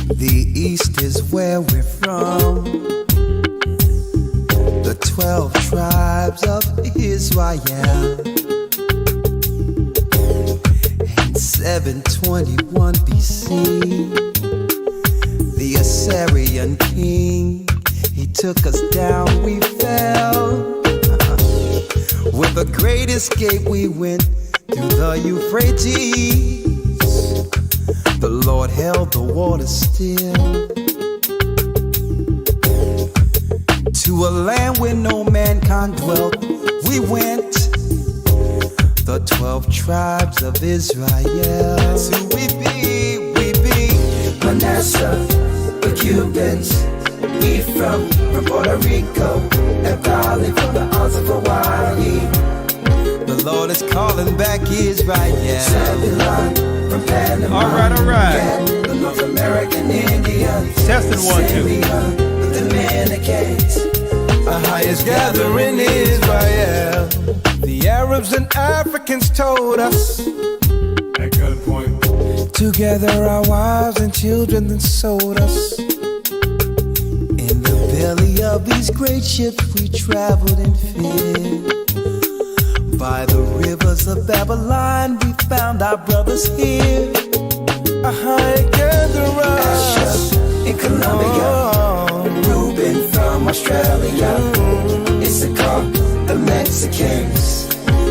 The east is where we're from. The 12 tribes of Israel. In 721 BC, the Assyrian king, he took us down, we fell. With a great escape we went through the Euphrates. The Lord held the water still. To a land where no mankind dwelt, we went. The 12 tribes of Israel. That's who we be. Manasseh, the Cubans. We from Puerto Rico, and Bali from the Isles of Hawaii. The Lord is calling back Israel. Zebulon from Panama. All right. Yeah, the North American Indians. Testing 1, 2. The Dominicans. AHAYAH's gathering Israel. The Arabs and Africans told us At gunpoint. to gather our wives and children and sold us. In the belly of these great ships we traveled in fear. By the rivers of Babylon we found our brothers here. AHAYAH gather us. Asher in Colombia, Reuben from Australia, Issachar, the Mexicans.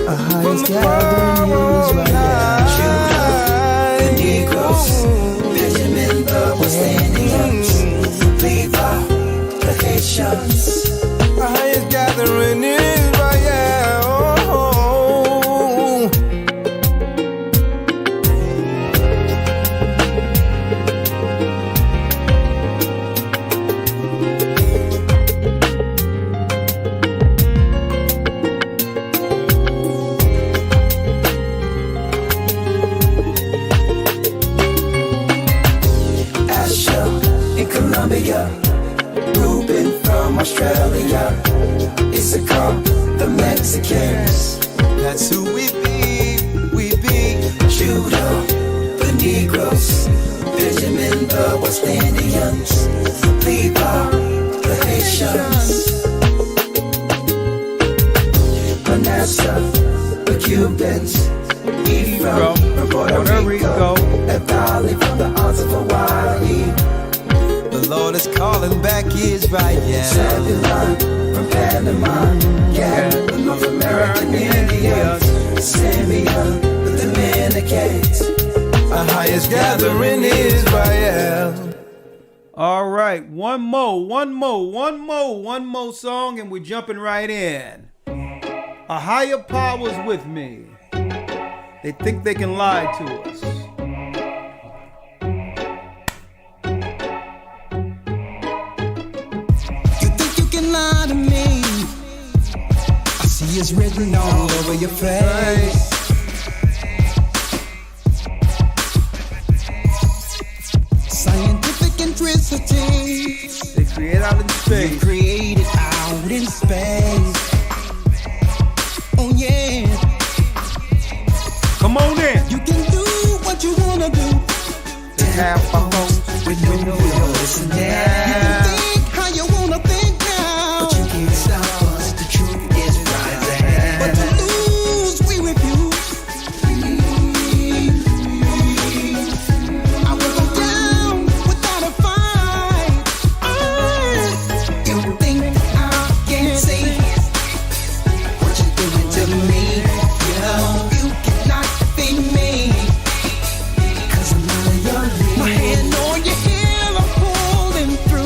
AHAYAH's gathering Israel. Judah, the Negroes, Benjamin, the West Indians, Levi, the Haitians. AHAYAH's gathering Israel. Colombia, Reuben from Australia, Issachar, the Mexicans. That's who we be. Judah, the Negroes, Benjamin, the West Indians, Levi, the Haitians, Manasseh, the Cubans, Ephraim from Puerto Rico, and Bali from the Isles of Hawaii. The Lord is calling back Israel. Zebulon from Panama, yeah, the North American Indians, Simeon, the Dominicans. AHAYAH's gathering Israel. All right, one more song, and we're jumping right in. A higher power's with me. They think they can lie to us. Lie to me. I see it's written all over your face. Scientific intricity. They create out in space. You created out in space. Oh yeah. Come on in. You can do what you wanna do. To have a host with no voice and yeah. You can think how you wanna think now. But you can't stop us, the truth is rising. But to lose, we refuse. I will go down without a fight. You think I can say what you're doing to me? Yo, you cannot defeat me. 'Cause I'm out of your league. My hand on your heel, I'm pulling through.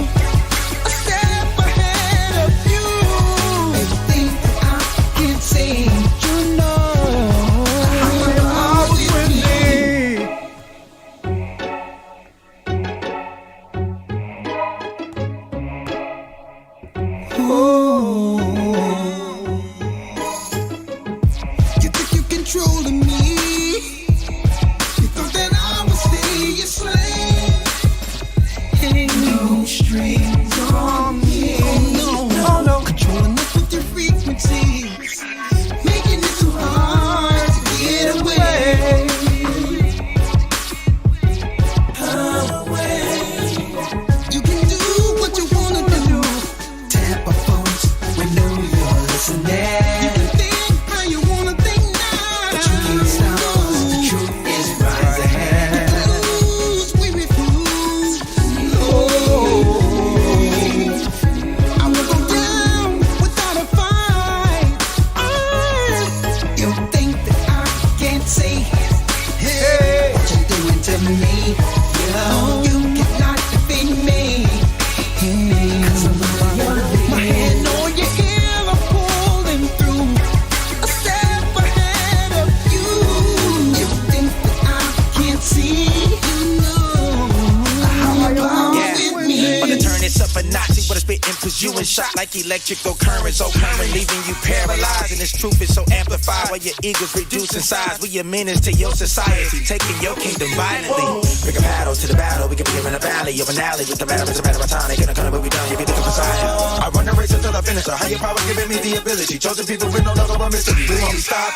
but it's spitting puts you in shock like electrical current. So current, leaving you paralyzed. And this truth is so amplified while your ego's reducing size. We a menace to your society, taking your kingdom violently. Bring a paddle to the battle. We can be here in a valley of an alley with the matter is a matter of time. They gonna come, but we done. You be the Messiah. I run the race until I finish. A higher power giving me the ability. Chosen people with no love of a mystery. We won't stop.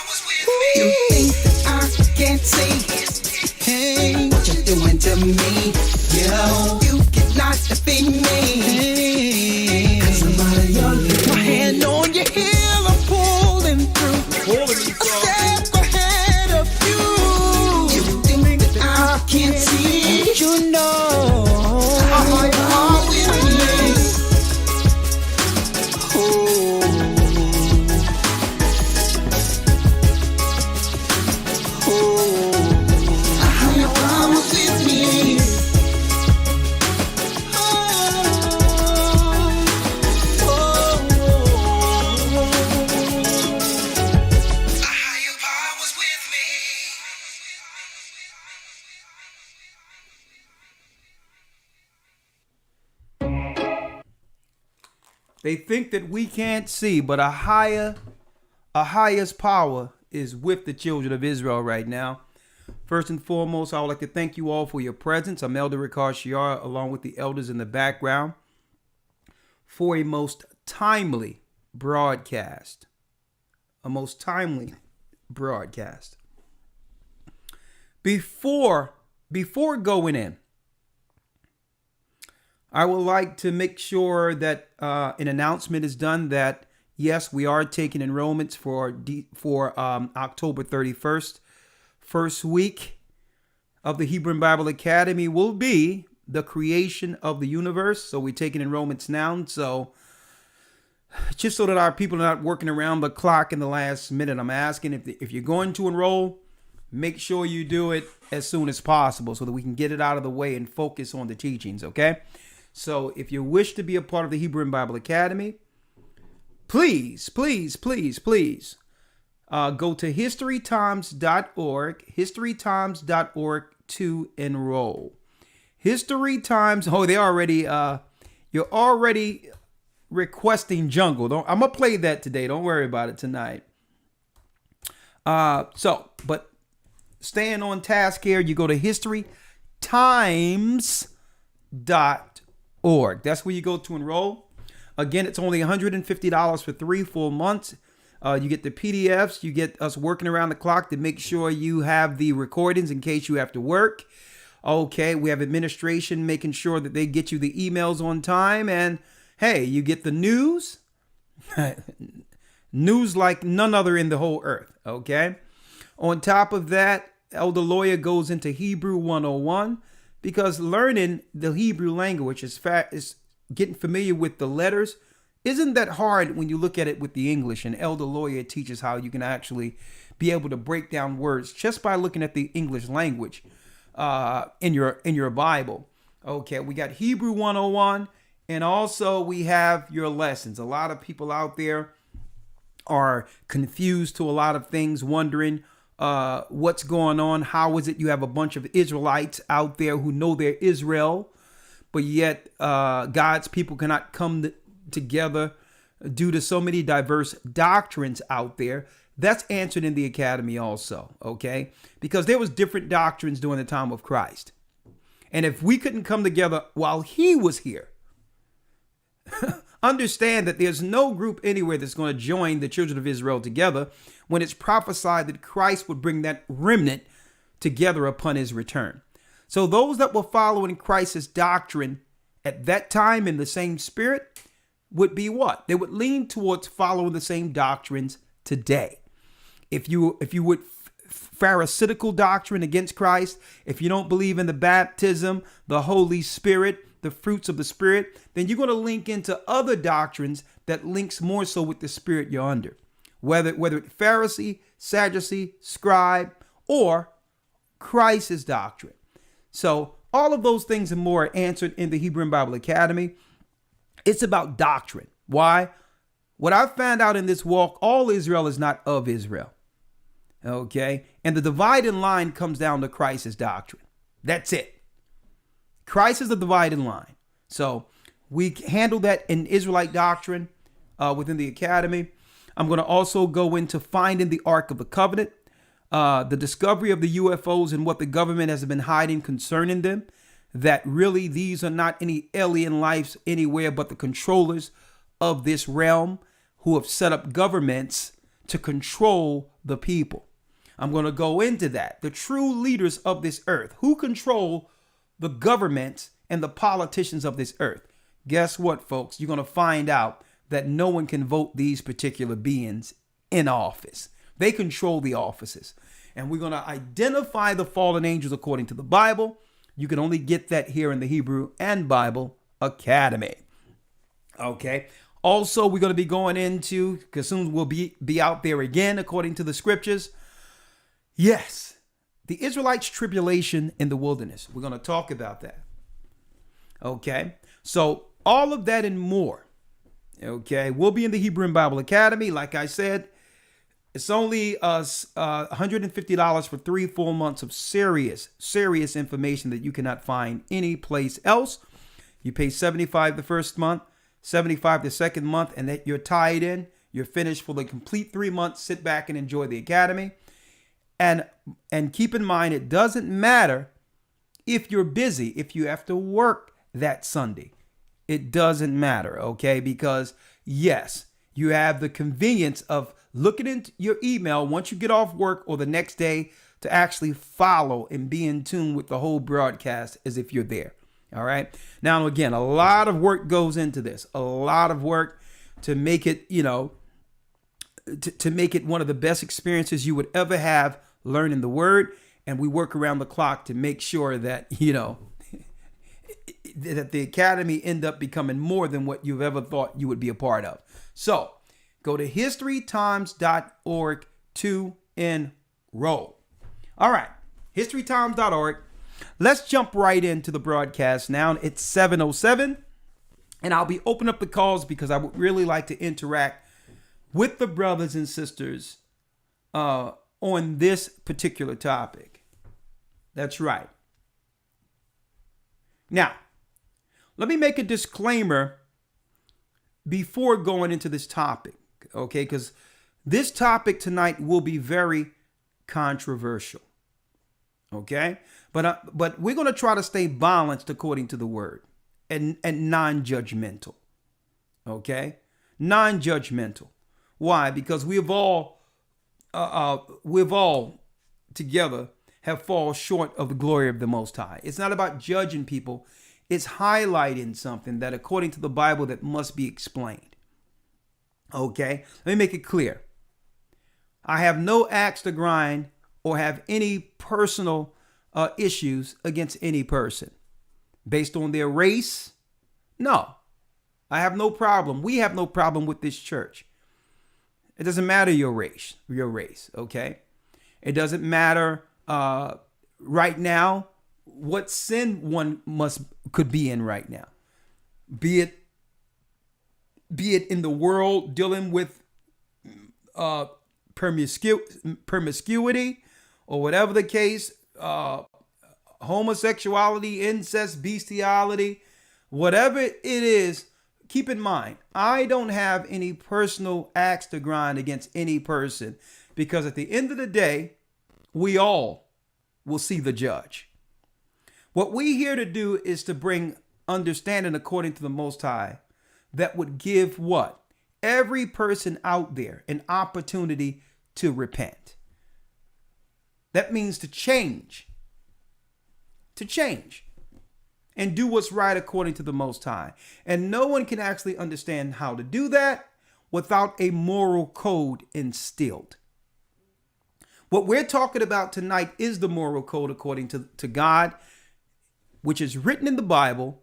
You think that I can't see? Hey, what you doing to me? Yo, you cannot defeat me. Cause I'm out of your league. My hand on your heel, I'm pulling through. A step ahead of you. You think that I can't see? You know I'm with me. They think that we can't see, but AHAYAH's power is with the children of Israel right now. First and foremost, I would like to thank you all for your presence. I'm Elder Ricard Shiara, along with the elders in the background, for a most timely broadcast. A most timely broadcast. Before going in, I would like to make sure that an announcement is done that, yes, we are taking enrollments for October 31st. First week of the Hebrew Bible Academy will be the creation of the universe. So we're taking enrollments now. So just so that our people are not working around the clock in the last minute, I'm asking if you're going to enroll, make sure you do it as soon as possible so that we can get it out of the way and focus on the teachings, okay? So if you wish to be a part of the Hebrew Bible Academy, please go to historytimes.org to enroll. History Times, you're already requesting jungle. I'm going to play that today. Don't worry about it tonight. But staying on task here, you go to historytimes.org. That's where you go to enroll. Again, it's only $150 for 3 full months. You get the PDFs. You get us working around the clock to make sure you have the recordings in case you have to work. Okay, we have administration making sure that they get you the emails on time. And hey, you get the news. News like none other in the whole earth. Okay. On top of that, Elder Lawyer goes into Hebrew 101. Because learning the Hebrew language is getting familiar with the letters isn't that hard when you look at it with the English. And Elder Lawyer teaches how you can actually be able to break down words just by looking at the English language in your Bible. Okay, we got Hebrew 101, and also we have your lessons. A lot of people out there are confused to a lot of things, wondering what's going on. How is it you have a bunch of Israelites out there who know they're Israel, but yet God's people cannot come together due to so many diverse doctrines out there? That's answered in the academy also, okay? Because there was different doctrines during the time of Christ. And if we couldn't come together while he was here, understand that there's no group anywhere that's going to join the children of Israel together when it's prophesied that Christ would bring that remnant together upon his return. So those that were following Christ's doctrine at that time in the same spirit would be what? They would lean towards following the same doctrines today. If you would Pharisaical doctrine against Christ, if you don't believe in the baptism, the Holy Spirit, the fruits of the Spirit, then you're going to link into other doctrines that links more so with the spirit you're under. Whether it's Pharisee, Sadducee, scribe, or Christ's doctrine. So all of those things and more are answered in the Hebrew Bible Academy. It's about doctrine. Why? What I've found out in this walk, all Israel is not of Israel. Okay? And the dividing line comes down to Christ's doctrine. That's it. Christ is the dividing line. So We handle that in Israelite doctrine within the academy. I'm going to also go into finding the Ark of the Covenant, the discovery of the UFOs and what the government has been hiding concerning them, that really these are not any alien lives anywhere but the controllers of this realm who have set up governments to control the people. I'm going to go into that. The true leaders of this earth who control the governments and the politicians of this earth. Guess what, folks? You're going to find out that no one can vote these particular beings in office. They control the offices. And we're going to identify the fallen angels according to the Bible. You can only get that here in the Hebrew and Bible Academy. Okay. Also, we're going to be going into, because soon we'll be out there again, according to the scriptures. Yes, the Israelites' tribulation in the wilderness. We're going to talk about that. Okay. So all of that and more. Okay. We'll be in the Hebrew and Bible Academy. Like I said, it's only $150 for 3 full months of serious information that you cannot find any place else. You pay $75 the first month, $75 the second month, and that you're tied in. You're finished for the complete 3 months. Sit back and enjoy the academy. And keep in mind, it doesn't matter if you're busy, if you have to work that Sunday. It doesn't matter, okay? Because yes, you have the convenience of looking into your email once you get off work or the next day to actually follow and be in tune with the whole broadcast as if you're there. All right. Now, again, a lot of work goes into this, a lot of work to make it, to make it one of the best experiences you would ever have learning the word. And we work around the clock to make sure that, that the academy end up becoming more than what you've ever thought you would be a part of. So go to historytimes.org to enroll. All right. historytimes.org. Let's jump right into the broadcast now. It's 7:07, and I'll be opening up the calls because I would really like to interact with the brothers and sisters on this particular topic. That's right. Now, let me make a disclaimer before going into this topic, okay? Because this topic tonight will be very controversial, okay? But we're going to try to stay balanced according to the word and non-judgmental, okay? Non-judgmental. Why? Because we've all together have fallen short of the glory of the Most High. It's not about judging people. It's highlighting something that according to the Bible that must be explained. Okay? Let me make it clear. I have no axe to grind or have any personal issues against any person based on their race. No, I have no problem. We have no problem with this church. It doesn't matter your race, okay? It doesn't matter right now what sin one could be in right now. Be it in the world dealing with promiscuity or whatever the case, homosexuality, incest, bestiality, whatever it is. Keep in mind, I don't have any personal axe to grind against any person because at the end of the day, we all will see the judge. What we're here to do is to bring understanding according to the Most High that would give what? Every person out there an opportunity to repent. That means to change. To change. And do what's right according to the Most High. And no one can actually understand how to do that without a moral code instilled. What we're talking about tonight is the moral code according to God, which is written in the Bible,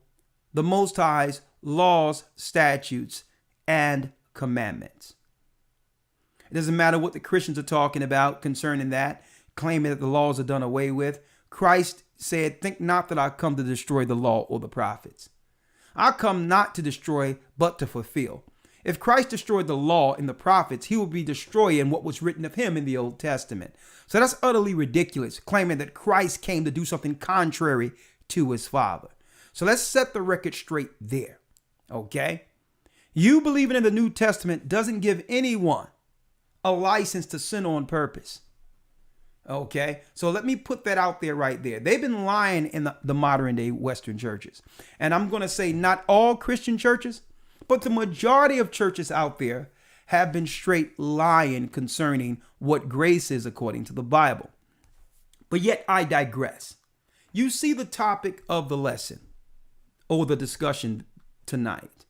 the Most High's laws, statutes, and commandments. It doesn't matter what the Christians are talking about concerning that, claiming that the laws are done away with. Christ said, "Think not that I come to destroy the law or the prophets. I come not to destroy, but to fulfill." If Christ destroyed the law and the prophets, he would be destroying what was written of him in the Old Testament. So that's utterly ridiculous, claiming that Christ came to do something contrary to his Father. So let's set the record straight there. Okay? You believing in the New Testament doesn't give anyone a license to sin on purpose. Okay? So let me put that out there right there. They've been lying in the modern day Western churches. And I'm going to say not all Christian churches, but the majority of churches out there have been straight lying concerning what grace is according to the Bible. But yet I digress. You see the topic of the lesson or the discussion tonight.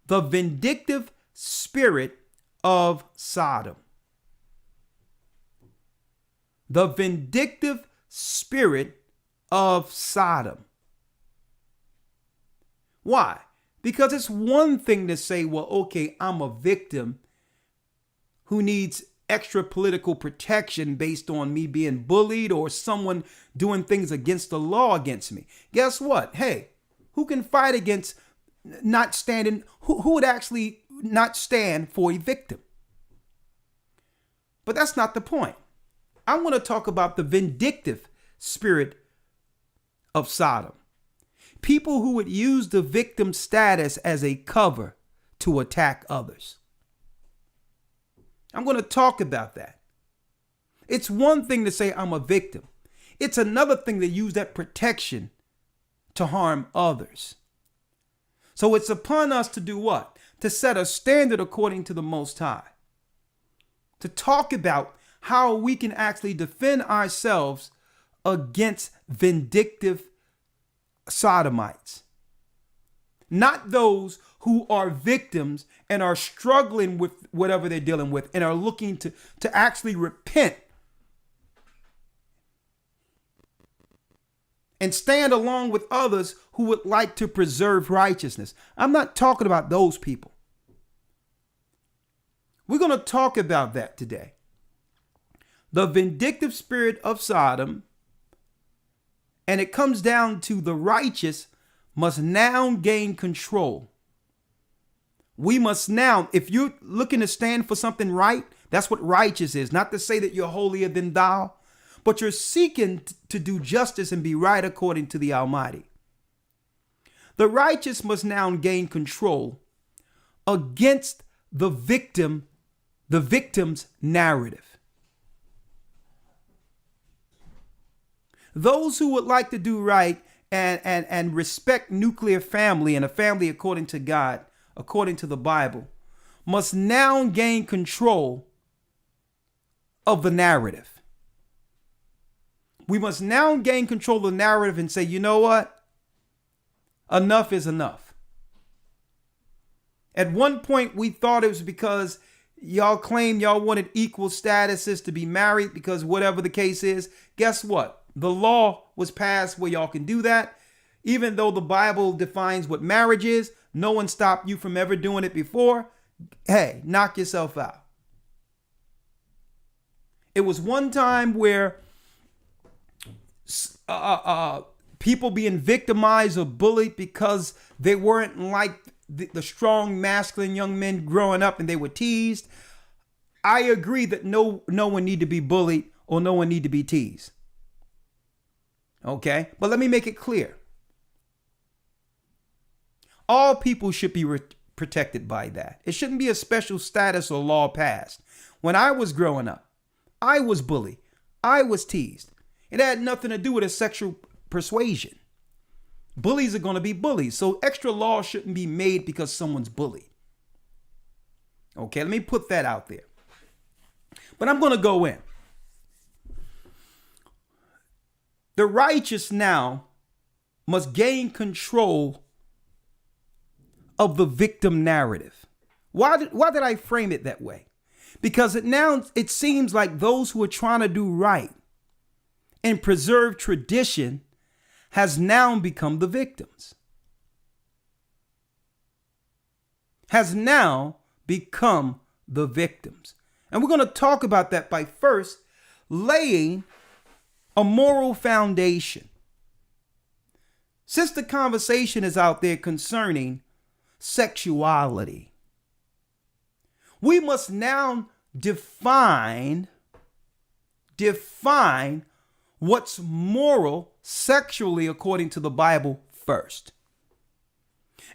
The vindictive spirit of Sodom. The vindictive spirit of Sodom. Why? Because it's one thing to say, well, okay, I'm a victim who needs extra political protection based on me being bullied or someone doing things against the law against me. Guess what? Hey, who can fight against not standing? Who would actually not stand for a victim? But that's not the point. I want to talk about the vindictive spirit of Sodom. People who would use the victim status as a cover to attack others. I'm going to talk about that. It's one thing to say I'm a victim. It's another thing to use that protection to harm others. So it's upon us to do what? To set a standard according to the Most High. To talk about how we can actually defend ourselves against vindictive Sodomites. Not those who are victims and are struggling with whatever they're dealing with and are looking to actually repent and stand along with others who would like to preserve righteousness. I'm not talking about those people. We're going to talk about that today. The vindictive spirit of Sodom. And it comes down to the righteous must now gain control. We must now, if you're looking to stand for something right, that's what righteous is. Not to say that you're holier than thou, but you're seeking to do justice and be right according to the Almighty. The righteous must now gain control against the victim's narrative. Those who would like to do right and respect nuclear family and a family according to God, according to the Bible, must now gain control of the narrative. We must now gain control of the narrative and say, you know what? Enough is enough. At one point, we thought it was because y'all claimed y'all wanted equal statuses to be married because whatever the case is. Guess what? The law was passed where y'all can do that. Even though the Bible defines what marriage is, no one stopped you from ever doing it before. Hey, knock yourself out. It was one time where people being victimized or bullied because they weren't like the strong masculine young men growing up and they were teased. I agree that no one need to be bullied or no one need to be teased. Okay, but let me make it clear. All people should be protected by that. It shouldn't be a special status or law passed. When I was growing up, I was bullied. I was teased. It had nothing to do with a sexual persuasion. Bullies are going to be bullies. So extra law shouldn't be made because someone's bullied. Okay, let me put that out there. But I'm going to go in. The righteous now must gain control of the victim narrative. Why did I frame it that way? Because it seems like those who are trying to do right and preserve tradition has now become the victims. Has now become the victims. And we're going to talk about that by first laying a moral foundation. Since the conversation is out there concerning sexuality, we must now define what's moral sexually according to the Bible first.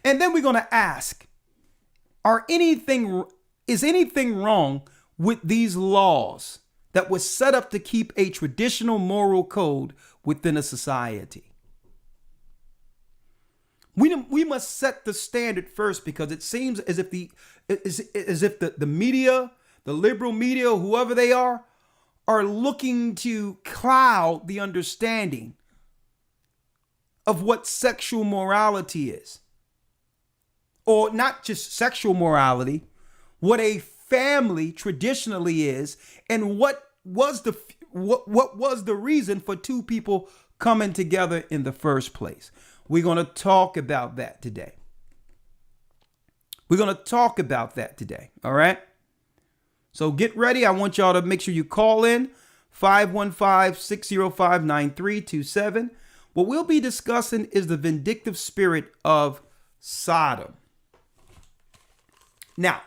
And then we're going to ask, is anything wrong with these laws that were set up to keep a traditional moral code within a society? We must set the standard first, because it seems as if the media, the liberal media, whoever they are looking to cloud the understanding of what sexual morality is. Or not just sexual morality, what a family traditionally is, and what was the reason for two people coming together in the first place. We're going to talk about that today. All right? So get ready. I want y'all to make sure you call in 515-605-9327. What we'll be discussing is the vindictive spirit of Sodom. Now,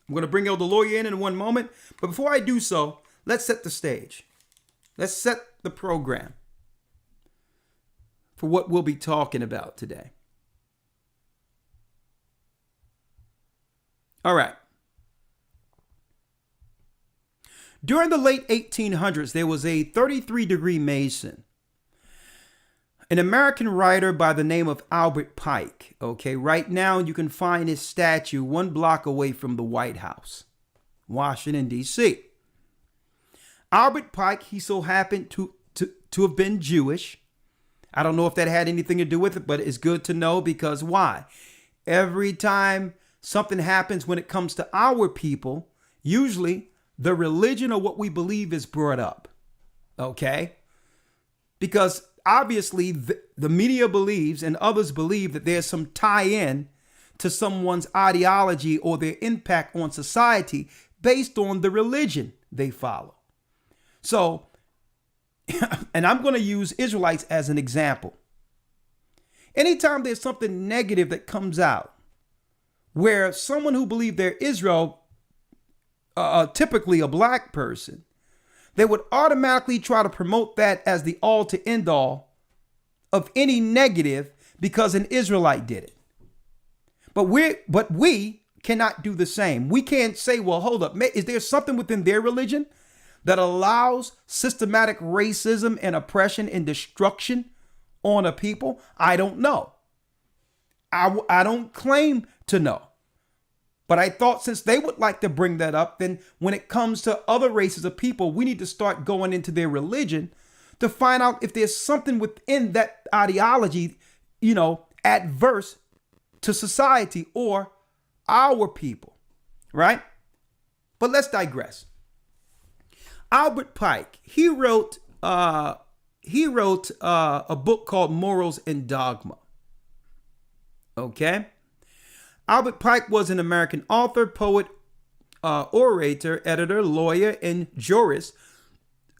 I'm going to bring Elder Lawyer in one moment. But before I do so, let's set the stage. Let's set the program for what we'll be talking about today. All right. During the late 1800s, there was a 33-degree Mason, an American writer by the name of Albert Pike. Okay, right now you can find his statue 1 block away from the White House, Washington, D.C. Albert Pike, he so happened to have been Jewish. I don't know if that had anything to do with it, but it's good to know, because why? Every time something happens when it comes to our people, usually the religion or what we believe is brought up. Okay? Because obviously the media believes and others believe that there's some tie-in to someone's ideology or their impact on society based on the religion they follow. So, and I'm going to use Israelites as an example. Anytime there's something negative that comes out where someone who believes they're Israel, typically a black person, they would automatically try to promote that as the all to end all of any negative because an Israelite did it. But we cannot do the same. We can't say, well, hold up, is there something within their religion that allows systematic racism and oppression and destruction on a people? I don't know. I don't claim to know. But I thought since they would like to bring that up, then when it comes to other races of people, we need to start going into their religion to find out if there's something within that ideology, adverse to society or our people, right? But let's digress. Albert Pike, he wrote a book called Morals and Dogma. Okay? Albert Pike was an American author, poet, orator, editor, lawyer, and jurist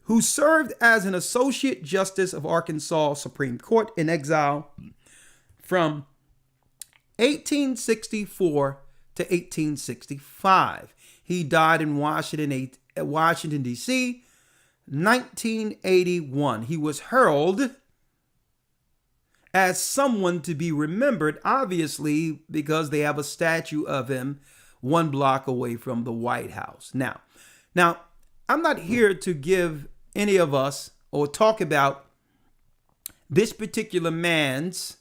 who served as an Associate Justice of Arkansas Supreme Court in exile from 1864 to 1865. He died in Washington, D.C., 1981. He was heralded as someone to be remembered, obviously, because they have a statue of him 1 block away from the White House. Now, I'm not here to give any of us or talk about this particular man's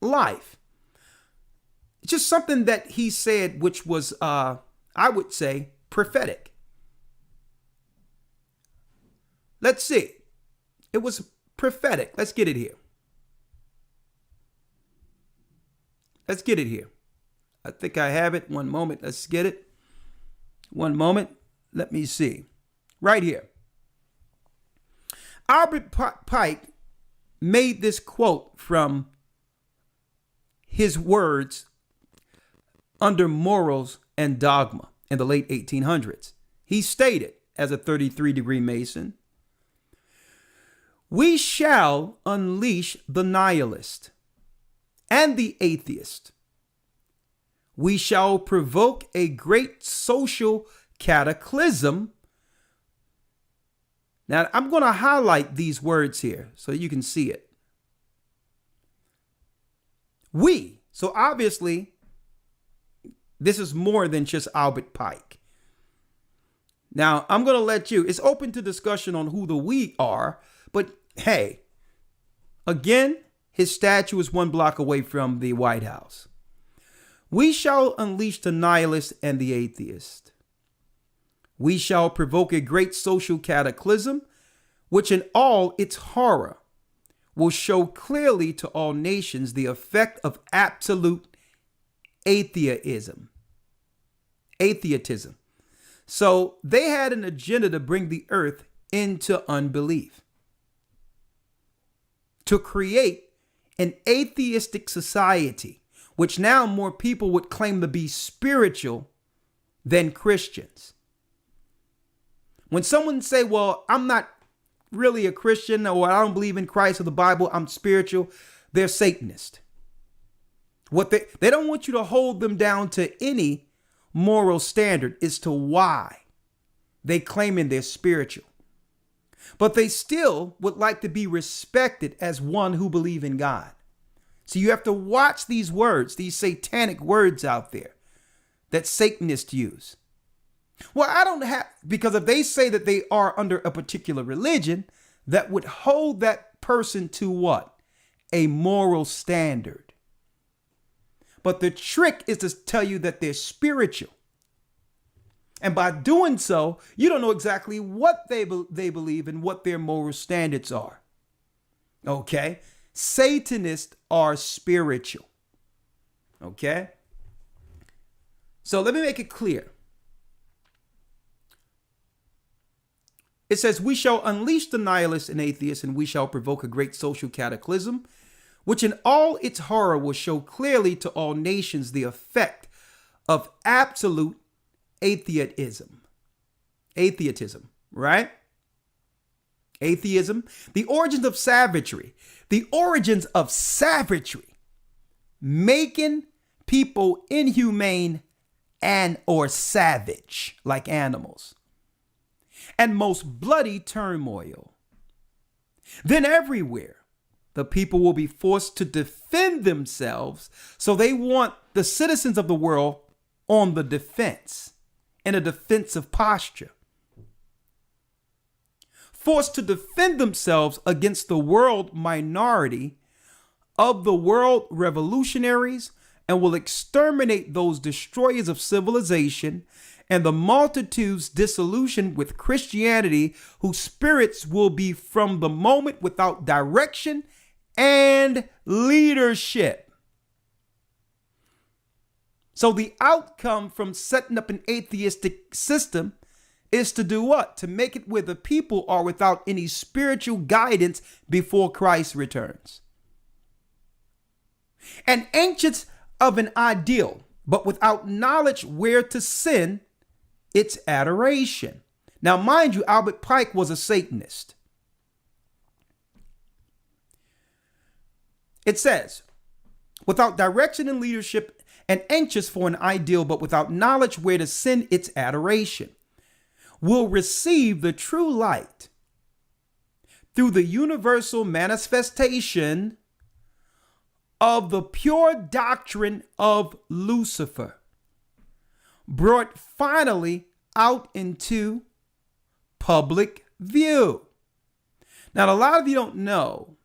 life. It's just something that he said, which was, I would say, prophetic. Let's see. It was prophetic. Let's get it here. I think I have it. One moment. Let's get it. One moment. Let me see. Right here. Albert Pike made this quote from his words under Morals and Dogma in the late 1800s. He stated, as a 33-degree Mason, "We shall unleash the nihilist and the atheist. We shall provoke a great social cataclysm." Now, I'm going to highlight these words here so you can see it. We, So obviously, this is more than just Albert Pike. Now, I'm going to let you, it's open to discussion on who the we are, but hey, again, his statue is 1 block away from the White House. We shall unleash the nihilist and the atheist. We shall provoke a great social cataclysm, which in all its horror will show clearly to all nations the effect of absolute atheism. So they had an agenda to bring the earth into unbelief, to create an atheistic society, which now more people would claim to be spiritual than Christians. When someone say, well, I'm not really a Christian, or I don't believe in Christ or the Bible, I'm spiritual, they're Satanist. What they don't want you to hold them down to any moral standard as to why they claiming they're spiritual. But they still would like to be respected as one who believe in God. So you have to watch these words, these satanic words out there that Satanists use. Well, I don't have, because if they say that they are under a particular religion, that would hold that person to what? A moral standard. But the trick is to tell you that they're spiritual. And by doing so, you don't know exactly what they believe and what their moral standards are. Okay? Satanists are spiritual. Okay? So let me make it clear. It says, we shall unleash the nihilists and atheists, and we shall provoke a great social cataclysm, which in all its horror will show clearly to all nations the effect of absolute atheism, right? Atheism, the origins of savagery, making people inhumane and or savage like animals, and most bloody turmoil. Then everywhere, the people will be forced to defend themselves. So they want the citizens of the world on the defense, in a defensive posture. Forced to defend themselves against the world minority of the world revolutionaries, and will exterminate those destroyers of civilization and the multitudes disillusioned with Christianity, whose spirits will be from the moment without direction and leadership. So the outcome from setting up an atheistic system is to do what? To make it where the people are without any spiritual guidance before Christ returns. And anxious of an ideal, but without knowledge where to send its adoration. Now, mind you, Albert Pike was a Satanist. It says, without direction and leadership, and anxious for an ideal, but without knowledge where to send its adoration, will receive the true light through the universal manifestation of the pure doctrine of Lucifer, brought finally out into public view. Now, a lot of you don't know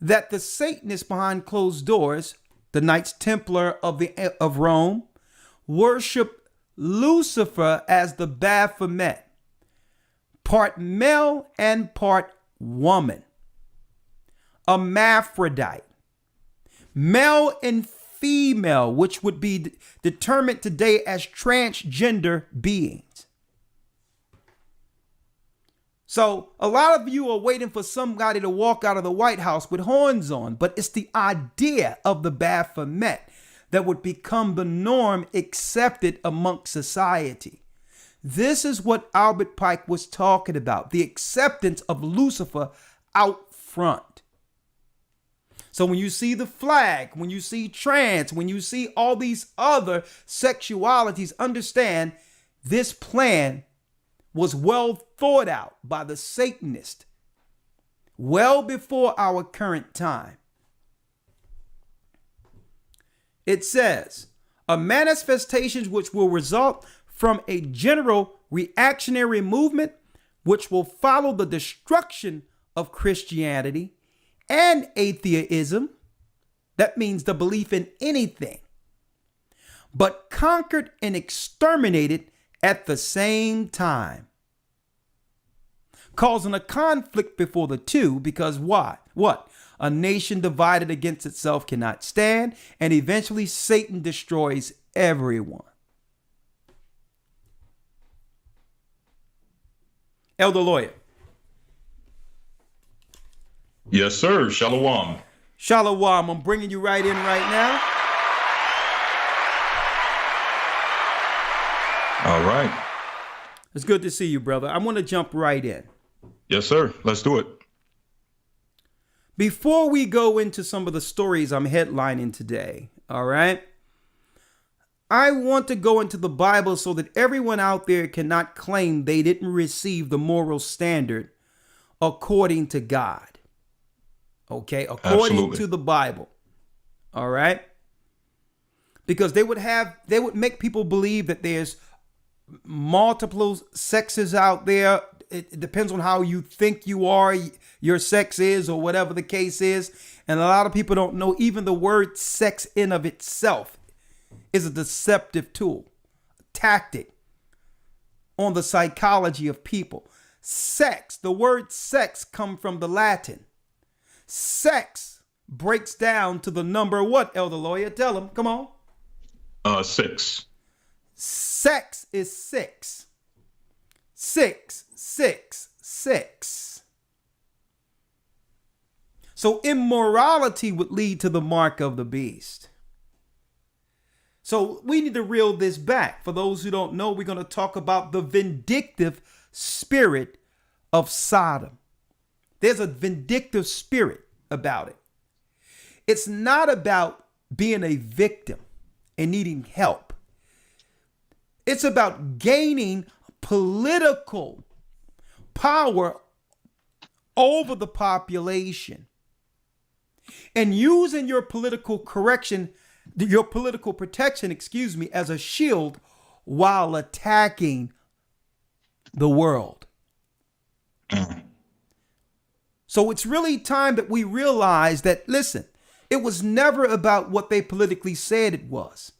that the Satanists behind closed doors, the Knights Templar of Rome, worship Lucifer as the Baphomet, part male and part woman, a hermaphrodite, male and female, which would be determined today as transgender beings. So a lot of you are waiting for somebody to walk out of the White House with horns on, but it's the idea of the Baphomet that would become the norm accepted amongst society. This is what Albert Pike was talking about, the acceptance of Lucifer out front. So when you see the flag, when you see trans, when you see all these other sexualities, understand this plan was well thought out by the Satanist well before our current time. It says, a manifestation which will result from a general reactionary movement which will follow the destruction of Christianity and atheism. That means the belief in anything, but conquered and exterminated at the same time, causing a conflict before the two, because why? What? A nation divided against itself cannot stand, and eventually Satan destroys everyone. Elder Lawyer. Yes, sir. Shalom. Shalom. I'm bringing you right in right now. All right. It's good to see you, brother. I want to jump right in. Yes, sir. Let's do it. Before we go into some of the stories I'm headlining today, all right, I want to go into the Bible so that everyone out there cannot claim they didn't receive the moral standard according to God. Okay, according Absolutely. to the Bible. All right? Because they would make people believe that there's multiple sexes out there. It depends on how you think you are, your sex is, or whatever the case is. And a lot of people don't know even the word sex in of itself is a deceptive tool, tactic on the psychology of people. Sex, the word sex come from the Latin. Sex breaks down to the number what, Elder Lawyer? Tell him, come on. 6. Sex is 6. 6, 6, 6. So immorality would lead to the mark of the beast. So we need to reel this back. For those who don't know, we're going to talk about the vindictive spirit of Sodom. There's a vindictive spirit about it. It's not about being a victim and needing help. It's about gaining political power over the population and using your political protection, as a shield while attacking the world. So it's really time that we realize that, listen, it was never about what they politically said it was.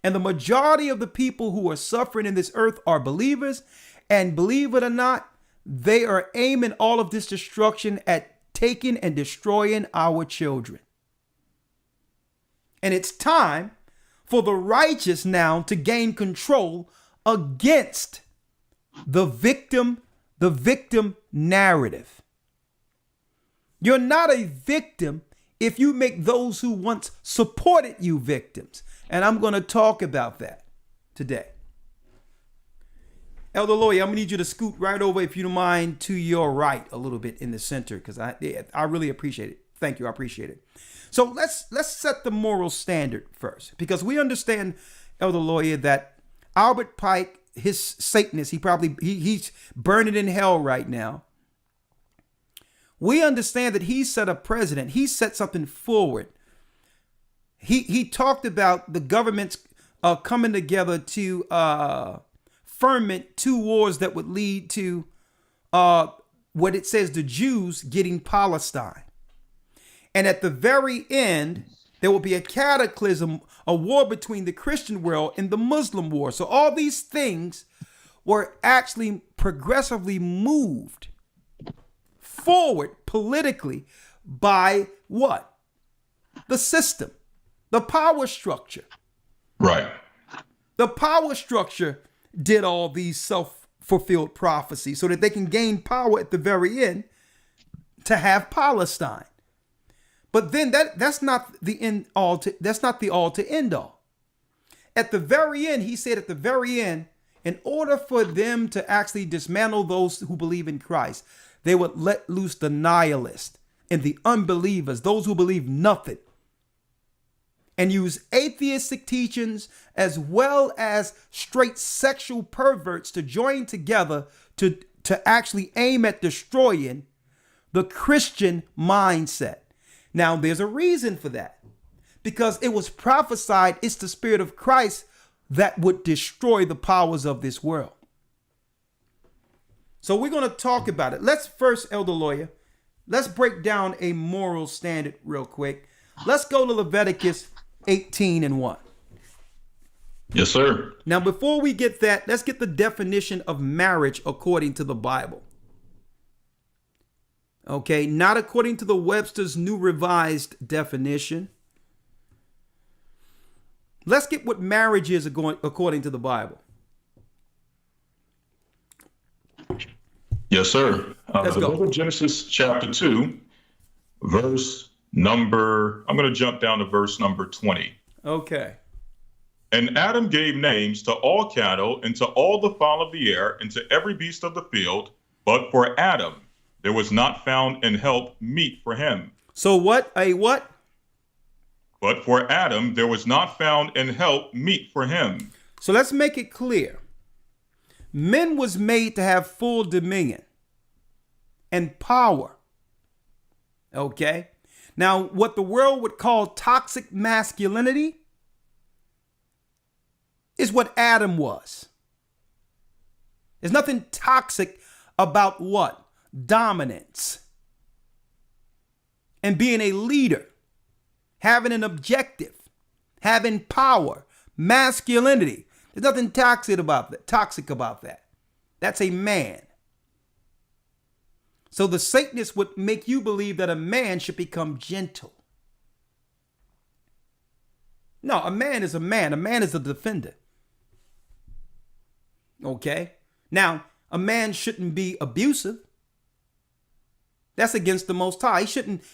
And the majority of the people who are suffering in this earth are believers. And believe it or not, they are aiming all of this destruction at taking and destroying our children. And it's time for the righteous now to gain control against the victim narrative. You're not a victim if you make those who once supported you victims. And I'm going to talk about that today. Elder Lawyer, I'm going to need you to scoot right over, if you don't mind, to your right a little bit in the center, because I really appreciate it. Thank you. I appreciate it. So let's set the moral standard first, because we understand, Elder Lawyer, that Albert Pike, his Satanist, he's burning in hell right now. We understand that he set a precedent. He set something forward. He talked about the governments coming together to ferment 2 wars that would lead to what it says the Jews getting Palestine. And at the very end, there will be a cataclysm, a war between the Christian world and the Muslim war. So all these things were actually progressively moved forward politically by what? The system, the power structure. Right. The power structure did all these self-fulfilled prophecies so that they can gain power at the very end to have Palestine. But then that's not the end all to, that's not the all to end all. At the very end, he said at the very end, in order for them to actually dismantle those who believe in Christ, they would let loose the nihilists and the unbelievers, those who believe nothing, and use atheistic teachings as well as straight sexual perverts to join together to actually aim at destroying the Christian mindset. Now, there's a reason for that, because it was prophesied it's the Spirit of Christ that would destroy the powers of this world. So we're going to talk about it. Let's first, Elder Lawyer, let's break down a moral standard real quick. Let's go to Leviticus 18:1. Yes, sir. Now, before we get that, let's get the definition of marriage according to the Bible. Okay, not according to the Webster's New Revised Definition. Let's get what marriage is according to the Bible. Yes, sir. Let's The go. book of Genesis chapter 2, verse number, I'm going to jump down to verse number 20. Okay. And Adam gave names to all cattle and to all the fowl of the air and to every beast of the field. But for Adam, there was not found an help meet for him. So what? A what? But for Adam, there was not found an help meet for him. So let's make it clear. Men was made to have full dominion and power. Okay. Now, what the world would call toxic masculinity is what Adam was. There's nothing toxic about what? Dominance. And being a leader. Having an objective. Having power. Masculinity. There's nothing toxic about that. That's a man. So the Satanists would make you believe that a man should become gentle. No, a man is a man. A man is a defender. Okay? Now, a man shouldn't be abusive. That's against the Most High.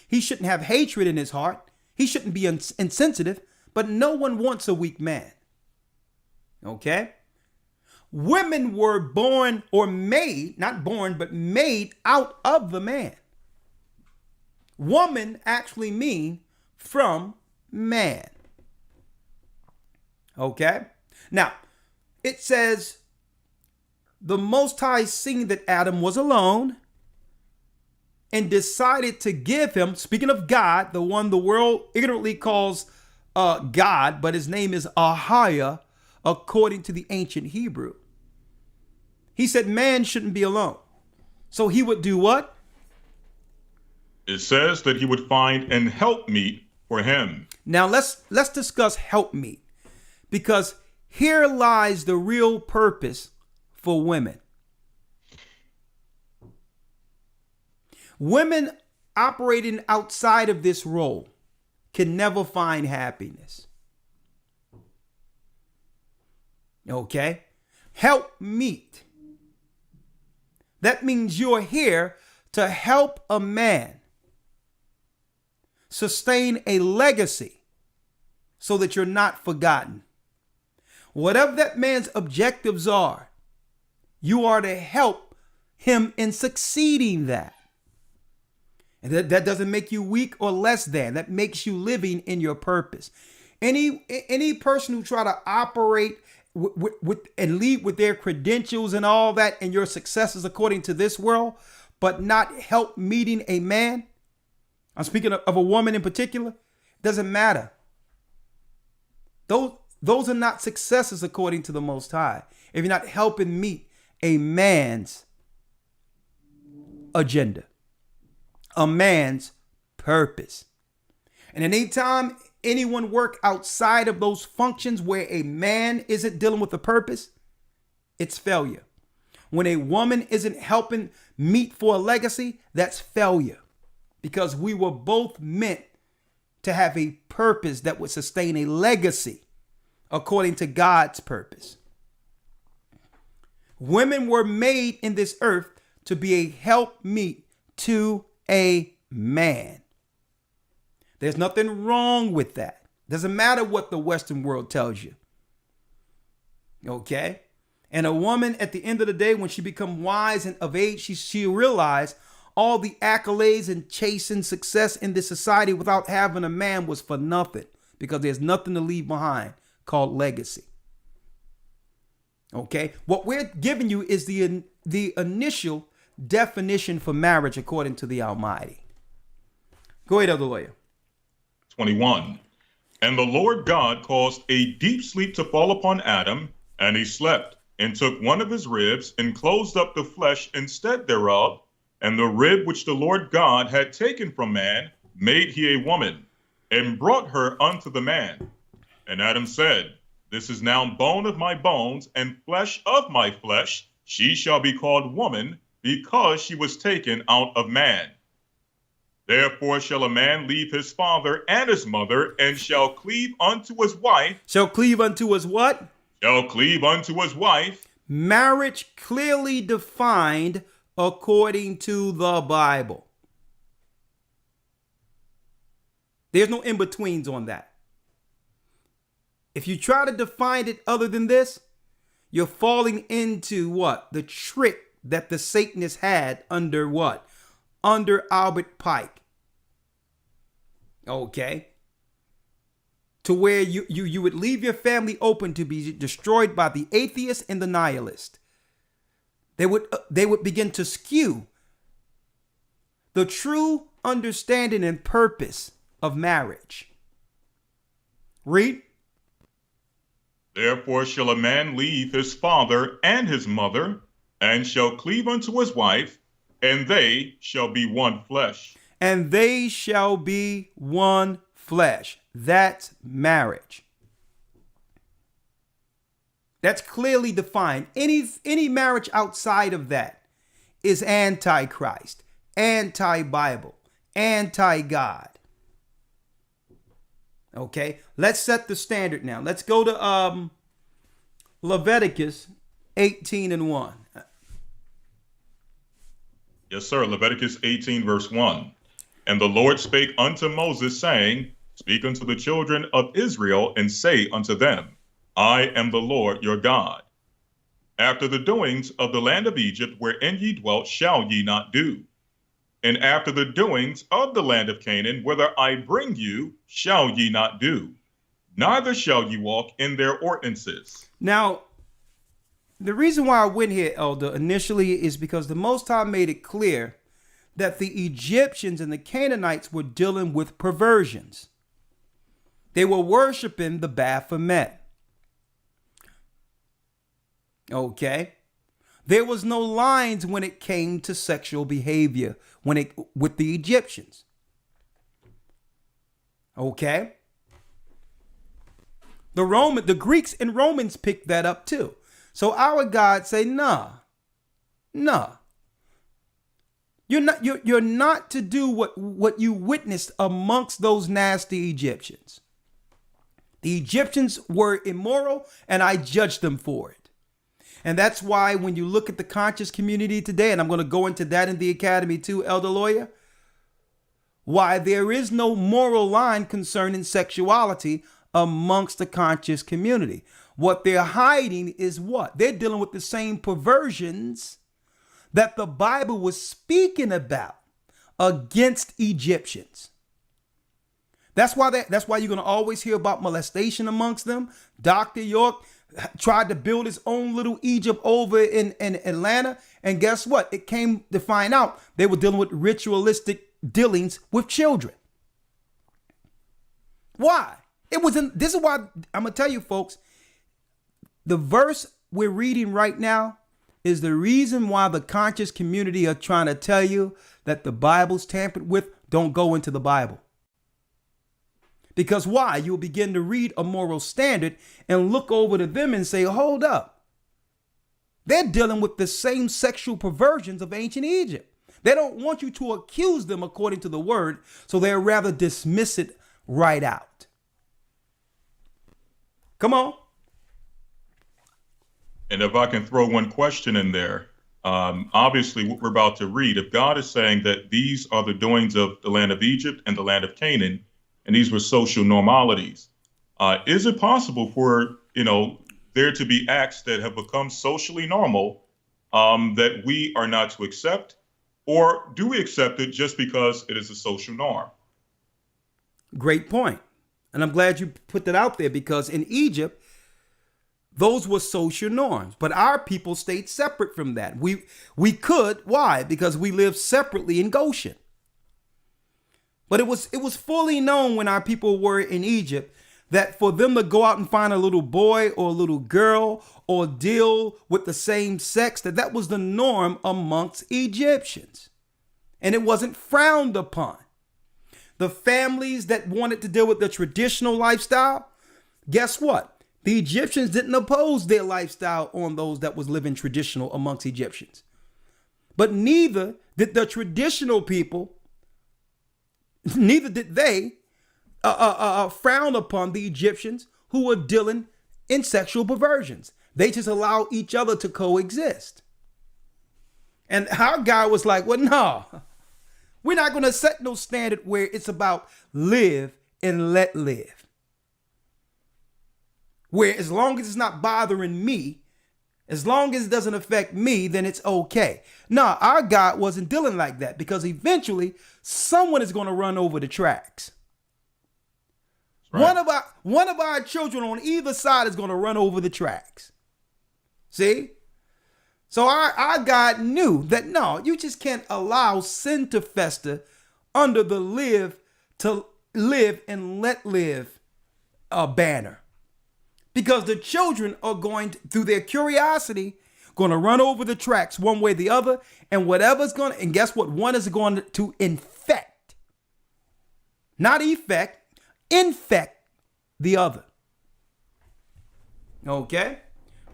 He shouldn't have hatred in his heart. He shouldn't be insensitive. But no one wants a weak man. Okay? Women were born or made, not born, but made out of the man. Woman actually mean from man. Okay? Now, it says, the Most High seen that Adam was alone and decided to give him, speaking of God, the one the world ignorantly calls God, but his name is AHAYAH, according to the ancient Hebrew. He said man shouldn't be alone. So he would do what? It says that he would find an helpmeet for him. Now let's discuss helpmeet, because here lies the real purpose for women. Women operating outside of this role can never find happiness. Okay? Help meet. That means you're here to help a man sustain a legacy so that you're not forgotten. Whatever that man's objectives are, you are to help him in succeeding that. And that doesn't make you weak or less than. That makes you living in your purpose. Any person who try to operate with and lead with their credentials and all that and your successes according to this world, but not help meeting a man, I'm speaking of a woman in particular, doesn't matter. Those are not successes according to the Most High. If you're not helping meet a man's agenda, a man's purpose. And anytime anyone work outside of those functions where a man isn't dealing with a purpose, it's failure. When a woman isn't helping meet for a legacy, that's failure. Because we were both meant to have a purpose that would sustain a legacy according to God's purpose. Women were made in this earth to be a helpmeet to a man. There's nothing wrong with that. Doesn't matter what the Western world tells you. Okay? And a woman, at the end of the day, when she becomes wise and of age, she realized all the accolades and chasing success in this society without having a man was for nothing, because there's nothing to leave behind called legacy. Okay? What we're giving you is the initial definition for marriage according to the Almighty. Go ahead, Elder Lawyer. 21. And the Lord God caused a deep sleep to fall upon Adam, and he slept, and took one of his ribs, and closed up the flesh instead thereof. And the rib which the Lord God had taken from man made he a woman, and brought her unto the man. And Adam said, This is now bone of my bones, and flesh of my flesh. She shall be called woman, because she was taken out of man. Therefore shall a man leave his father and his mother, and shall cleave unto his wife. Shall cleave unto his what? Shall cleave unto his wife. Marriage clearly defined according to the Bible. There's no in-betweens on that. If you try to define it other than this, you're falling into what? The trick that the Satanists had under what? Under Albert Pike. Okay. To where you would leave your family open to be destroyed by the atheist and the nihilist. They would begin to skew the true understanding and purpose of marriage. Read. Therefore shall a man leave his father and his mother, and shall cleave unto his wife, and they shall be one flesh. And they shall be one flesh. That's marriage. That's clearly defined. Any marriage outside of that is anti-Christ, anti-Bible, anti-God. Okay, let's set the standard now. Let's go to Leviticus 18:1. Yes, sir. Leviticus 18, verse 1. And the Lord spake unto Moses, saying, Speak unto the children of Israel, and say unto them, I am the Lord your God. After the doings of the land of Egypt, wherein ye dwelt, shall ye not do. And after the doings of the land of Canaan, whither I bring you, shall ye not do. Neither shall ye walk in their ordinances. Now, the reason why I went here, Elder, initially is because the Most High made it clear that the Egyptians and the Canaanites were dealing with perversions. They were worshiping the Baphomet. Okay. There was no lines when it came to sexual behavior with the Egyptians. Okay. The Greeks and Romans picked that up too. So our God say, nah. You're not to do what you witnessed amongst those nasty Egyptians. The Egyptians were immoral, and I judged them for it. And that's why when you look at the conscious community today, and I'm going to go into that in the academy too, Elder Lawyer, why there is no moral line concerning sexuality amongst the conscious community. What they're hiding is what? They're dealing with the same perversions that the Bible was speaking about against Egyptians. That's why you're going to always hear about molestation amongst them. Dr. York tried to build his own little Egypt over in Atlanta. And guess what? It came to find out they were dealing with ritualistic dealings with children. Why? This is why I'm going to tell you, folks, the verse we're reading right now is the reason why the conscious community are trying to tell you that the Bible's tampered with. Don't go into the Bible. Because why? You'll begin to read a moral standard and look over to them and say, hold up. They're dealing with the same sexual perversions of ancient Egypt. They don't want you to accuse them according to the word, so they'd rather dismiss it right out. Come on. And if I can throw one question in there, obviously what we're about to read, if God is saying that these are the doings of the land of Egypt and the land of Canaan, and these were social normalities, is it possible for, there to be acts that have become socially normal that we are not to accept? Or do we accept it just because it is a social norm? Great point. And I'm glad you put that out there, because in Egypt, those were social norms, but our people stayed separate from that. We could. Why? Because we lived separately in Goshen. But it was fully known when our people were in Egypt that for them to go out and find a little boy or a little girl or deal with the same sex, that was the norm amongst Egyptians. And it wasn't frowned upon. The families that wanted to deal with the traditional lifestyle, guess what? The Egyptians didn't oppose their lifestyle on those that was living traditional amongst Egyptians. But neither did the traditional people, neither did they frown upon the Egyptians who were dealing in sexual perversions. They just allow each other to coexist. And our guy was like, well, no, we're not going to set no standard where it's about live and let live. Where as long as it's not bothering me, as long as it doesn't affect me, then it's okay. No, our God wasn't dealing like that, because eventually someone is going to run over the tracks. Right. One of our children on either side is going to run over the tracks. See? So our God knew that no, you just can't allow sin to fester under the live and let live banner. Because the children are going to, through their curiosity, going to run over the tracks one way or the other, and whatever's going to, and guess what? One is going to infect, not effect, infect the other. Okay,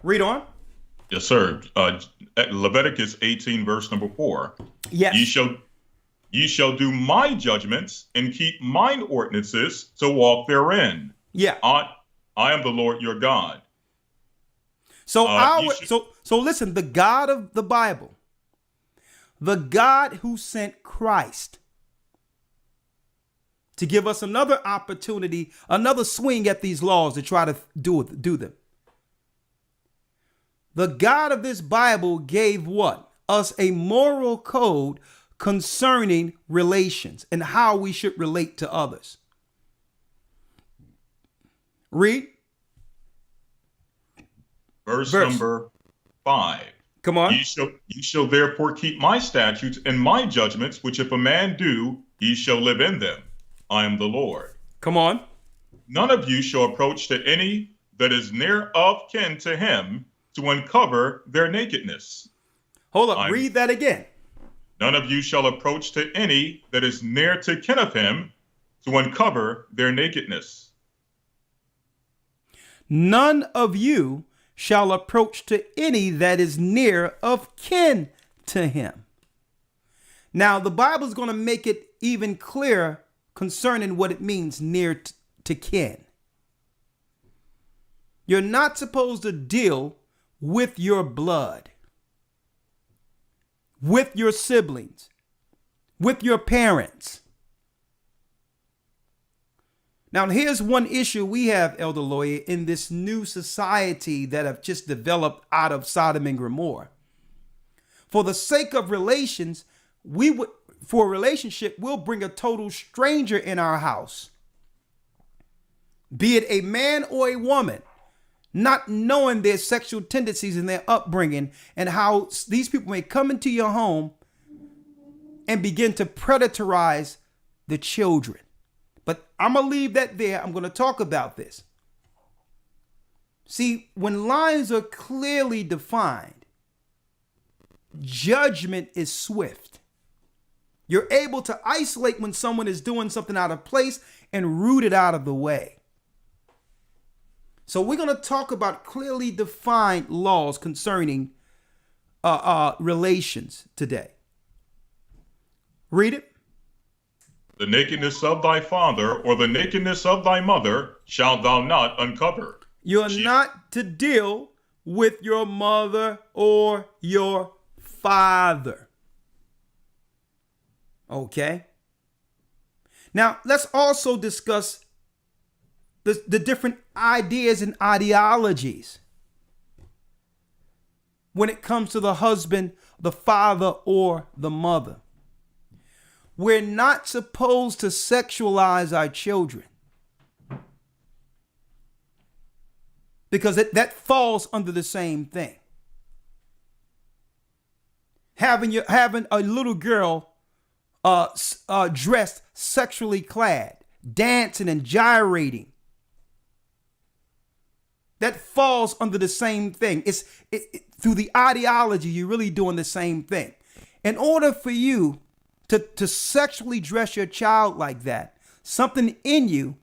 read on. Yes, sir. Leviticus 18, verse number 4. Yes. Ye shall do my judgments and keep mine ordinances to walk therein. Yeah. I am the Lord your God. So so listen, the God of the Bible, the God who sent Christ to give us another opportunity, another swing at these laws to try to do them. The God of this Bible gave what? Us a moral code concerning relations and how we should relate to others. Read. Verse number 5. Come on. Ye shall therefore keep my statutes and my judgments, which if a man do, he shall live in them. I am the Lord. Come on. None of you shall approach to any that is near of kin to him to uncover their nakedness. Hold up. Read that again. None of you shall approach to any that is near to kin of him to uncover their nakedness. None of you shall approach to any that is near of kin to him. Now, the Bible is going to make it even clearer concerning what it means near to kin. You're not supposed to deal with your blood, with your siblings, with your parents. Now, here's one issue we have, Elder Lawyer, in this new society that have just developed out of Sodom and Gomorrah. For the sake of relations, for a relationship, we'll bring a total stranger in our house, be it a man or a woman, not knowing their sexual tendencies and their upbringing and how these people may come into your home and begin to predatorize the children. But I'm going to leave that there. I'm going to talk about this. See, when lines are clearly defined, judgment is swift. You're able to isolate when someone is doing something out of place and root it out of the way. So we're going to talk about clearly defined laws concerning relations today. Read it. The nakedness of thy father or the nakedness of thy mother shalt thou not uncover. You're not to deal with your mother or your father. Okay. Now, let's also discuss the different ideas and ideologies when it comes to the husband, the father, or the mother. We're not supposed to sexualize our children, because that falls under the same thing. Having a little girl dressed sexually clad, dancing and gyrating, that falls under the same thing. Through the ideology, you're really doing the same thing. In order for you to sexually dress your child like that, something in you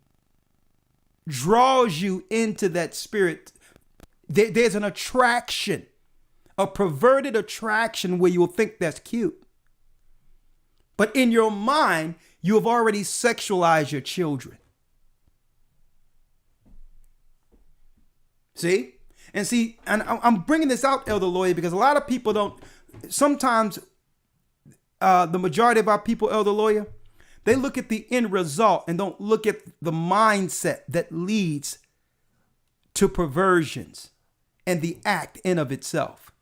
draws you into that spirit. There's an attraction, a perverted attraction where you'll think that's cute. But in your mind, you have already sexualized your children. See? And I'm bringing this out, Elder Lawyer, because a lot of people don't, sometimes the majority of our people, Elder Lawyer, they look at the end result and don't look at the mindset that leads to perversions and the act in of itself.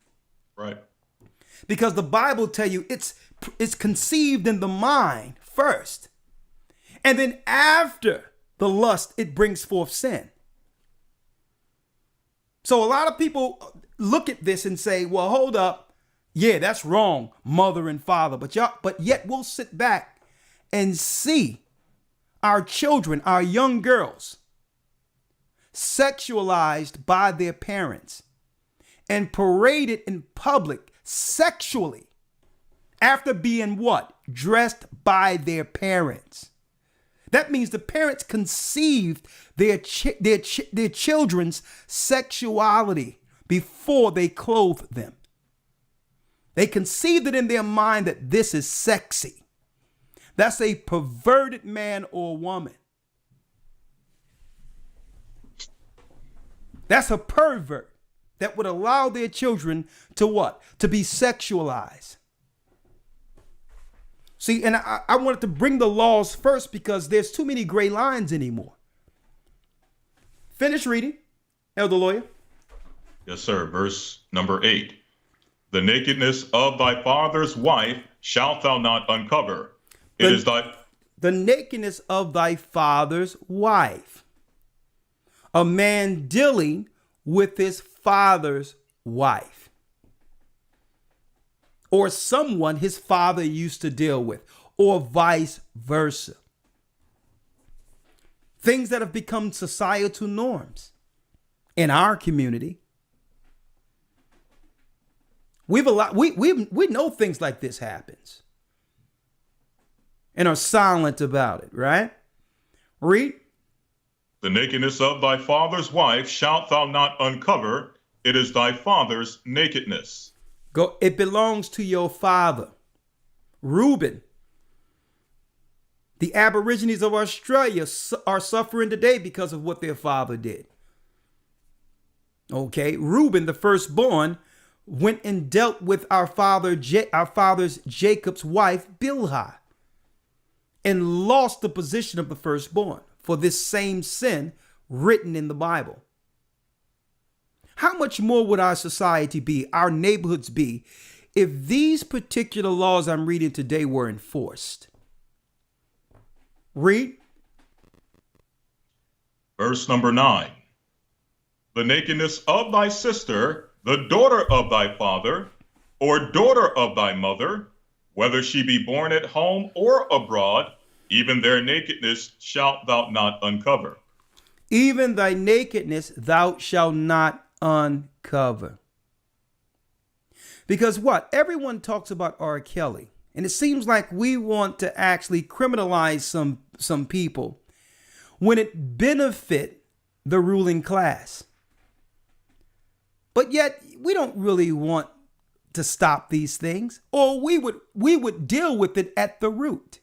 Right. Because the Bible tell you it's conceived in the mind first. And then after the lust, it brings forth sin. So a lot of people look at this and say, well, hold up. Yeah, that's wrong, mother and father. But yet we'll sit back and see our children, our young girls, sexualized by their parents and paraded in public sexually after being what? Dressed by their parents. That means the parents conceived their children's sexuality before they clothed them. They conceived it in their mind that this is sexy. That's a perverted man or woman. That's a pervert that would allow their children to what? To be sexualized. See, and I wanted to bring the laws first because there's too many gray lines anymore. Finish reading, Elder Lawyer. Yes, sir. Verse number 8. The nakedness of thy father's wife shalt thou not uncover. The nakedness of thy father's wife. A man dealing with his father's wife. Or someone his father used to deal with, or vice versa. Things that have become societal norms in our community. We know things like this happens and are silent about it, right? Read. The nakedness of thy father's wife shalt thou not uncover. It is thy father's nakedness. Go. It belongs to your father. Reuben. The Aborigines of Australia are suffering today because of what their father did. Okay. Reuben, the firstborn, went and dealt with our father's Jacob's wife, Bilhah, and lost the position of the firstborn for this same sin written in the Bible. How much more would our society be, our neighborhoods be, if these particular laws I'm reading today were enforced? Read. Verse number 9. The nakedness of thy sister, the daughter of thy father, or daughter of thy mother, whether she be born at home or abroad, even their nakedness shalt thou not uncover. Even thy nakedness thou shalt not uncover. Because what? Everyone talks about R. Kelly, and it seems like we want to actually criminalize some people when it benefit the ruling class. But yet we don't really want to stop these things, or we would deal with it at the root.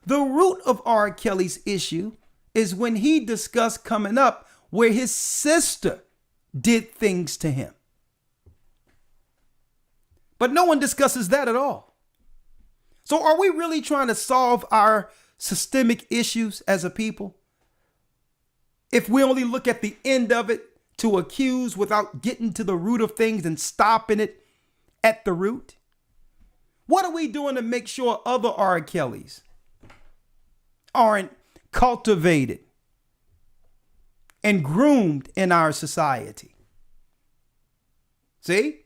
The root of R. Kelly's issue is when he discussed coming up where his sister did things to him. But no one discusses that at all. So are we really trying to solve our systemic issues as a people if we only look at the end of it to accuse without getting to the root of things and stopping it at the root? What are we doing to make sure other R. Kellys aren't cultivated and groomed in our society? See?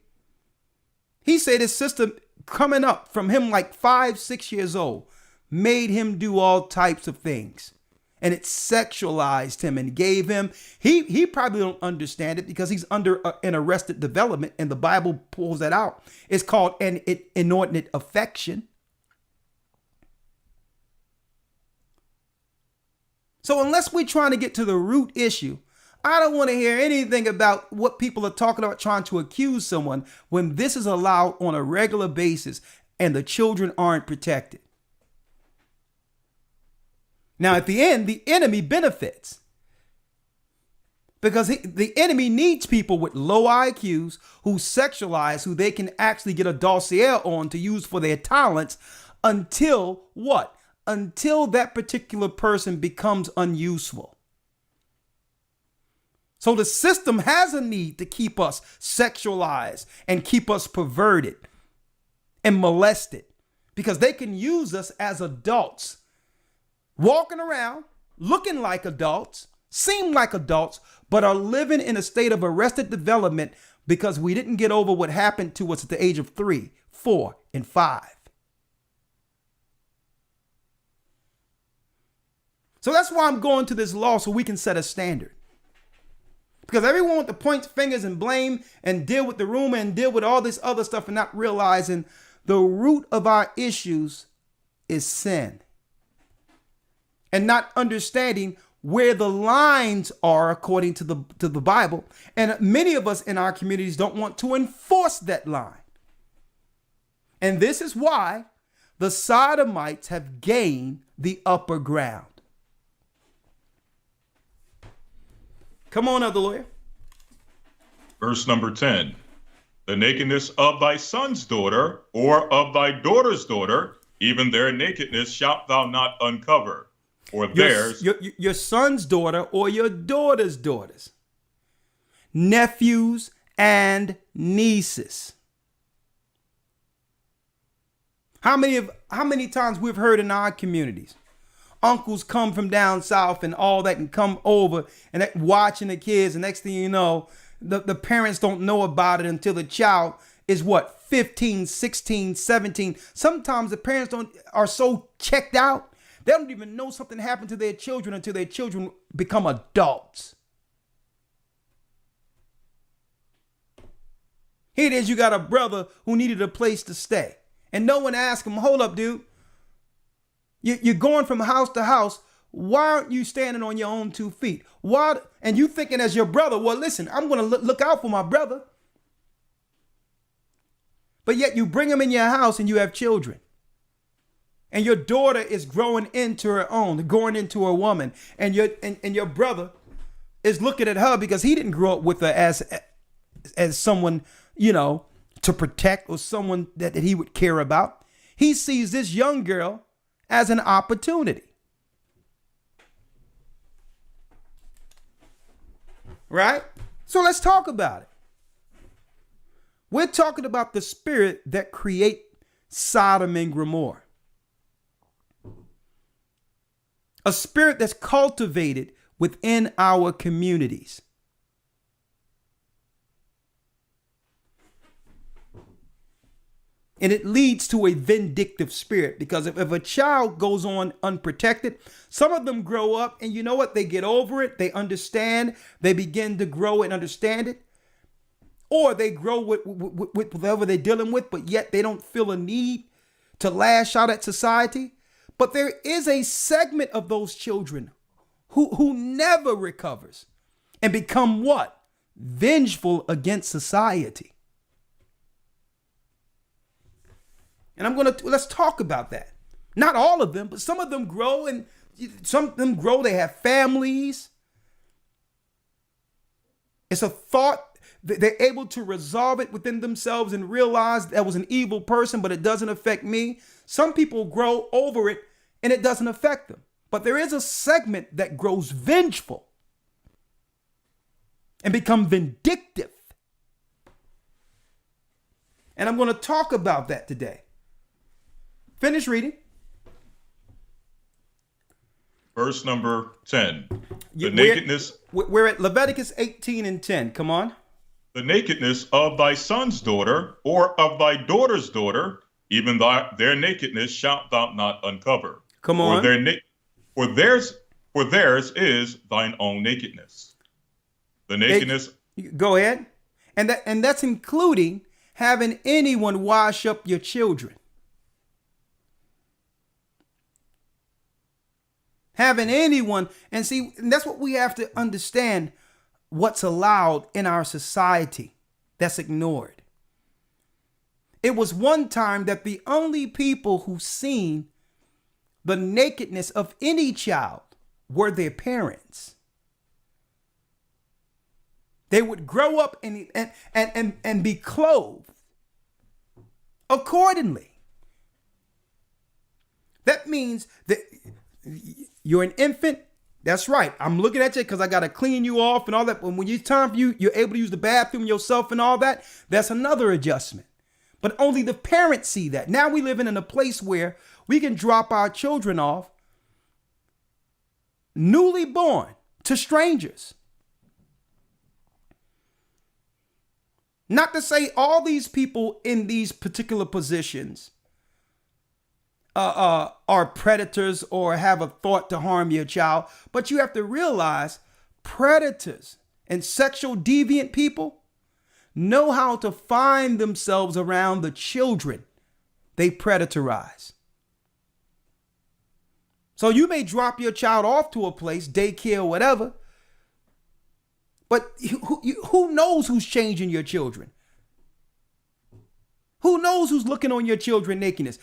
He said his sister coming up from him like 5, 6 years old made him do all types of things. and it sexualized him and gave him, he probably don't understand it because he's under an arrested development, and the Bible pulls that out. It's called an inordinate affection. So unless we're trying to get to the root issue, I don't want to hear anything about what people are talking about trying to accuse someone when this is allowed on a regular basis and the children aren't protected. Now, at the end, the enemy benefits because the enemy needs people with low IQs who sexualize, who they can actually get a dossier on to use for their talents until what? Until that particular person becomes unuseful. So the system has a need to keep us sexualized and keep us perverted and molested because they can use us as adults, walking around, looking like adults, seem like adults, but are living in a state of arrested development because we didn't get over what happened to us at the age of 3, 4, and 5. So that's why I'm going to this law so we can set a standard. Because everyone wants to point fingers and blame and deal with the rumor and deal with all this other stuff and not realizing the root of our issues is sin. And not understanding where the lines are according to the Bible. And many of us in our communities don't want to enforce that line. And this is why the Sodomites have gained the upper ground. Come on, other lawyer. Verse number 10. The nakedness of thy son's daughter or of thy daughter's daughter, even their nakedness shalt thou not uncover. Or theirs. Your son's daughter or your daughter's daughters. Nephews and nieces. How many times we've heard in our communities? Uncles come from down south and all that and come over and watching the kids. And next thing you know, the parents don't know about it until the child is what, 15, 16, 17. Sometimes the parents are so checked out, they don't even know something happened to their children until their children become adults. Here it is, you got a brother who needed a place to stay. And no one asked him, hold up, dude. You're going from house to house. Why aren't you standing on your own 2 feet? Why? And you thinking as your brother, well, listen, I'm going to look out for my brother. But yet you bring him in your house and you have children. And your daughter is growing into her own, growing into a woman. And your brother is looking at her because he didn't grow up with her as someone, to protect or someone that he would care about. He sees this young girl as an opportunity. Right? So let's talk about it. We're talking about the spirit that create Sodom and Gomorrah. A spirit that's cultivated within our communities. And it leads to a vindictive spirit because if a child goes on unprotected, some of them grow up and you know what? They get over it. They understand. They begin to grow and understand it. Or they grow with whatever they're dealing with, but yet they don't feel a need to lash out at society. But there is a segment of those children who never recovers and become what? Vengeful against society. And let's talk about that. Not all of them, but some of them grow and some of them grow. They have families. It's a thought. They're able to resolve it within themselves and realize that was an evil person, but it doesn't affect me. Some people grow over it and it doesn't affect them. But there is a segment that grows vengeful and become vindictive. And I'm going to talk about that today. Finish reading. Verse number 10. The nakedness. We're at Leviticus 18 and 10. Come on. The nakedness of thy son's daughter or of thy daughter's daughter, even their nakedness shalt thou not uncover. Come on. For theirs for theirs is thine own nakedness. The nakedness. Go ahead. And that's including having anyone wash up your children. Having anyone, and see, and that's what we have to understand, what's allowed in our society that's ignored. It was one time that the only people who seen the nakedness of any child were their parents. They would grow up and be clothed accordingly. That means that you're an infant. That's right. I'm looking at you because I got to clean you off and all that. But when it's time for you, you're able to use the bathroom yourself and all that. That's another adjustment. But only the parents see that. Now we live in a place where we can drop our children off newly born to strangers. Not to say all these people in these particular positions are predators or have a thought to harm your child, but you have to realize predators and sexual deviant people know how to find themselves around the children they predatorize. So you may drop your child off to a place, daycare or whatever, but who knows who's changing your children? Who knows who's looking on your children nakedness?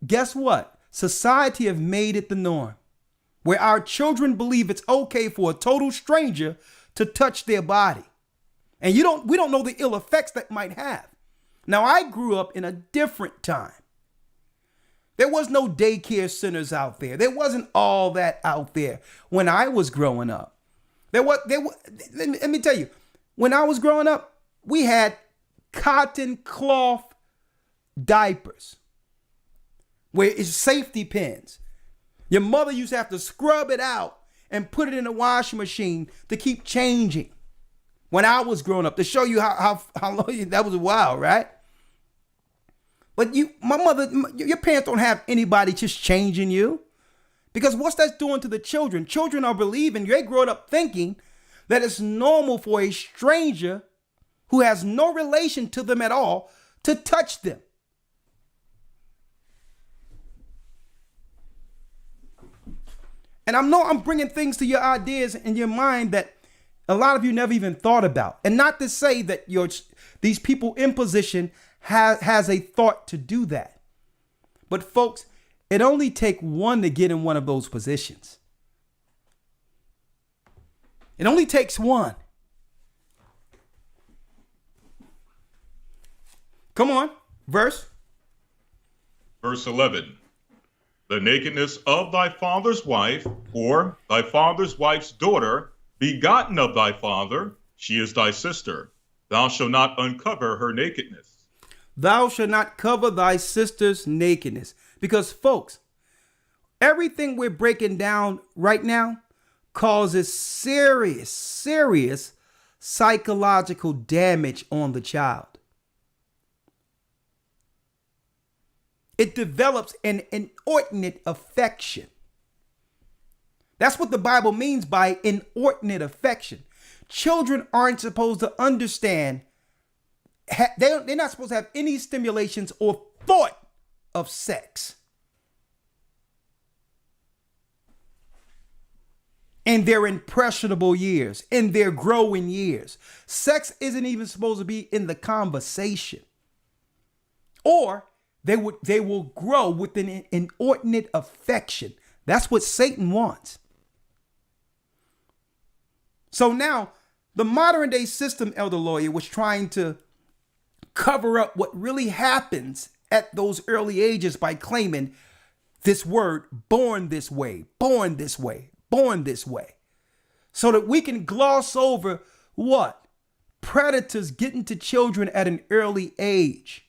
Guess what? Society have made it the norm, where our children believe it's okay for a total stranger to touch their body. And we don't know the ill effects that might have. Now, I grew up in a different time. There was no daycare centers out there. There wasn't all that out there when I was growing up. Let me tell you, when I was growing up, we had cotton cloth diapers where it's safety pins. Your mother used to have to scrub it out and put it in a washing machine to keep changing. When I was growing up, to show you how long that was wild, right? But your parents don't have anybody just changing you. Because what's that doing to the children? Children are believing, they grow up thinking that it's normal for a stranger who has no relation to them at all to touch them. And I'm bringing things to your ideas and your mind that a lot of you never even thought about. And not to say that these people in position has a thought to do that. But folks, it only takes one to get in one of those positions. It only takes one. Come on, verse 11. The nakedness of thy father's wife, or thy father's wife's daughter, begotten of thy father, she is thy sister. Thou shalt not uncover her nakedness. Thou shalt not cover thy sister's nakedness. Because, folks, everything we're breaking down right now causes serious psychological damage on the child. It develops an inordinate affection. That's what the Bible means by inordinate affection. Children aren't supposed to understand. They're not supposed to have any stimulations or thought of sex in their impressionable years, in their growing years. Sex isn't even supposed to be in the conversation. Or they will grow with an inordinate affection. That's what Satan wants. So now the modern day system, Elder Lawyer, was trying to cover up what really happens at those early ages by claiming this word, born this way, born this way, born this way. So that we can gloss over what? Predators getting to children at an early age.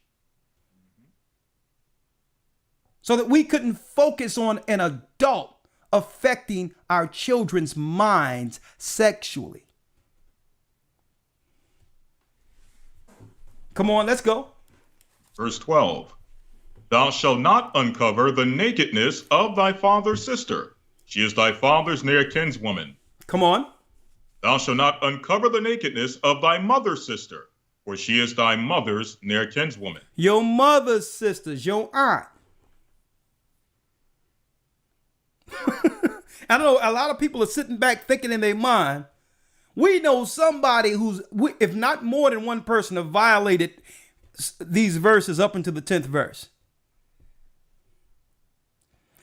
So that we couldn't focus on an adult affecting our children's minds sexually. Come on, let's go. Verse 12. Thou shalt not uncover the nakedness of thy father's sister. She is thy father's near kinswoman. Come on. Thou shalt not uncover the nakedness of thy mother's sister, for she is thy mother's near kinswoman. Your mother's sisters, your aunt. I know a lot of people are sitting back thinking in their mind, we know somebody who's, if not more than one person, have violated these verses up into the 10th verse.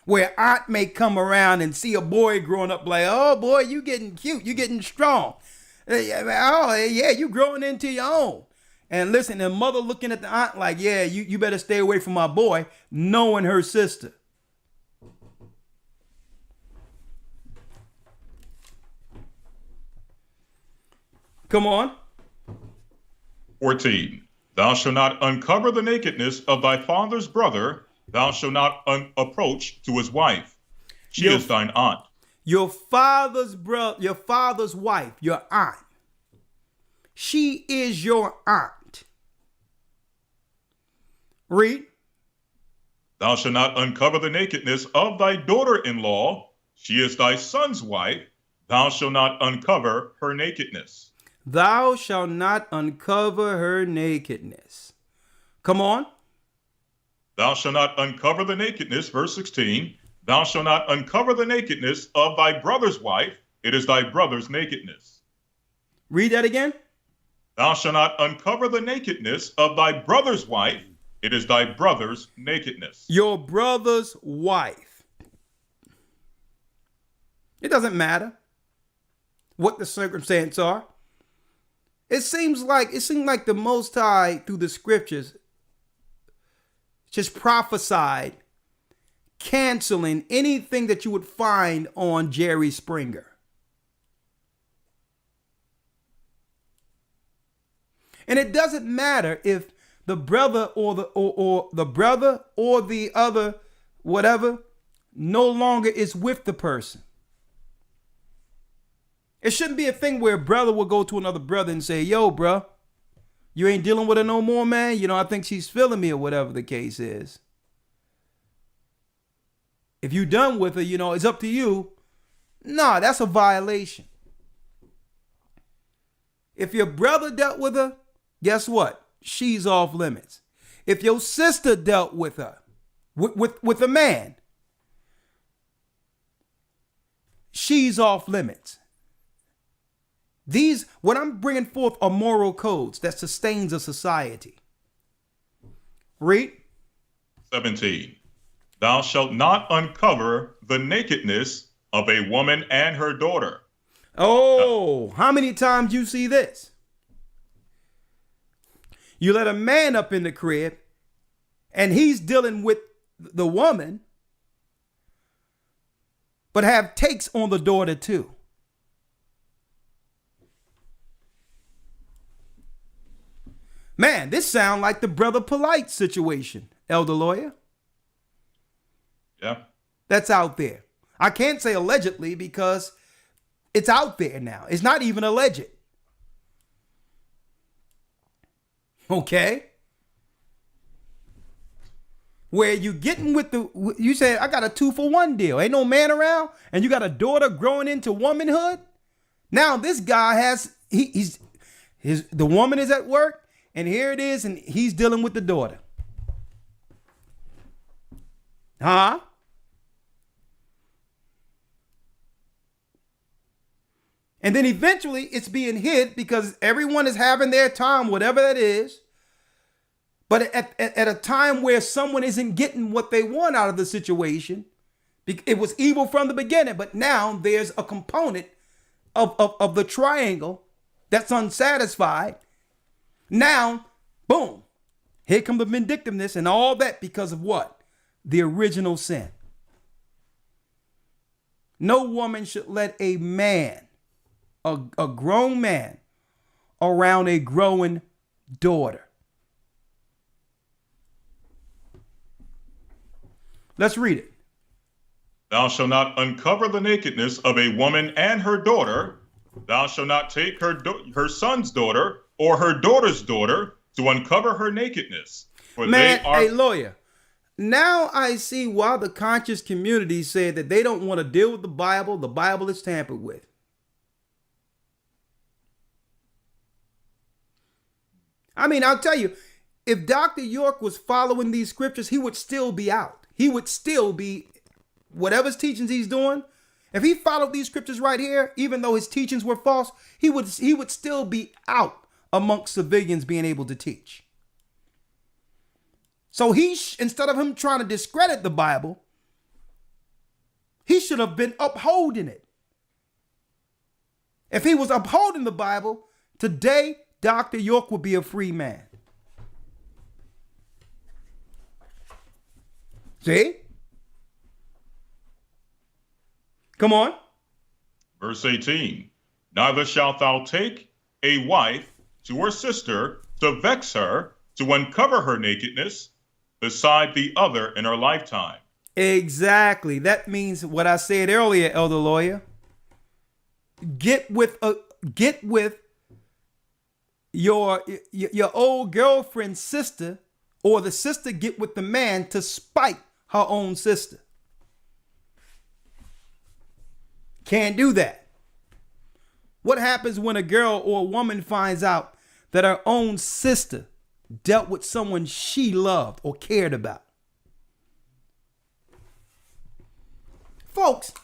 Where aunt may come around and see a boy growing up like, oh boy, you getting cute, you getting strong. Oh yeah, you growing into your own. And listen, the mother looking at the aunt like, yeah, you better stay away from my boy, knowing her sister. Come on. 14. Thou shalt not uncover the nakedness of thy father's brother. Thou shalt not approach to his wife. She is thine aunt. Your father's brother, your father's wife, your aunt. She is your aunt. Read. Thou shalt not uncover the nakedness of thy daughter-in-law. She is thy son's wife. Thou shalt not uncover her nakedness. Thou shalt not uncover her nakedness. Come on. Thou shalt not uncover the nakedness, verse 16. Thou shalt not uncover the nakedness of thy brother's wife. It is thy brother's nakedness. Read that again. Thou shalt not uncover the nakedness of thy brother's wife. It is thy brother's nakedness. Your brother's wife. It doesn't matter what the circumstances are. It seems like the Most High through the scriptures just prophesied canceling anything that you would find on Jerry Springer. And it doesn't matter if the brother or the brother or the other whatever no longer is with the person. It shouldn't be a thing where a brother will go to another brother and say, yo, bro, you ain't dealing with her no more, man. You know, I think she's feeling me or whatever the case is. If you done with her, you know, it's up to you. Nah, that's a violation. If your brother dealt with her, guess what? She's off limits. If your sister dealt with her, with a man, she's off limits. What I'm bringing forth are moral codes that sustains a society. Read. 17. Thou shalt not uncover the nakedness of a woman and her daughter. Oh, how many times you see this? You let a man up in the crib and he's dealing with the woman, but have takes on the daughter too. Man, this sounds like the Brother Polite situation, Elder Lawyer. Yeah. That's out there. I can't say allegedly because it's out there now. It's not even alleged. Okay? Where you getting with you say, I got a 2-for-1 deal. Ain't no man around, and you got a daughter growing into womanhood. Now this guy has, the woman is at work, and here it is, and he's dealing with the daughter. Huh? And then eventually it's being hid because everyone is having their time, whatever that is. But at a time where someone isn't getting what they want out of the situation, it was evil from the beginning, but now there's a component of the triangle that's unsatisfied. Now, boom, here come the vindictiveness and all that because of what? The original sin. No woman should let a man, a grown man, around a growing daughter. Let's read it. Thou shalt not uncover the nakedness of a woman and her daughter. Thou shalt not take her son's daughter or her daughter's daughter to uncover her nakedness. For Man, they are... hey, lawyer, Now I see why the conscious community said that they don't want to deal with the Bible. The Bible is tampered with. I mean, I'll tell you, if Dr. York was following these scriptures, he would still be out. He would still be, whatever's teachings he's doing, if he followed these scriptures right here, even though his teachings were false, he would still be out amongst civilians being able to teach. So instead of him trying to discredit the Bible, he should have been upholding it. If he was upholding the Bible, today, Dr. York would be a free man. See? Come on. Verse 18, neither shalt thou take a wife to her sister to vex her, to uncover her nakedness, beside the other in her lifetime. Exactly. That means what I said earlier, Elder Lawyer. Get with your old girlfriend's sister, or the sister get with the man to spite her own sister. Can't do that. What happens when a girl or a woman finds out that her own sister dealt with someone she loved or cared about? Folks,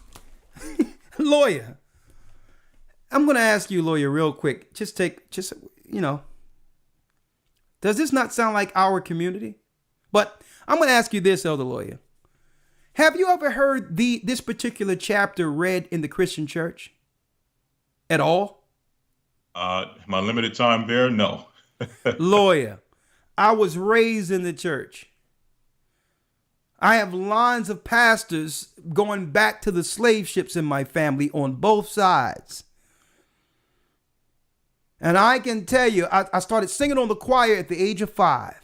lawyer, I'm going to ask you, lawyer, real quick. Does this not sound like our community? But I'm going to ask you this, elder lawyer. Have you ever heard this particular chapter read in the Christian church at all? My limited time there, no. Lawyer, I was raised in the church. I have lines of pastors going back to the slave ships in my family on both sides. And I can tell you, I started singing on the choir at the age of 5.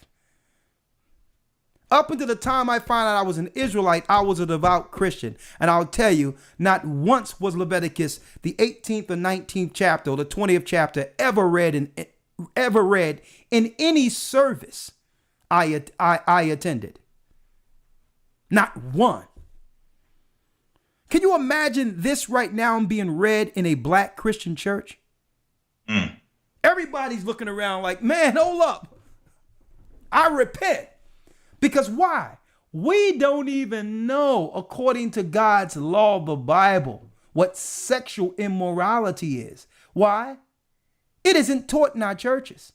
Up until the time I found out I was an Israelite, I was a devout Christian. And I'll tell you, not once was Leviticus, the 18th or 19th chapter or the 20th chapter ever read in any service I attended. Not one. Can you imagine this right now being read in a black Christian church? Everybody's looking around like, man, hold up. I repent. Because why? We don't even know, according to God's law, the Bible, what sexual immorality is. Why? It isn't taught in our churches.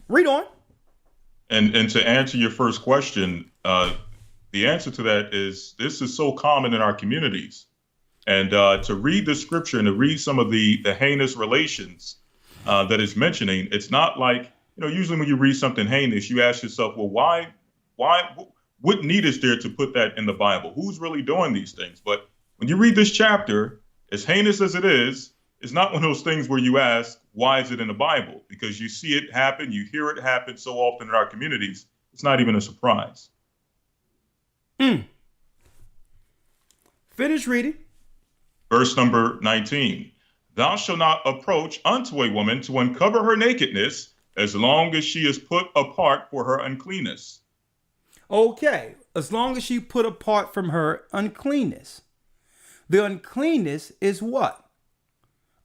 Read on. And to answer your first question, the answer to that is this is so common in our communities. And to read the scripture and to read some of the heinous relations that is mentioning, it's not like, usually when you read something heinous, you ask yourself, well, why, what need is there to put that in the Bible? Who's really doing these things? But when you read this chapter, as heinous as it is, it's not one of those things where you ask, why is it in the Bible? Because you see it happen, you hear it happen so often in our communities, it's not even a surprise. Finish reading. Verse number 19. Thou shalt not approach unto a woman to uncover her nakedness, as long as she is put apart for her uncleanness. Okay, as long as she put apart from her uncleanness. The uncleanness is what?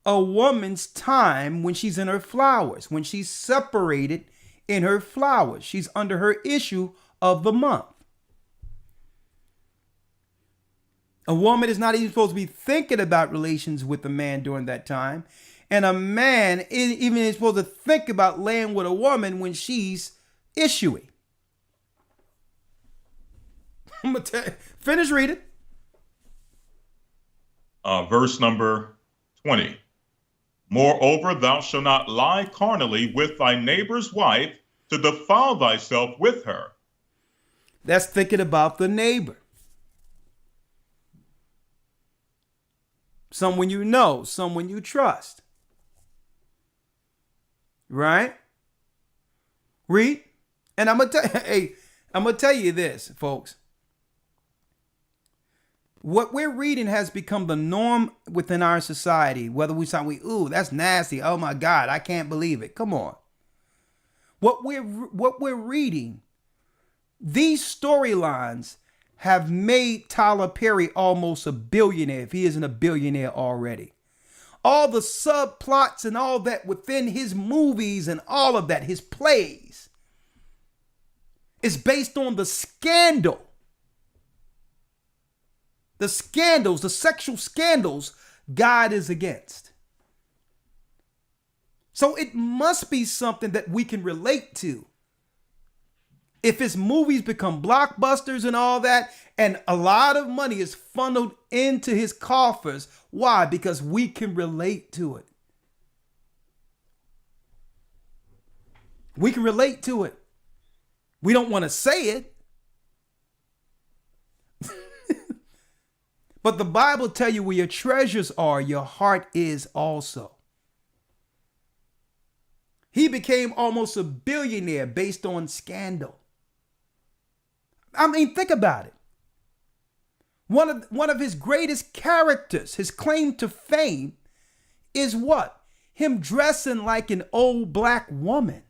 A woman's time when she's in her flowers, when she's separated in her flowers. She's under her issue of the month. A woman is not even supposed to be thinking about relations with a man during that time. And a man isn't even supposed to think about laying with a woman when she's issuing. I'm going to tell you. Finish reading. Verse number 20. Moreover, thou shalt not lie carnally with thy neighbor's wife to defile thyself with her. That's thinking about the neighbor. Someone you know, someone you trust. Right? Read. And I'm gonna tell you this, folks. What we're reading has become the norm within our society. Whether we say, ooh, that's nasty. Oh my God, I can't believe it. Come on. What we're reading, these storylines have made Tyler Perry almost a billionaire, if he isn't a billionaire already. All the subplots and all that within his movies and all of that, his plays, is based on the scandal. The scandals, the sexual scandals God is against. So it must be something that we can relate to. If his movies become blockbusters and all that, and a lot of money is funneled into his coffers, why? Because we can relate to it. We can relate to it. We don't want to say it. But the Bible tells you where your treasures are, your heart is also. He became almost a billionaire based on scandal. I mean, think about it. One of his greatest characters, his claim to fame, is what? Him dressing like an old black woman.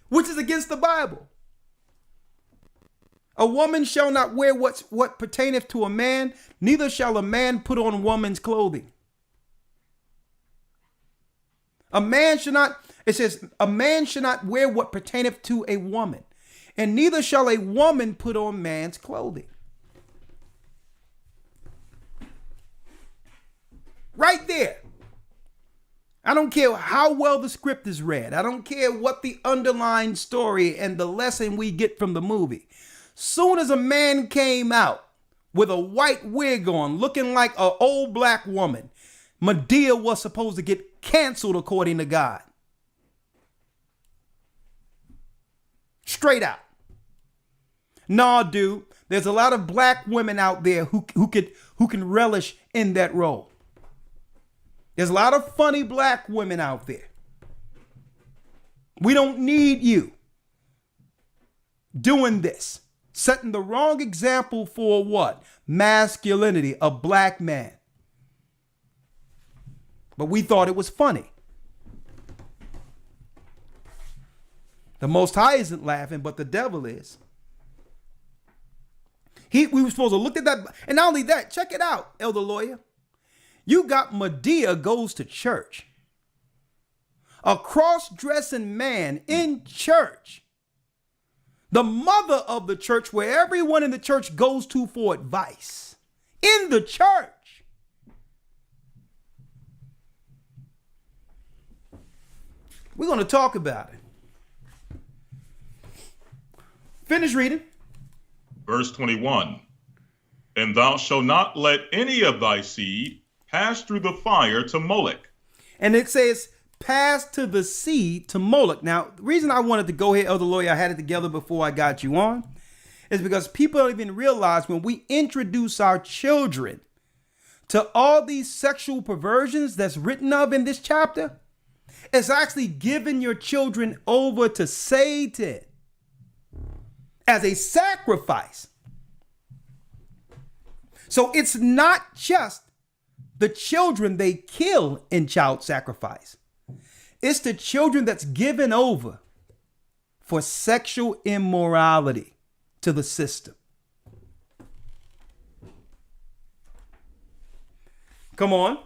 Which is against the Bible. A woman shall not wear what pertaineth to a man, neither shall a man put on woman's clothing. A man should not, it says, a man should not wear what pertaineth to a woman, and neither shall a woman put on man's clothing. Right there. I don't care how well the script is read. I don't care what the underlying story and the lesson we get from the movie. Soon as a man came out with a white wig on, looking like an old black woman, Medea was supposed to get canceled according to God. Straight out. Nah, dude, there's a lot of black women out there who can relish in that role. There's a lot of funny black women out there. We don't need you doing this. Setting the wrong example for what? Masculinity, a black man. But we thought it was funny. The Most High isn't laughing, but the devil is. We were supposed to look at that. And not only that, check it out, Elder Lawyer. You got Medea goes to church. A cross-dressing man in church. The mother of the church, where everyone in the church goes to for advice. In the church. We're going to talk about it. Finish reading. Verse 21. And thou shalt not let any of thy seed pass through the fire to Moloch. And it says, pass to the seed to Moloch. Now, the reason I wanted to go here, Elder Lawyer, I had it together before I got you on, is because people don't even realize when we introduce our children to all these sexual perversions that's written of in this chapter, it's actually giving your children over to Satan as a sacrifice. So it's not just the children they kill in child sacrifice. It's the children that's given over for sexual immorality to the system. Come on.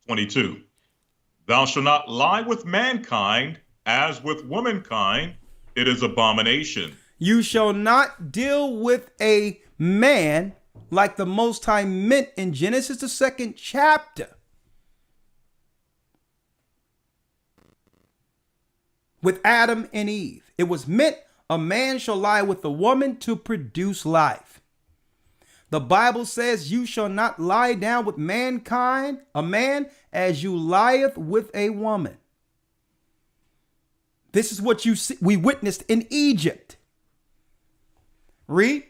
22. Thou shalt not lie with mankind as with womankind. It is abomination. You shall not deal with a man like the Most High meant in Genesis, the 2nd chapter. With Adam and Eve. It was meant a man shall lie with a woman to produce life. The Bible says you shall not lie down with mankind, a man, as you lieth with a woman. This is what we witnessed in Egypt. Read.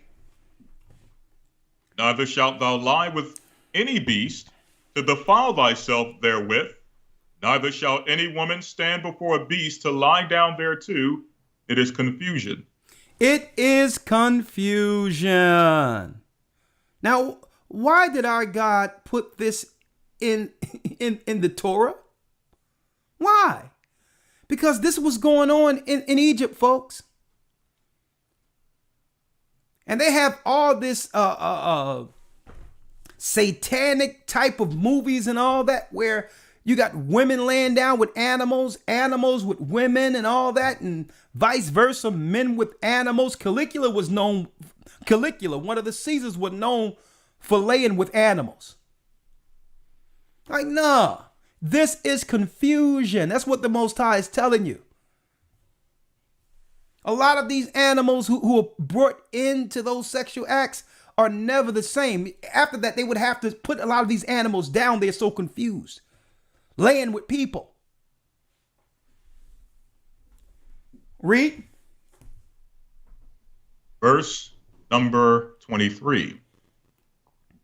Neither shalt thou lie with any beast to defile thyself therewith. Neither shall any woman stand before a beast to lie down thereto. It is confusion. It is confusion. Now, why did our God put this in the Torah? Why? Because this was going on in Egypt, folks. And they have all this satanic type of movies and all that, where you got women laying down with animals, animals with women and all that, and vice versa, men with animals. Caligula, one of the Caesars, was known for laying with animals. Like, nah, this is confusion. That's what the Most High is telling you. A lot of these animals who are brought into those sexual acts are never the same. After that, they would have to put a lot of these animals down. They're so confused. Laying with people. Read. Verse number 23.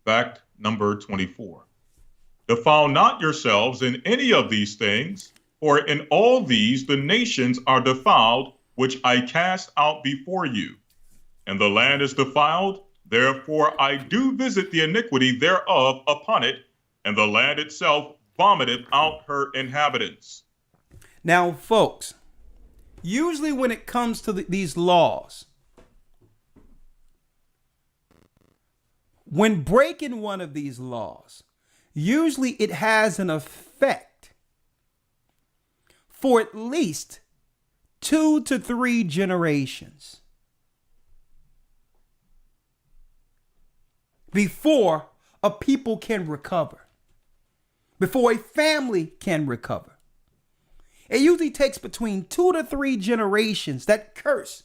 Fact number 24. Defile not yourselves in any of these things, for in all these the nations are defiled, which I cast out before you. And the land is defiled, therefore I do visit the iniquity thereof upon it, and the land itself vomiteth out her inhabitants. Now, folks, usually when it comes to these laws, when breaking one of these laws, usually it has an effect for at least 2 to 3 generations before a people can recover, before a family can recover. It usually takes between 2 to 3 generations, that curse,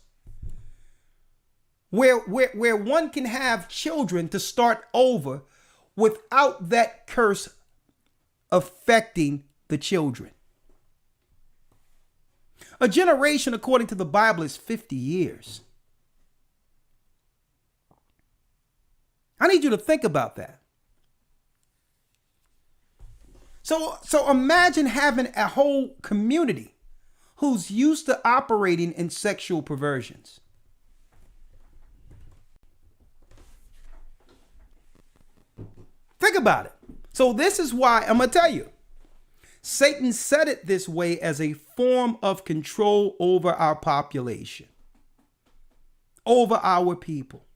where one can have children to start over without that curse affecting the children. A generation, according to the Bible, is 50 years. I need you to think about that. So imagine having a whole community who's used to operating in sexual perversions. Think about it. So this is why I'm going to tell you. Satan set it this way as a form of control over our population, over our people.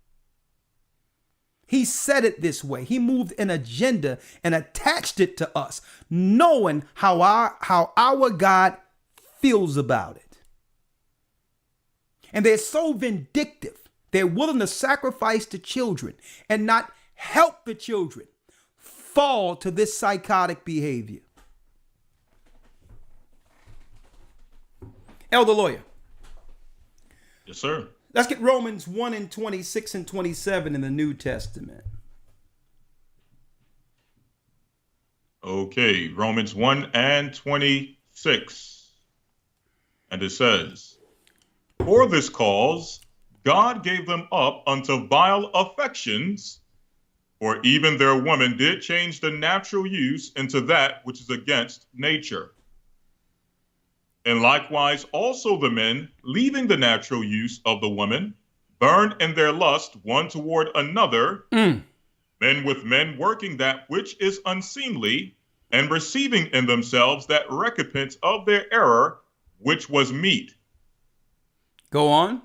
He said it this way. He moved an agenda and attached it to us, knowing how our God feels about it. And they're so vindictive. They're willing to sacrifice the children and not help the children fall to this psychotic behavior. Elder Lawyer. Yes, sir. Let's get Romans 1 and 26 and 27 in the New Testament. Okay, Romans 1 and 26. And it says, for this cause, God gave them up unto vile affections, for even their women did change the natural use into that which is against nature. And likewise also the men, leaving the natural use of the woman, burned in their lust one toward another, men with men working that which is unseemly, and receiving in themselves that recompense of their error, which was meet. Go on.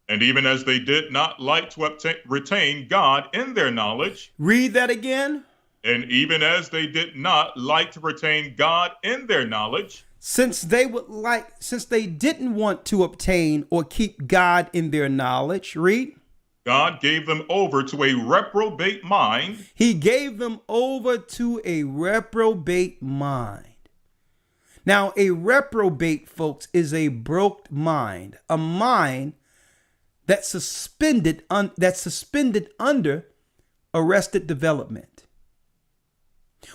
And even as they did not like to retain God in their knowledge. Read that again. And even as they did not like to retain God in their knowledge. Since they didn't want to obtain or keep God in their knowledge, read. God gave them over to a reprobate mind. He gave them over to a reprobate mind. Now, a reprobate, folks, is a broke mind, a mind that's suspended under arrested development.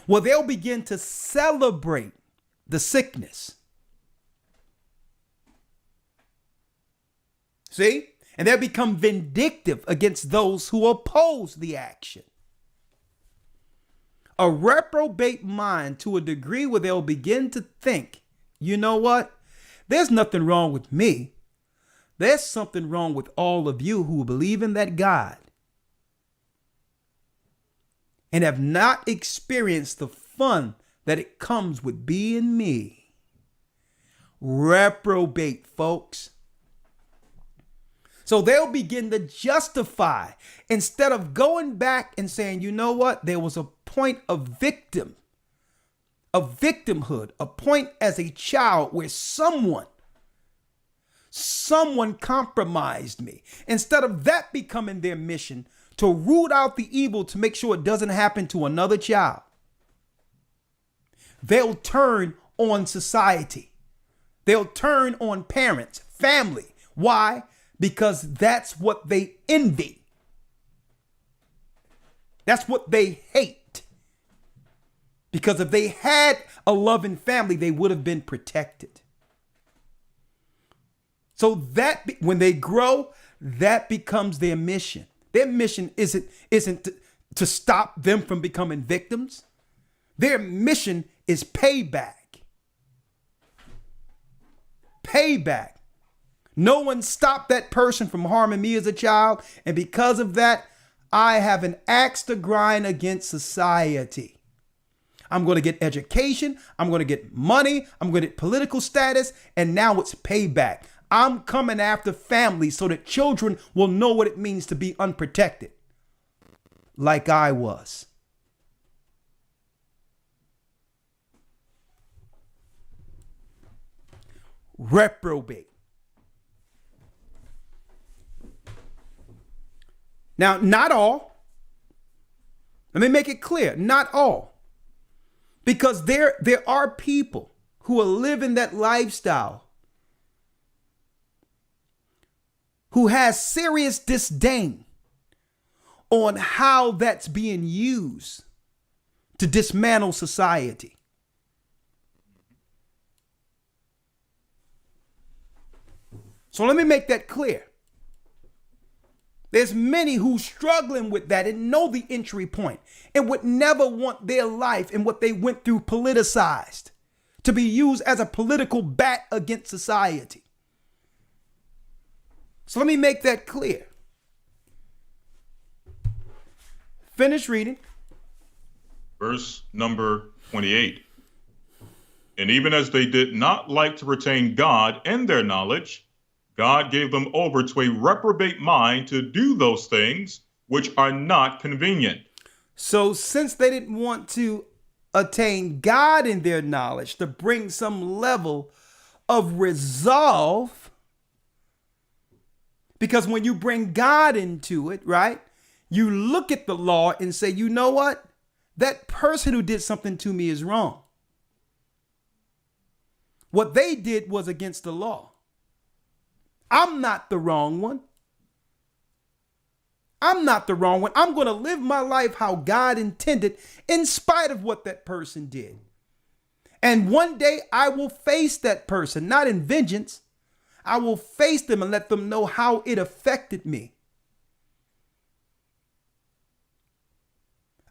Well, they'll begin to celebrate the sickness. See? And they'll become vindictive against those who oppose the action. A reprobate mind to a degree where they'll begin to think, you know what? There's nothing wrong with me. There's something wrong with all of you who believe in that God. and have not experienced the fun that it comes with being me. Reprobate, folks. So they'll begin to justify instead of going back and saying, you know what? There was a point of victimhood, a point as a child where someone compromised me. Instead of that becoming their mission to root out the evil to make sure it doesn't happen to another child, they'll turn on society. They'll turn on parents, family. Why? Because that's what they envy. That's what they hate. Because if they had a loving family, they would have been protected. So that when they grow, that becomes their mission. Their mission isn't to stop them from becoming victims. Their mission is payback. Payback. No one stopped that person from harming me as a child. And because of that, I have an axe to grind against society. I'm going to get education. I'm going to get money. I'm going to get political status. And now it's payback. I'm coming after families so that children will know what it means to be unprotected, like I was. Reprobate. Now, not all. Let me make it clear, not all. Because there are people who are living that lifestyle who has serious disdain on how that's being used to dismantle society. So let me make that clear. There's many who struggling with that and know the entry point and would never want their life and what they went through politicized to be used as a political bat against society. So let me make that clear. Finish reading. Verse number 28. And even as they did not like to retain God in their knowledge, God gave them over to a reprobate mind to do those things which are not convenient. So since they didn't want to attain God in their knowledge, to bring some level of resolve, because when you bring God into it, right, you look at the law and say, you know what? That person who did something to me is wrong. What they did was against the law. I'm not the wrong one. I'm not the wrong one. I'm going to live my life how God intended in spite of what that person did. And one day I will face that person, not in vengeance. I will face them and let them know how it affected me.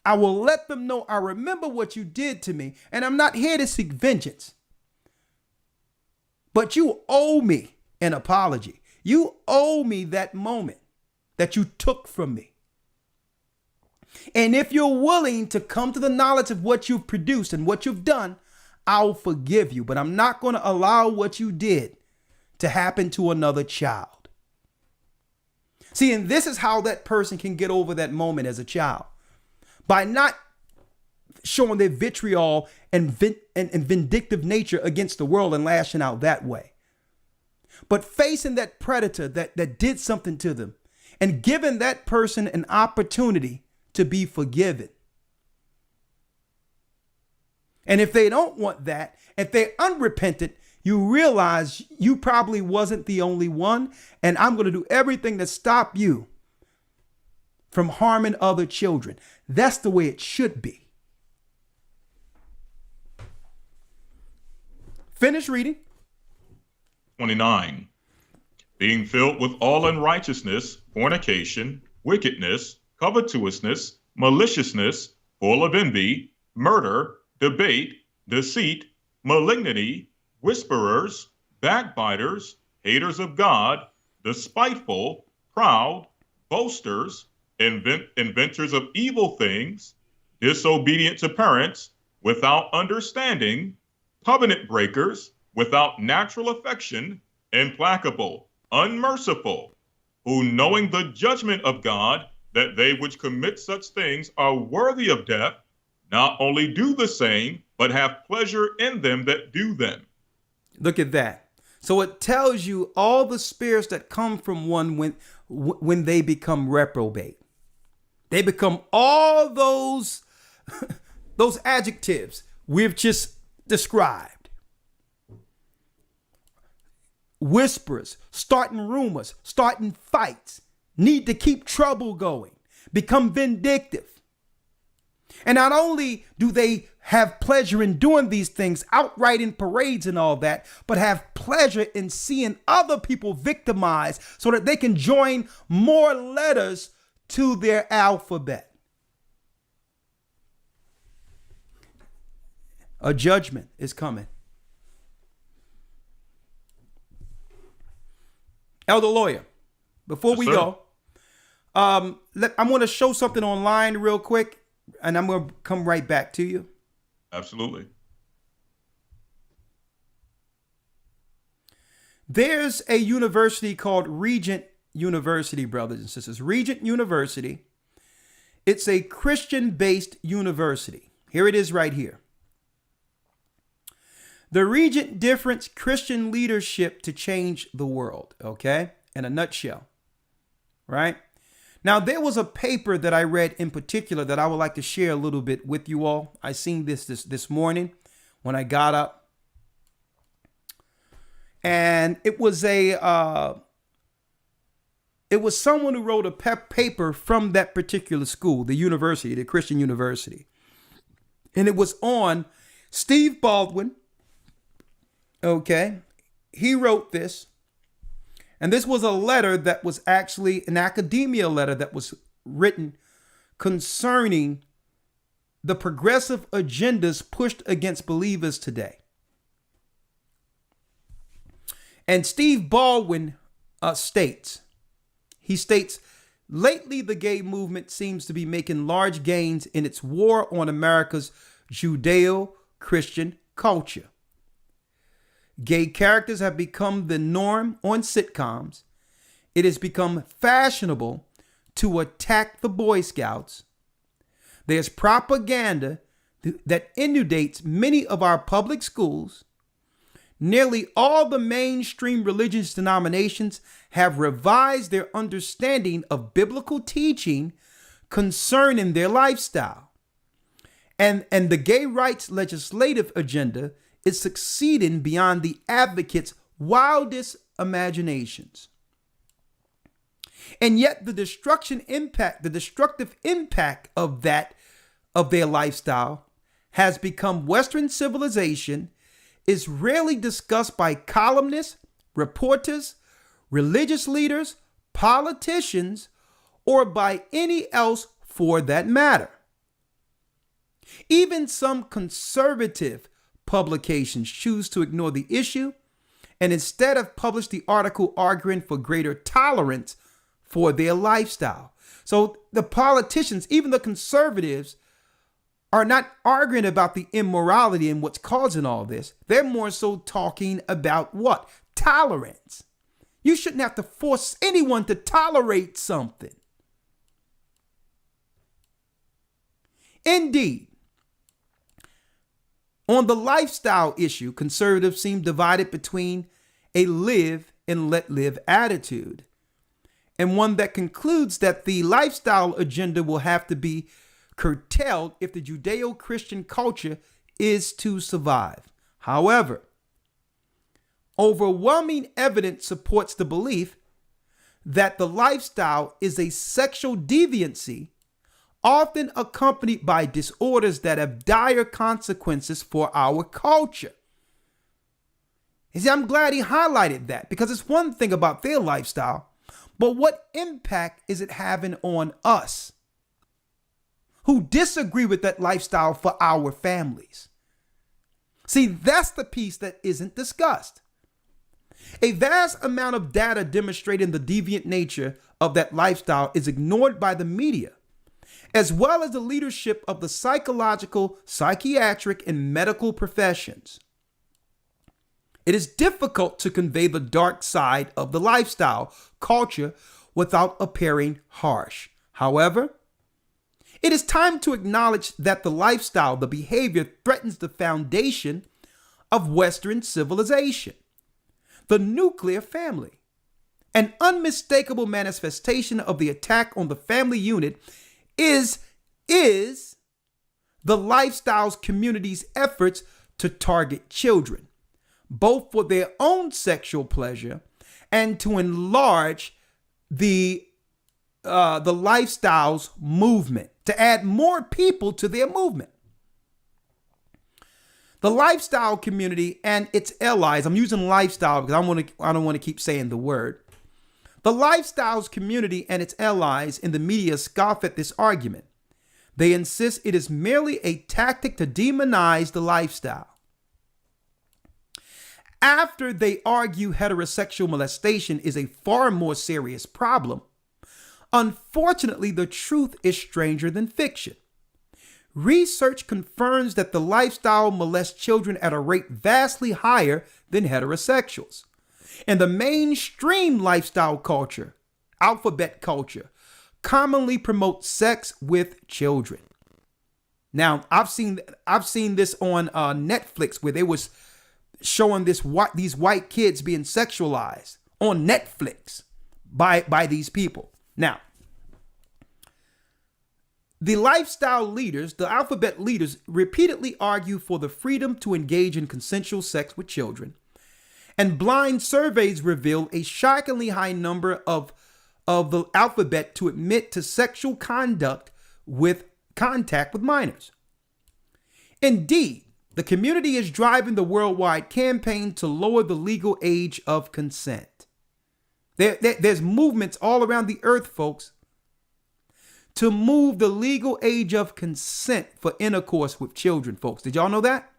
I will let them know I remember what you did to me, and I'm not here to seek vengeance. But you owe me an apology. You owe me that moment that you took from me. And if you're willing to come to the knowledge of what you've produced and what you've done, I'll forgive you. But I'm not going to allow what you did to happen to another child. See, and this is how that person can get over that moment as a child. By not showing their vitriol and vindictive nature against the world and lashing out that way. But facing that predator that did something to them and giving that person an opportunity to be forgiven. And if they don't want that, if they're unrepentant, you realize you probably wasn't the only one. And I'm going to do everything to stop you from harming other children. That's the way it should be. Finish reading. 29. Being filled with all unrighteousness, fornication, wickedness, covetousness, maliciousness, full of envy, murder, debate, deceit, malignity, whisperers, backbiters, haters of God, despiteful, proud, boasters, inventors of evil things, disobedient to parents, without understanding, covenant breakers, without natural affection, implacable, unmerciful, who knowing the judgment of God, that they which commit such things are worthy of death, not only do the same, but have pleasure in them that do them. Look at that. So it tells you all the spirits that come from one when they become reprobate. They become all those those adjectives we've just described. Whisperers, starting rumors, starting fights, need to keep trouble going, become vindictive. And not only do they have pleasure in doing these things outright in parades and all that, but have pleasure in seeing other people victimized so that they can join more letters to their alphabet. A judgment is coming. Elder Lawyer, before we go, I'm going to show something online real quick, and I'm going to come right back to you. Absolutely. There's a university called Regent University, brothers and sisters. Regent University. It's a Christian-based university. Here it is right here. The Regent Difference Christian Leadership to Change the World. Okay? In a nutshell. Right? Now, there was a paper that I read in particular that I would like to share a little bit with you all. I seen this morning when I got up. And it was someone who wrote a paper from that particular school, the university, the Christian university. And it was on Steve Baldwin. Okay. He wrote this. And this was a letter that was actually an academia letter that was written concerning the progressive agendas pushed against believers today. And Steve Baldwin states, lately the gay movement seems to be making large gains in its war on America's Judeo-Christian culture. Gay characters have become the norm on sitcoms. It has become fashionable to attack the Boy Scouts. There's propaganda that inundates many of our public schools. Nearly all the mainstream religious denominations have revised their understanding of biblical teaching concerning their lifestyle. And the gay rights legislative agenda is succeeding beyond the advocates' wildest imaginations. And yet the destructive impact of their lifestyle has become Western civilization is rarely discussed by columnists, reporters, religious leaders, politicians, or by any else for that matter. Even some conservative publications choose to ignore the issue and instead have published the article arguing for greater tolerance for their lifestyle. So the politicians, even the conservatives, are not arguing about the immorality and what's causing all this. They're more so talking about what? Tolerance. You shouldn't have to force anyone to tolerate something. Indeed, on the lifestyle issue, conservatives seem divided between a live and let live attitude, and one that concludes that the lifestyle agenda will have to be curtailed if the Judeo-Christian culture is to survive. However, overwhelming evidence supports the belief that the lifestyle is a sexual deviancy, often accompanied by disorders that have dire consequences for our culture. You see, I'm glad he highlighted that, because it's one thing about their lifestyle, but what impact is it having on us who disagree with that lifestyle for our families? See, that's the piece that isn't discussed. A vast amount of data demonstrating the deviant nature of that lifestyle is ignored by the media, as well as the leadership of the psychological, psychiatric, and medical professions. It is difficult to convey the dark side of the lifestyle culture without appearing harsh. However, it is time to acknowledge that the lifestyle, the behavior, threatens the foundation of Western civilization, the nuclear family. An unmistakable manifestation of the attack on the family unit is the lifestyle's community's efforts to target children, both for their own sexual pleasure and to enlarge the lifestyle's movement, to add more people to their movement. The lifestyle community and its allies, I'm using lifestyle because I don't want to keep saying the word. The lifestyles community and its allies in the media scoff at this argument. They insist it is merely a tactic to demonize the lifestyle. After they argue heterosexual molestation is a far more serious problem, unfortunately, the truth is stranger than fiction. Research confirms that the lifestyle molests children at a rate vastly higher than heterosexuals. And the mainstream lifestyle culture, alphabet culture, commonly promotes sex with children. Now, I've seen this on Netflix where they was showing these white kids being sexualized on Netflix by these people. Now, the lifestyle leaders, the alphabet leaders, repeatedly argue for the freedom to engage in consensual sex with children. And blind surveys reveal a shockingly high number of the alphabet to admit to sexual contact with minors. Indeed, the community is driving the worldwide campaign to lower the legal age of consent. There's movements all around the earth, folks, to move the legal age of consent for intercourse with children, folks. Did y'all know that?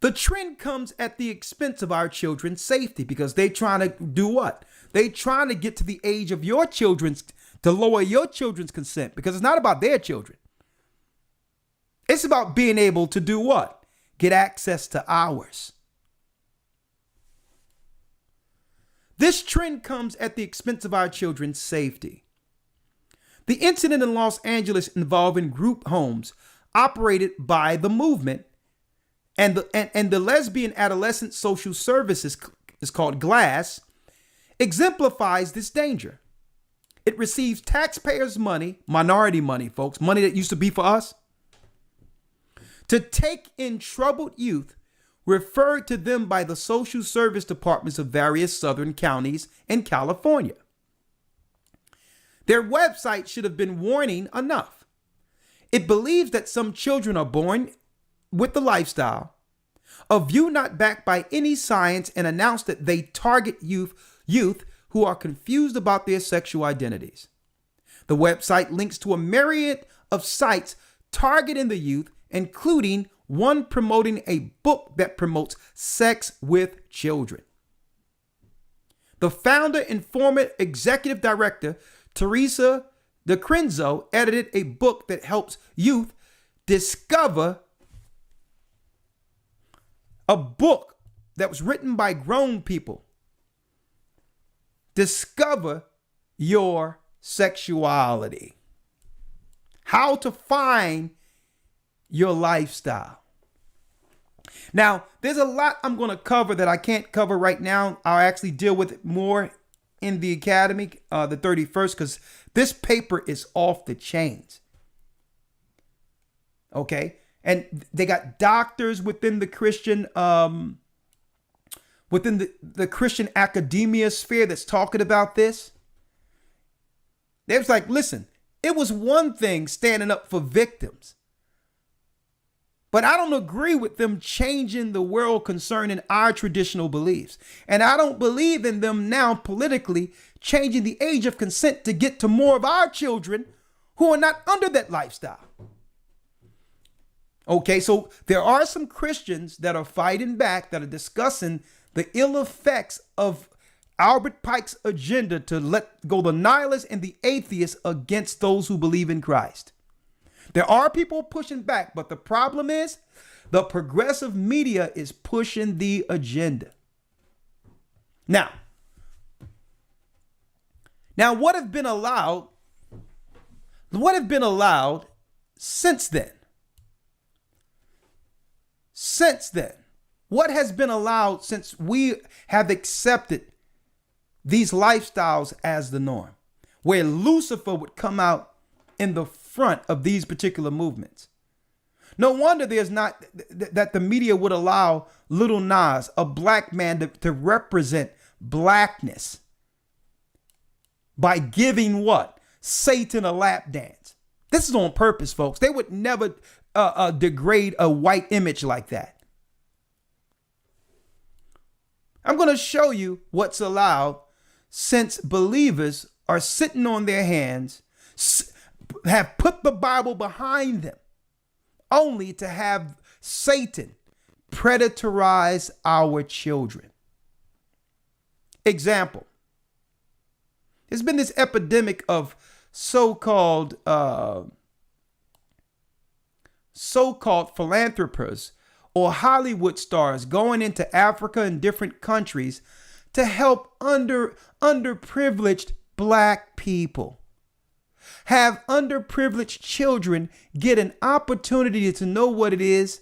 The trend comes at the expense of our children's safety because they trying to do what? They trying to get to the age of your children's, to lower your children's consent, because it's not about their children. It's about being able to do what? Get access to ours. This trend comes at the expense of our children's safety. The incident in Los Angeles involving group homes operated by the movement and the lesbian adolescent social services is called GLASS, exemplifies this danger. It receives taxpayers' money, minority money, folks, money that used to be for us, to take in troubled youth referred to them by the social service departments of various southern counties in California. Their website should have been warning enough. It believes that some children are born with the lifestyle, a view not backed by any science, and announce that they target youth who are confused about their sexual identities. The website links to a myriad of sites targeting the youth, including one promoting a book that promotes sex with children. The founder and former executive director, Teresa DeCrenzo, edited a book that helps youth discover, a book that was written by grown people. Discover your sexuality. How to find your lifestyle. Now, there's a lot I'm going to cover that I can't cover right now. I'll actually deal with it more in the academy, the 31st, because this paper is off the chains. Okay. And they got doctors within the Christian, within the Christian academia sphere that's talking about this. They was like, listen, it was one thing standing up for victims, but I don't agree with them changing the world concerning our traditional beliefs. And I don't believe in them now politically changing the age of consent to get to more of our children who are not under that lifestyle. Okay, so there are some Christians that are fighting back, that are discussing the ill effects of Albert Pike's agenda to let go the nihilists and the atheists against those who believe in Christ. There are people pushing back, but the problem is the progressive media is pushing the agenda. Now, what have been allowed since then? What has been allowed since we have accepted these lifestyles as the norm, where Lucifer would come out in the front of these particular movements? No wonder there's not that the media would allow Little Nas, a black man, to represent blackness by giving what? Satan a lap dance. This is on purpose, folks. They would never degrade a white image like that. I'm going to show you what's allowed since believers are sitting on their hands, have put the Bible behind them, only to have Satan predatorize our children. Example. There's been this epidemic of so-called philanthropists or Hollywood stars going into Africa and different countries to help underprivileged black people. Have underprivileged children get an opportunity to know what it is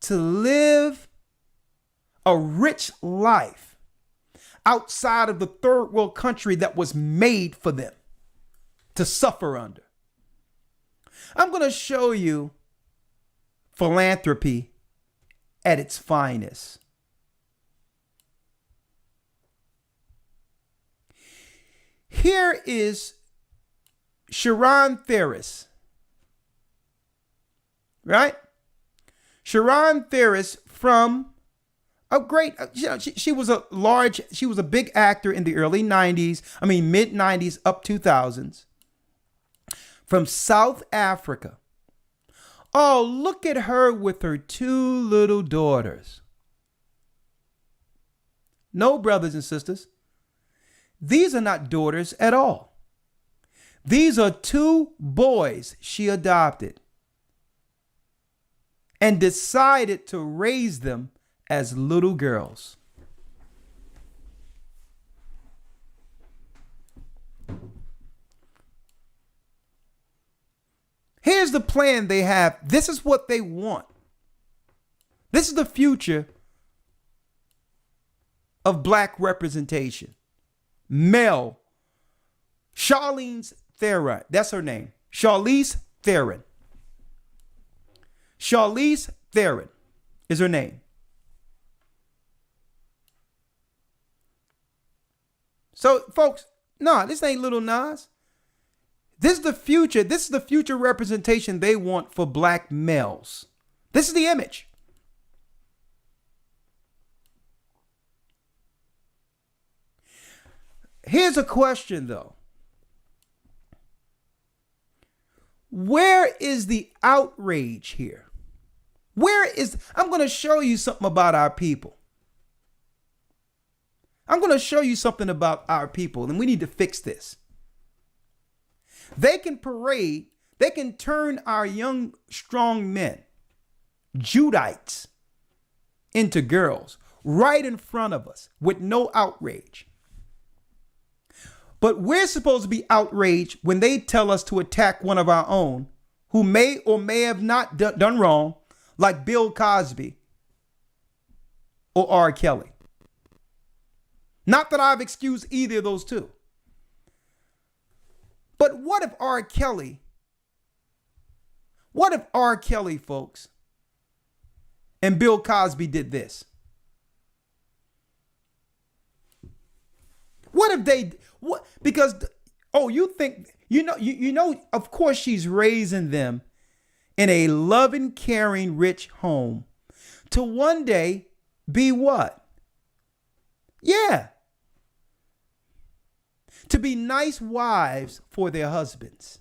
to live a rich life outside of the third world country that was made for them to suffer under. I'm going to show you philanthropy at its finest. Here is Sharon Ferris, right? Sharon Ferris from a great, she was a big actor in the early 90s, mid 90s up 2000s, from South Africa. Oh, look at her with her two little daughters. No, brothers and sisters, these are not daughters at all. These are two boys she adopted and decided to raise them as little girls. Here's the plan they have. This is what they want. This is the future of black representation. Male. Charlize Theron. That's her name. Charlize Theron. Charlize Theron is her name. So, folks, no, this ain't Little Nas. This is the future. This is the future representation they want for black males. This is the image. Here's a question, though. Where is the outrage here? I'm going to show you something about our people. I'm going to show you something about our people, and we need to fix this. They can parade, they can turn our young, strong men, Judites, into girls right in front of us with no outrage. But we're supposed to be outraged when they tell us to attack one of our own who may or may have not done wrong, like Bill Cosby or R. Kelly. Not that I've excused either of those two. But what if R. Kelly, folks, and Bill Cosby did this? What if they, because, of course she's raising them in a loving, caring, rich home to one day be what? Yeah. To be nice wives for their husbands.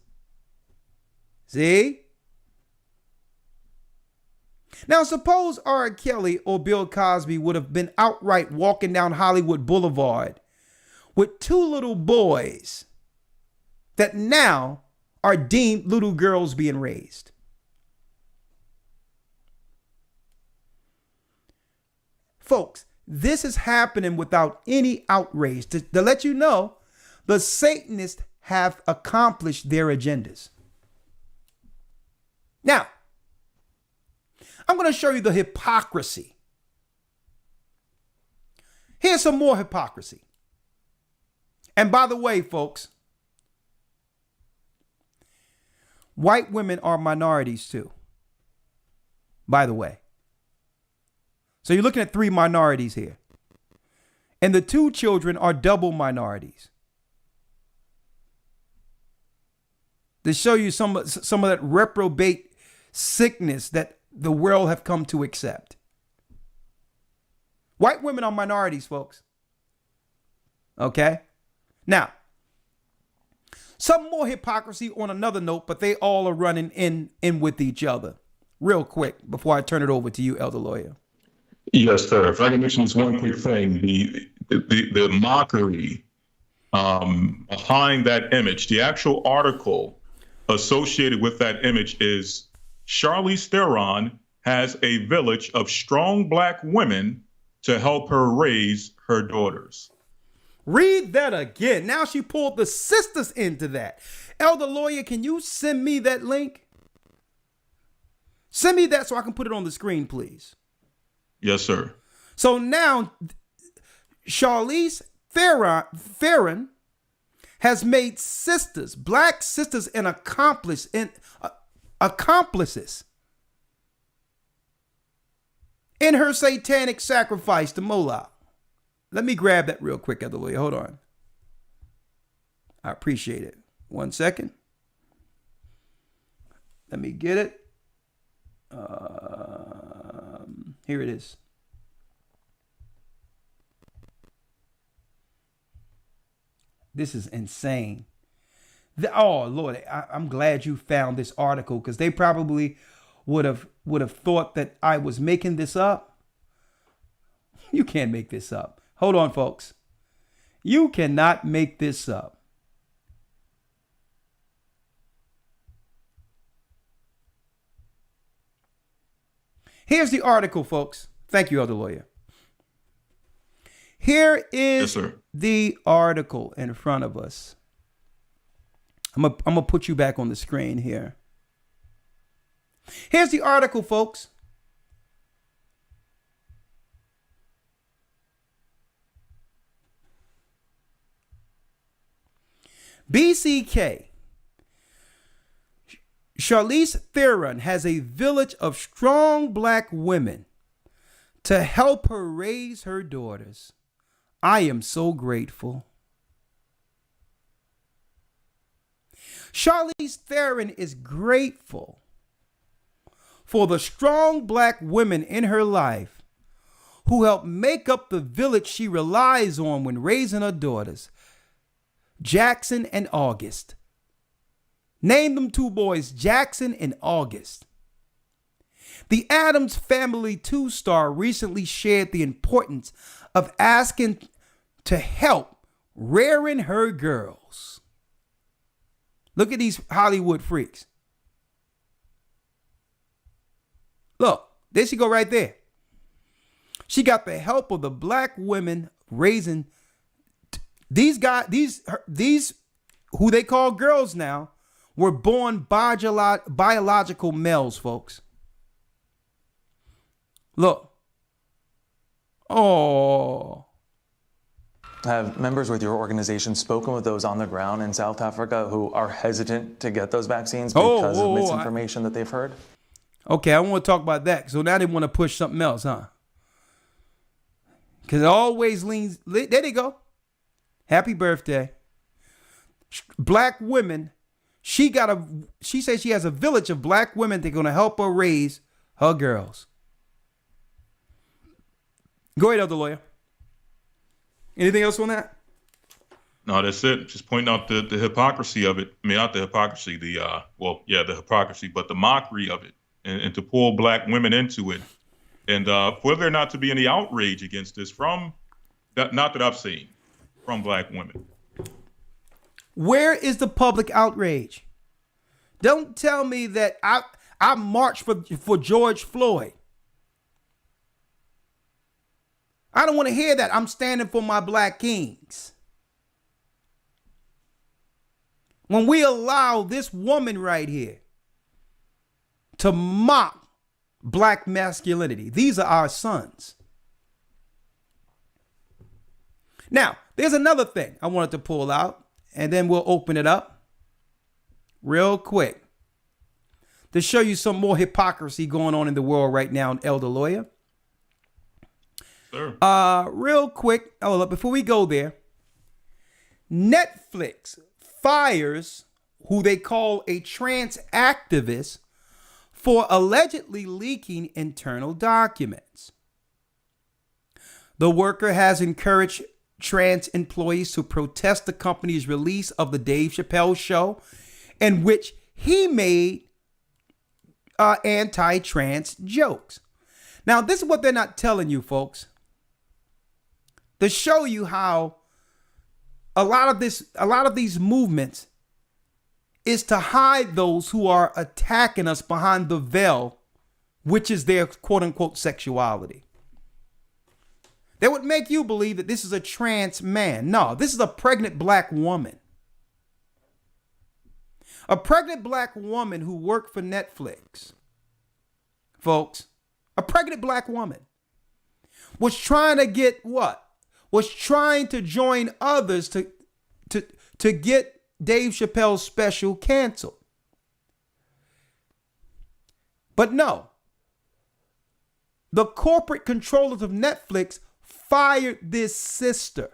See? Now, suppose R. Kelly or Bill Cosby would have been outright walking down Hollywood Boulevard with 2 little boys that now are deemed little girls being raised. Folks, this is happening without any outrage. To let you know, the Satanists have accomplished their agendas. Now, I'm going to show you the hypocrisy. Here's some more hypocrisy. And by the way, folks, white women are minorities too. By the way. So you're looking at 3 minorities here. And the 2 children are double minorities. To show you some of that reprobate sickness that the world have come to accept. White women are minorities, folks. Okay? Now, some more hypocrisy on another note, but they all are running in with each other. Real quick, before I turn it over to you, Elder Lawyer. Yes, sir. If I can mention this one quick thing, the mockery behind that image, the actual article associated with that image is Charlize Theron has a village of strong black women to help her raise her daughters. Read that again. Now she pulled the sisters into that. Elder Lawyer, can you send me that link? Send me that so I can put it on the screen, please. Yes, sir. So now Charlize Theron has made sisters, black sisters, and accomplices in her satanic sacrifice to Moloch. Let me grab that real quick, Elder Lawyer. Hold on. I appreciate it. 1 second. Let me get it. Here it is. This is insane. Oh Lord, I'm glad you found this article, because they probably would have thought that I was making this up. You can't make this up. Hold on, folks. You cannot make this up. Here's the article, folks. Thank you, Elder Lawyer. Here is the article in front of us. I'm gonna put you back on the screen here. Here's the article, folks. BCK. Charlize Theron has a village of strong black women to help her raise her daughters. I am so grateful. Charlize Theron is grateful for the strong black women in her life who help make up the village she relies on when raising her daughters, Jackson and August. Name them 2 boys, Jackson and August. The Addams Family 2-star recently shared the importance of asking to help rearing her girls. Look at these Hollywood freaks. Look, there she go right there. She got the help of the black women raising these guys, these who they call girls now, were born biological males, folks. Look. Oh. Have members with your organization spoken with those on the ground in South Africa who are hesitant to get those vaccines because of misinformation that they've heard? Okay, I want to talk about that. So now they want to push something else, huh? Because it always leans. There they go. Happy birthday. Black women. She says she has a village of black women that are going to help her raise her girls. Go ahead, Elder Lawyer. Anything else on that? No, that's it. Just pointing out the hypocrisy of it. I mean, not the hypocrisy, the hypocrisy, but the mockery of it, and to pull black women into it. And for there not to be any outrage against this from, not that I've seen. from black women. Where is the public outrage? Don't tell me that I marched for George Floyd. I don't want to hear that. I'm standing for my black kings. When we allow this woman right here to mock black masculinity, these are our sons. Now, there's another thing I wanted to pull out, and then we'll open it up real quick to show you some more hypocrisy going on in the world right now, Elder Lawyer. Sure. Real quick, hold up, before we go there, Netflix fires who they call a trans activist for allegedly leaking internal documents. The worker has encouraged trans employees to protest the company's release of the Dave Chappelle show, in which he made anti-trans jokes. Now, this is what they're not telling you, folks, to show you how a lot of these movements is to hide those who are attacking us behind the veil, which is their quote unquote sexuality. They would make you believe that this is a trans man. No, this is a pregnant black woman. A pregnant black woman who worked for Netflix. Folks, a pregnant black woman was trying to get what? Was trying to join others to get Dave Chappelle's special canceled. But no, the corporate controllers of Netflix fired this sister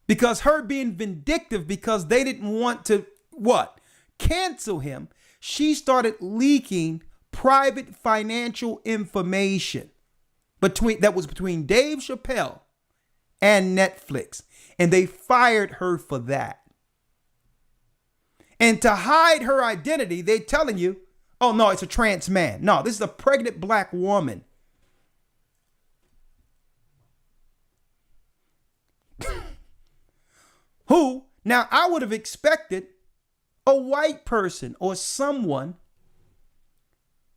because her being vindictive, because they didn't want to what? Cancel him. She started leaking private financial information between Dave Chappelle and Netflix. And they fired her for that. And to hide her identity, they're telling you, oh no, it's a trans man. No, this is a pregnant black woman. Who, now I would have expected a white person or someone,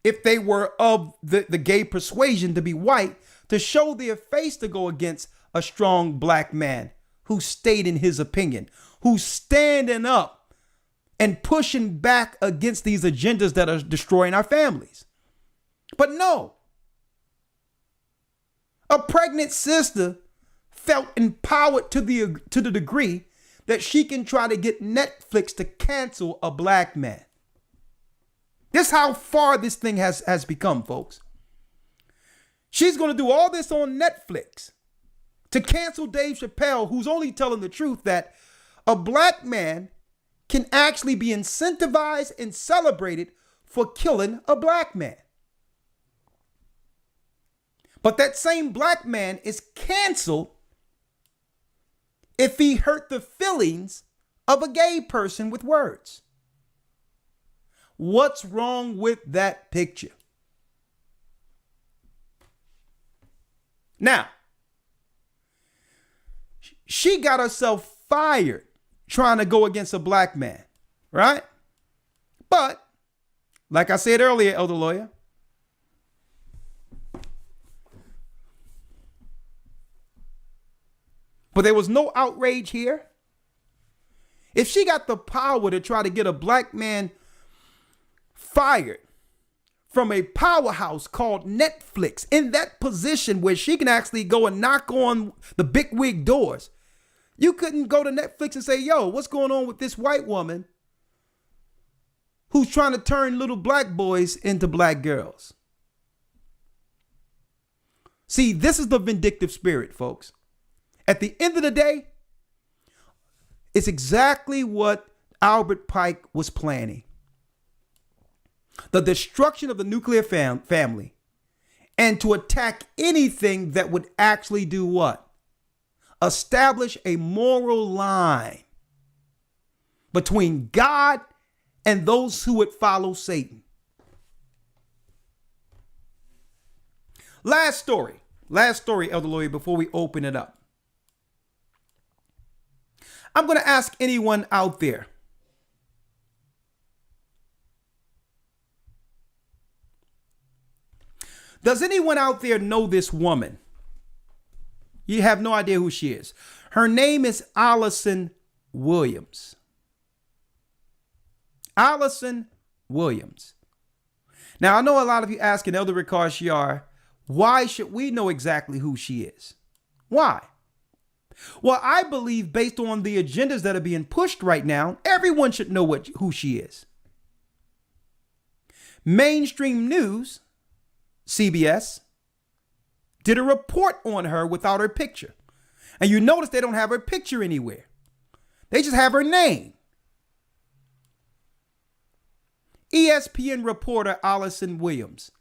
if they were of the gay persuasion, to be white, to show their face to go against a strong black man who stayed in his opinion, who's standing up and pushing back against these agendas that are destroying our families. But no, a pregnant sister felt empowered to the degree that she can try to get Netflix to cancel a black man. This is how far this thing has become, folks. She's going to do all this on Netflix to cancel Dave Chappelle, who's only telling the truth that a black man can actually be incentivized and celebrated for killing a black man. But that same black man is canceled if he hurt the feelings of a gay person with words. What's wrong with that picture? Now, she got herself fired trying to go against a black man, right? But, like I said earlier, Elder Lawyer, but there was no outrage here. If she got the power to try to get a black man fired from a powerhouse called Netflix, in that position where she can actually go and knock on the big wig doors, you couldn't go to Netflix and say, yo, what's going on with this white woman who's trying to turn little black boys into black girls? See, this is the vindictive spirit, folks. At the end of the day, it's exactly what Albert Pike was planning. The destruction of the nuclear family, and to attack anything that would actually do what? Establish a moral line between God and those who would follow Satan. Last story, Elder Lawyer, before we open it up. I'm going to ask anyone out there. Does anyone out there know this woman? You have no idea who she is. Her name is Allison Williams. Allison Williams. Now, I know a lot of you asking, Elder Ricard Shiar, why should we know exactly who she is? Why? Well, I believe based on the agendas that are being pushed right now, everyone should know who she is. Mainstream news, CBS, did a report on her without her picture. And you notice they don't have her picture anywhere. They just have her name. ESPN reporter Allison Williams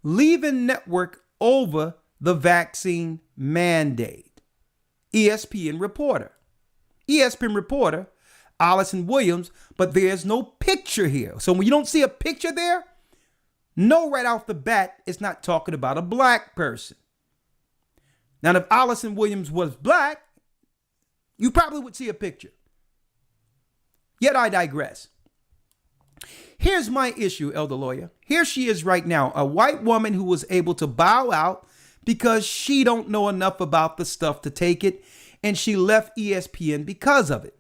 leaving network over the vaccine mandate. ESPN reporter Allison Williams, but there's no picture here. So when you don't see a picture there, know right off the bat it's not talking about a black person. Now, if Allison Williams was black, you probably would see a picture. Yet I digress. Here's my issue, Elder Lawyer. Here she is right now, a white woman who was able to bow out because she don't know enough about the stuff to take it, and she left ESPN because of it.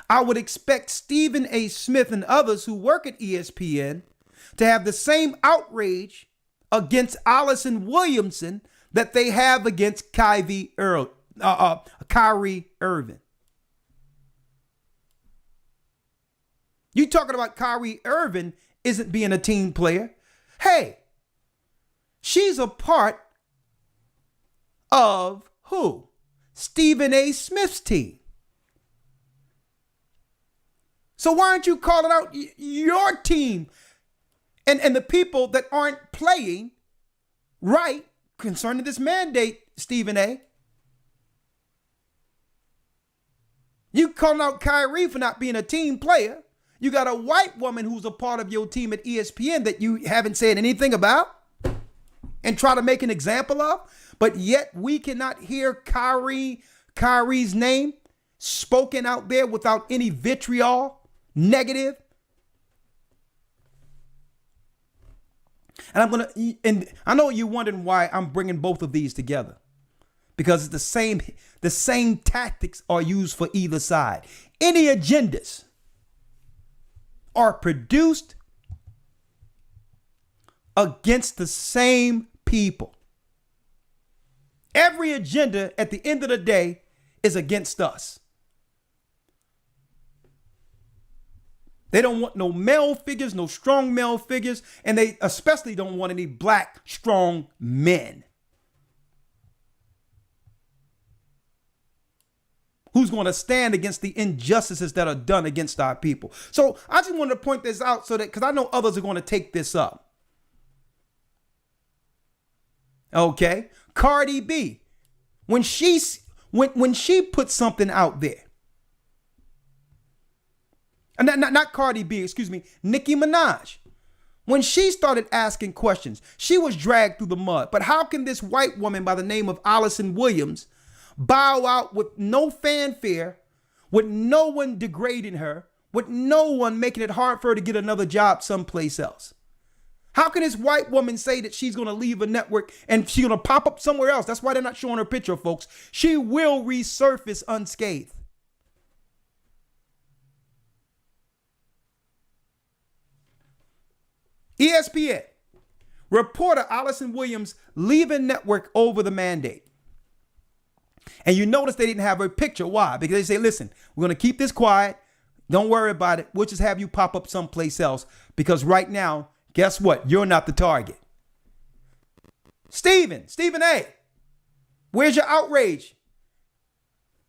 I would expect Stephen A. Smith and others who work at ESPN to have the same outrage against Allison Williamson that they have against Kyrie Irving. You talking about Kyrie Irving isn't being a team player. Hey, she's a part of who? Stephen A. Smith's team. So why aren't you calling out your team and the people that aren't playing right concerning this mandate, Stephen A? You calling out Kyrie for not being a team player. You got a white woman who's a part of your team at ESPN that you haven't said anything about and try to make an example of, but yet we cannot hear Kyrie's name spoken out there without any vitriol, negative. And I know you're wondering why I'm bringing both of these together, because it's the same tactics are used for either side. Any agendas are produced against the same people. Every agenda at the end of the day is against us. They don't want no male figures, no strong male figures, and they especially don't want any black, strong men. Who's going to stand against the injustices that are done against our people? So I just wanted to point this out so that, because I know others are going to take this up. Okay. Cardi B, when she put something out there, and not Cardi B, excuse me, Nicki Minaj, when she started asking questions, she was dragged through the mud. But how can this white woman by the name of Allison Williams bow out with no fanfare, with no one degrading her, with no one making it hard for her to get another job someplace else? How can this white woman say that she's going to leave a network and she's going to pop up somewhere else? That's why they're not showing her picture, folks. She will resurface unscathed. ESPN reporter Allison Williams leaving network over the mandate. And you notice they didn't have her picture. Why? Because they say, listen, we're going to keep this quiet. Don't worry about it. We'll just have you pop up someplace else. Because right now, guess what? You're not the target. Stephen A., where's your outrage?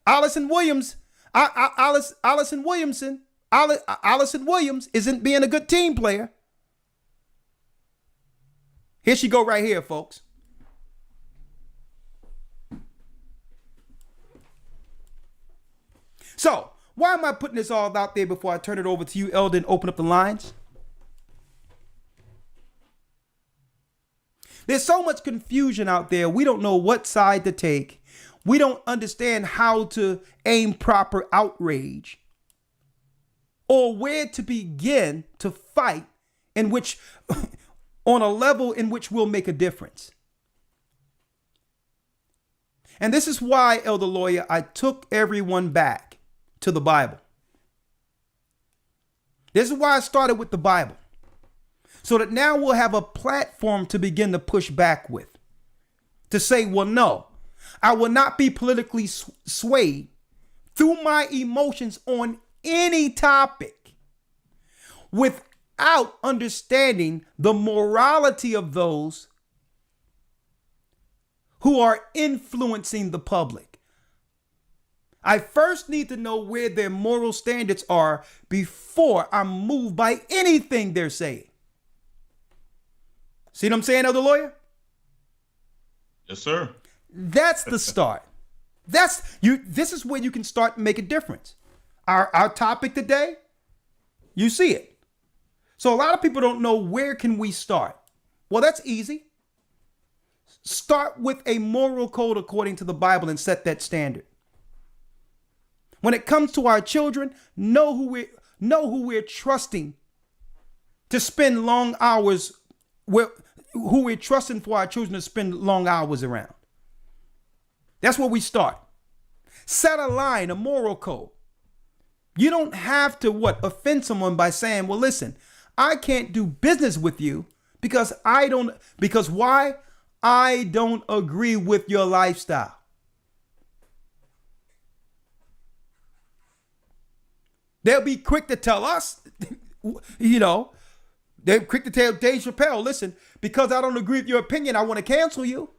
Allison Williams isn't being a good team player. Here she go right here, folks. So, why am I putting this all out there before I turn it over to you, Elder, and open up the lines? There's so much confusion out there. We don't know what side to take. We don't understand how to aim proper outrage or where to begin to fight in which on a level in which we'll make a difference. And this is why, Elder Lawyer, I took everyone back to the Bible. This is why I started with the Bible. So that now we'll have a platform to begin to push back with. To say, well, no, I will not be politically swayed through my emotions on any topic without understanding the morality of those who are influencing the public. I first need to know where their moral standards are before I'm moved by anything they're saying. See what I'm saying, Elder Lawyer? Yes, sir. That's the start. This is where you can start to make a difference. Our topic today, you see it. So a lot of people don't know, where can we start? Well, that's easy. Start with a moral code according to the Bible and set that standard. When it comes to our children, know who we're trusting to spend long hours who we're trusting for our children to spend long hours around. That's where we start. Set a line, a moral code. You don't have to offend someone by saying, well, listen, I can't do business with you because why? I don't agree with your lifestyle. They'll be quick to tell us, they're quick to tell Dave Chappelle, listen, because I don't agree with your opinion, I want to cancel you.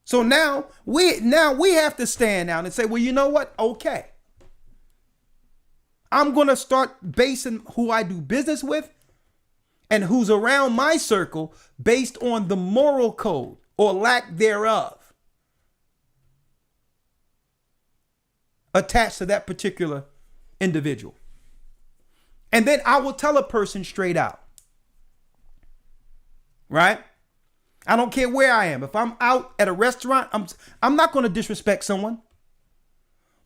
So now we have to stand down and say, well, you know what? Okay. I'm going to start basing who I do business with and who's around my circle based on the moral code or lack thereof attached to that particular individual. And then I will tell a person straight out, right? I don't care where I am. If I'm out at a restaurant, I'm not going to disrespect someone.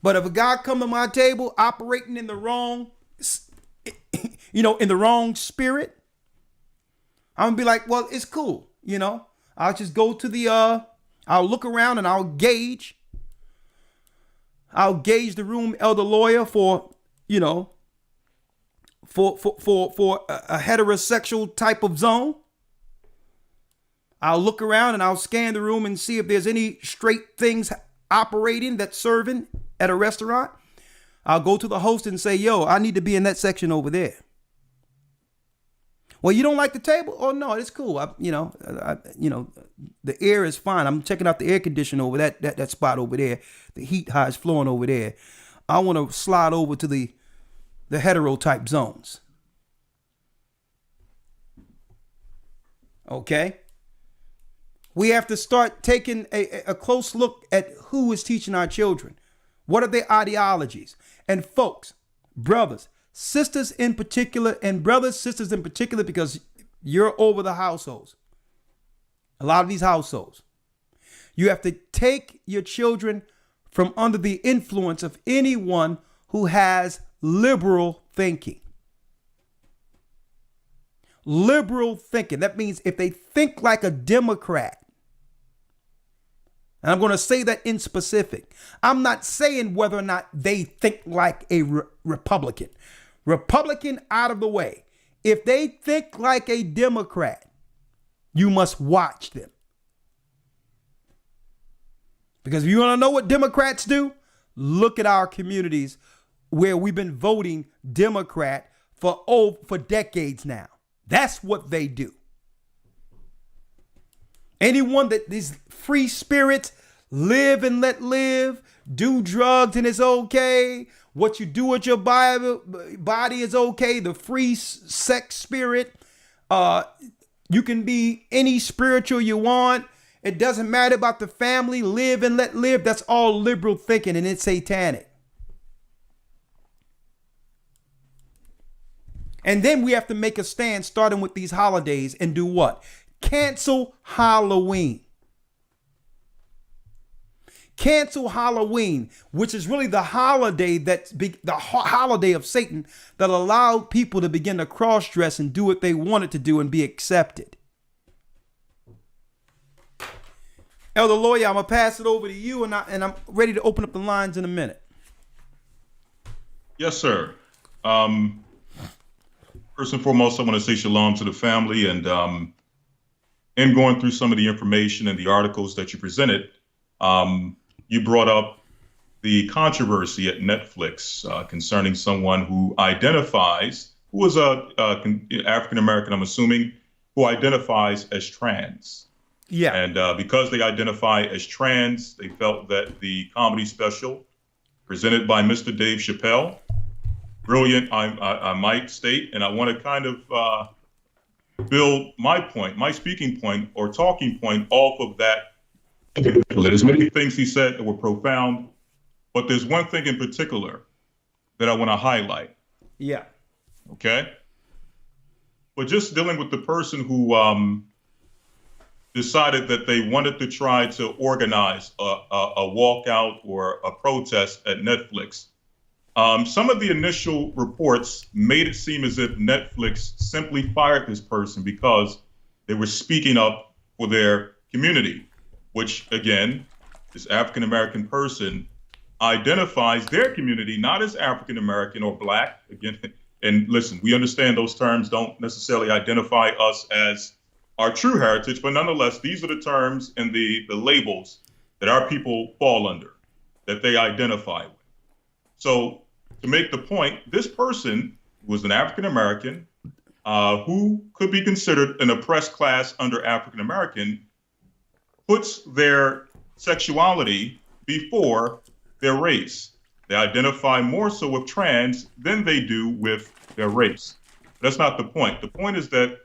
But if a guy come to my table operating in the wrong, in the wrong spirit, I'm gonna be like, well, it's cool. I'll just go to I'll look around and I'll gauge the room, Elder Lawyer, for a heterosexual type of zone. I'll look around and I'll scan the room and see if there's any straight things operating that's serving at a restaurant. I'll go to the host and say, yo, I need to be in that section over there. Well, you don't like the table? Oh, no, it's cool. The air is fine. I'm checking out the air conditioner over that spot over there. The heat high is flowing over there. I want to slide over to the hetero type zones. Okay. We have to start taking a close look at who is teaching our children. What are their ideologies? And folks, brothers, sisters in particular, and brothers, sisters in particular, because you're over the households. A lot of these households. You have to take your children from under the influence of anyone who has liberal thinking. Liberal thinking. That means if they think like a Democrat, and I'm going to say that in specific. I'm not saying whether or not they think like a Republican. Republican out of the way. If they think like a Democrat, you must watch them. Because if you want to know what Democrats do, look at our communities where we've been voting Democrat for decades now. That's what they do. Anyone that these free spirits, live and let live, do drugs and it's okay. What you do with your body is okay. The free sex spirit. You can be any spiritual you want. It doesn't matter about the family. Live and let live. That's all liberal thinking, and it's satanic. And then we have to make a stand starting with these holidays and do what? Cancel Halloween. Cancel Halloween, which is really the holiday holiday of Satan that allowed people to begin to cross-dress and do what they wanted to do and be accepted. Elder Lawyer, I'm gonna pass it over to you, and I'm ready to open up the lines in a minute. Yes, sir. First and foremost, I want to say shalom to the family, and in going through some of the information and the articles that you presented, you brought up the controversy at Netflix concerning someone who was a African American, I'm assuming, who identifies as trans. Yeah. And because they identify as trans, they felt that the comedy special presented by Mr. Dave Chappelle, brilliant, I might state, and I want to kind of build my speaking point or talking point off of that. There's many things he said that were profound, but there's one thing in particular that I want to highlight. Yeah. Okay. But just dealing with the person who decided that they wanted to try to organize a walkout or a protest at Netflix. Some of the initial reports made it seem as if Netflix simply fired this person because they were speaking up for their community, which, again, this African-American person identifies their community not as African-American or Black. Again, and listen, we understand those terms don't necessarily identify us as our true heritage, but nonetheless, these are the terms and the labels that our people fall under, that they identify with. So to make the point, this person was an African-American who could be considered an oppressed class under African-American, puts their sexuality before their race. They identify more so with trans than they do with their race. That's not the point. The point is that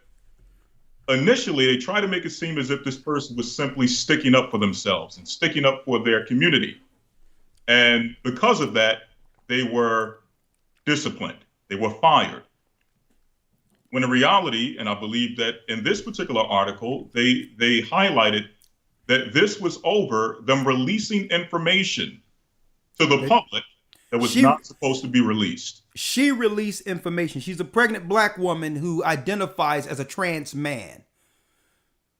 initially they try to make it seem as if this person was simply sticking up for themselves and sticking up for their community. And because of that, they were disciplined. They were fired. When in reality, and I believe that in this particular article, they highlighted that this was over them releasing information to the public that was not supposed to be released. She released information. She's a pregnant Black woman who identifies as a trans man.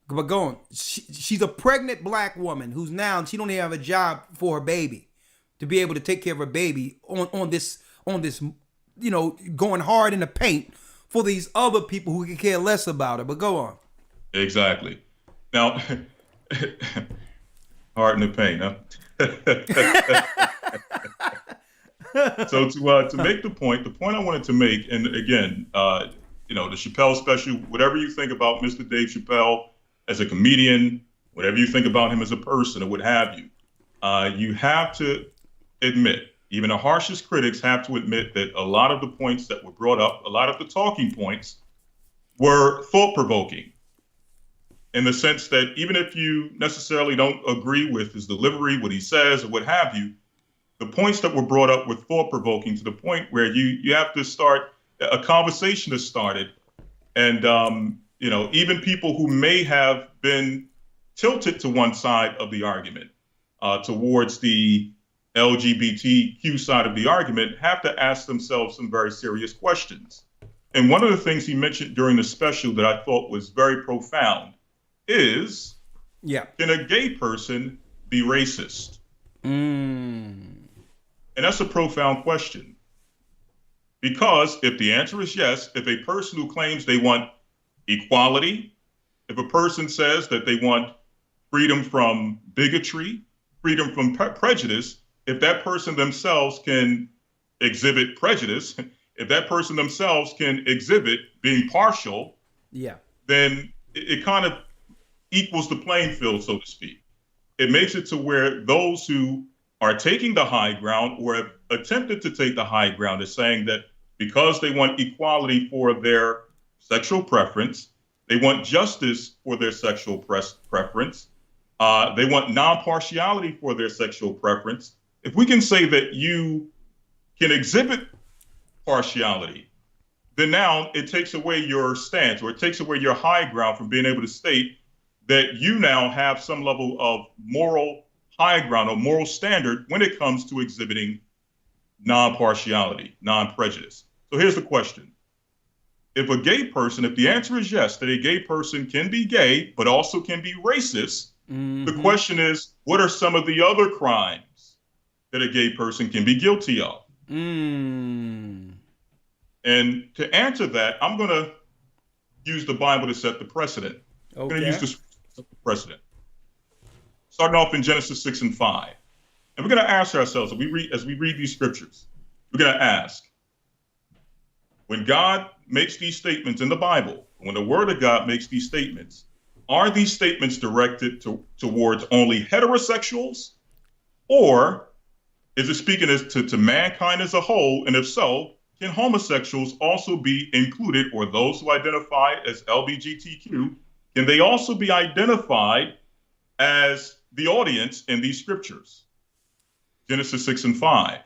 But go on. She's a pregnant Black woman who's now, she don't even have a job for her baby to be able to take care of her baby on this, going hard in the paint for these other people who can care less about her. But go on. Exactly. Now, hard in the paint, huh? So to make the point I wanted to make, and again, the Chappelle special, whatever you think about Mr. Dave Chappelle as a comedian, whatever you think about him as a person or what have you, you have to admit, even the harshest critics have to admit that a lot of the points that were brought up, a lot of the talking points were thought-provoking, in the sense that even if you necessarily don't agree with his delivery, what he says, or what have you, the points that were brought up were thought-provoking to the point where you have to start, a conversation has started. And, even people who may have been tilted to one side of the argument, towards the LGBTQ side of the argument, have to ask themselves some very serious questions. And one of the things he mentioned during the special that I thought was very profound is, can a gay person be racist? And that's a profound question. Because if the answer is yes, if a person who claims they want equality, if a person says that they want freedom from bigotry, freedom from prejudice, if that person themselves can exhibit prejudice, if that person themselves can exhibit being partial, then it kind of equals the playing field, so to speak. It makes it to where those who are taking the high ground or have attempted to take the high ground is saying that because they want equality for their sexual preference, they want justice for their sexual preference, they want non-partiality for their sexual preference. If we can say that you can exhibit partiality, then now it takes away your stance, or it takes away your high ground from being able to state that you now have some level of moral high ground or moral standard when it comes to exhibiting non-partiality, non-prejudice. So here's the question. If the answer is yes, that a gay person can be gay, but also can be racist, the question is, what are some of the other crimes that a gay person can be guilty of? And to answer that, I'm going to use the Bible to set the precedent. Okay. I'm going to use this to set the precedent. Starting off in Genesis 6 and 5. And we're going to ask ourselves, as we read these scriptures, we're going to ask, when God makes these statements in the Bible, when the Word of God makes these statements, are these statements directed towards only heterosexuals, or is it speaking to mankind as a whole? And if so, can homosexuals also be included, or those who identify as LGBTQ, can they also be identified as the audience in these scriptures? Genesis 6 and 5.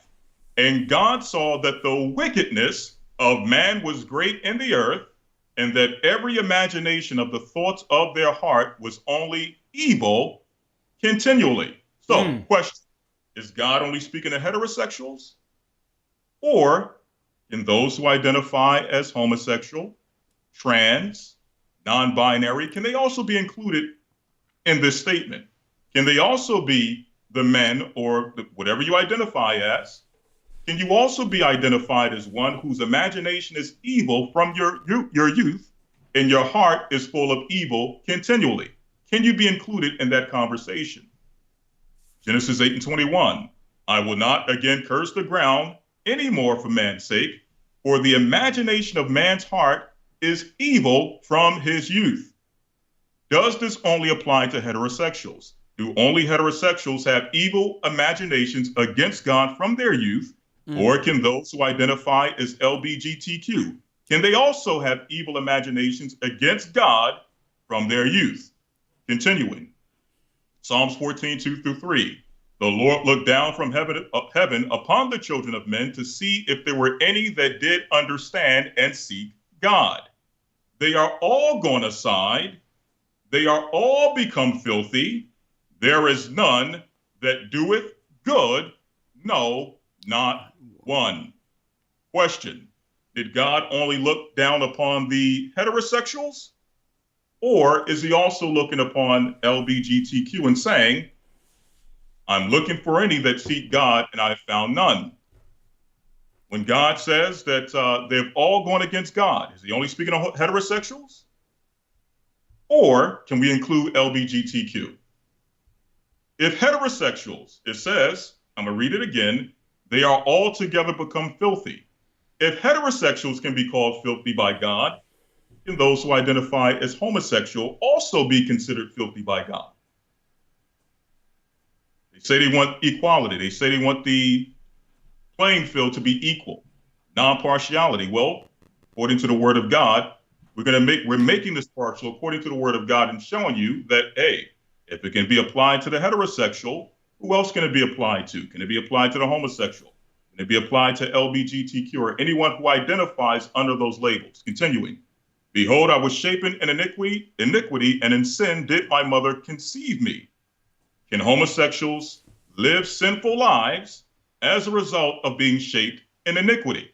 And God saw that the wickedness of man was great in the earth, and that every imagination of the thoughts of their heart was only evil continually. So, question, is God only speaking to heterosexuals? Or can those who identify as homosexual, trans, non-binary, can they also be included in this statement? Can they also be the men, or whatever you identify as? Can you also be identified as one whose imagination is evil from your youth, and your heart is full of evil continually? Can you be included in that conversation? Genesis 8 and 21. I will not again curse the ground anymore for man's sake, for the imagination of man's heart is evil from his youth. Does this only apply to heterosexuals? Do only heterosexuals have evil imaginations against God from their youth? Or can those who identify as LGBTQ, can they also have evil imaginations against God from their youth? Continuing, Psalms 14, 2-3. The Lord looked down from heaven upon the children of men to see if there were any that did understand and seek God. They are all gone aside. They are all become filthy. There is none that doeth good, no, not one. Question, did God only look down upon the heterosexuals? Or is he also looking upon LGBTQ and saying, I'm looking for any that seek God and I found none? When God says that they've all gone against God, is he only speaking of heterosexuals? Or can we include LGBTQ? If heterosexuals, it says, I'm going to read it again, they are altogether become filthy. If heterosexuals can be called filthy by God, can those who identify as homosexual also be considered filthy by God? They say they want equality. They say they want the playing field to be equal, non-partiality. Well, according to the Word of God, we're making this partial according to the Word of God and showing you that, hey, if it can be applied to the heterosexual, who else can it be applied to? Can it be applied to the homosexual? Can it be applied to LGBTQ or anyone who identifies under those labels? Continuing, behold, I was shapen in iniquity, and in sin did my mother conceive me. Can homosexuals live sinful lives as a result of being shaped in iniquity?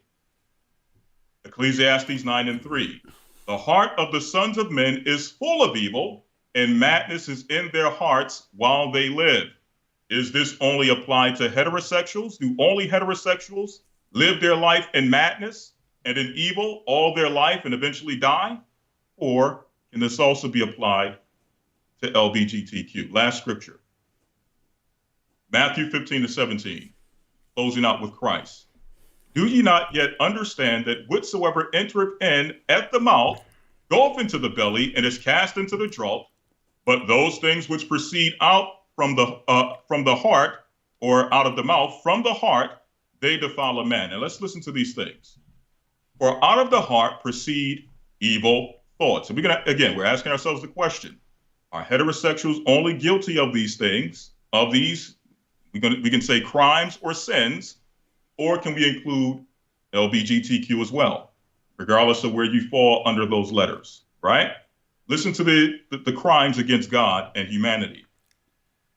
Ecclesiastes 9 and 3. The heart of the sons of men is full of evil, and madness is in their hearts while they live. Is this only applied to heterosexuals? Do only heterosexuals live their life in madness and in evil all their life and eventually die? Or can this also be applied to LGBTQ? Last scripture, Matthew 15-17, closing out with Christ. Do ye not yet understand that whatsoever entereth in at the mouth goeth into the belly and is cast into the draught? But those things which proceed out from the heart, or out of the mouth, from the heart, they defile a man. And let's listen to these things. For out of the heart proceed evil thoughts. And we're asking ourselves the question, are heterosexuals only guilty of these things, of these, we can say crimes or sins, or can we include LGBTQ as well? regardless of where you fall under those letters, right? Listen to the crimes against God and humanity.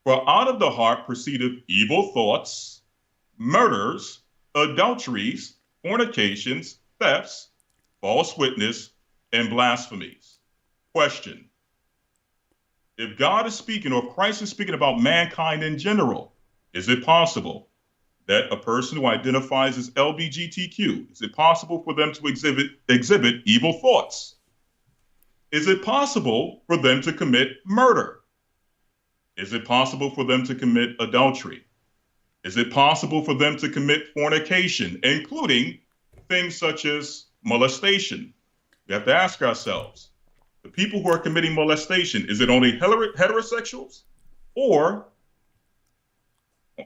For out of the heart proceedeth evil thoughts, murders, adulteries, fornications, thefts, false witness, and blasphemies. Question. If God is speaking, or if Christ is speaking about mankind in general, is it possible that a person who identifies as LGBTQ, is it possible for them to exhibit evil thoughts? Is it possible for them to commit murder? Is it possible for them to commit adultery? Is it possible for them to commit fornication, including things such as molestation? We have to ask ourselves, the people who are committing molestation, is it only heterosexuals or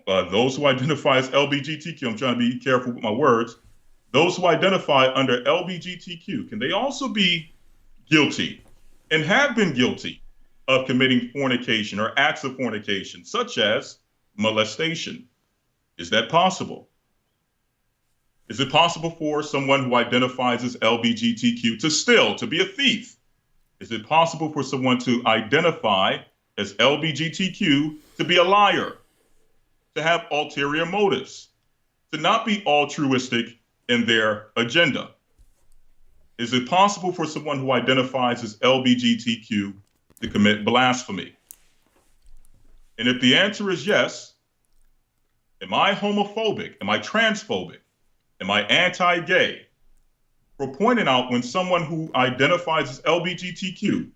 those who identify as LGBTQ? I'm trying to be careful with my words. Those who identify under LGBTQ, can they also be guilty and have been guilty of committing fornication or acts of fornication, such as molestation? Is that possible? Is it possible for someone who identifies as LGBTQ to steal, to be a thief? Is it possible for someone to identify as LGBTQ to be a liar, to have ulterior motives, to not be altruistic in their agenda? Is it possible for someone who identifies as LGBTQ to commit blasphemy? And if the answer is yes, am I homophobic? Am I transphobic? Am I anti-gay? For pointing out when someone who identifies as LGBTQ,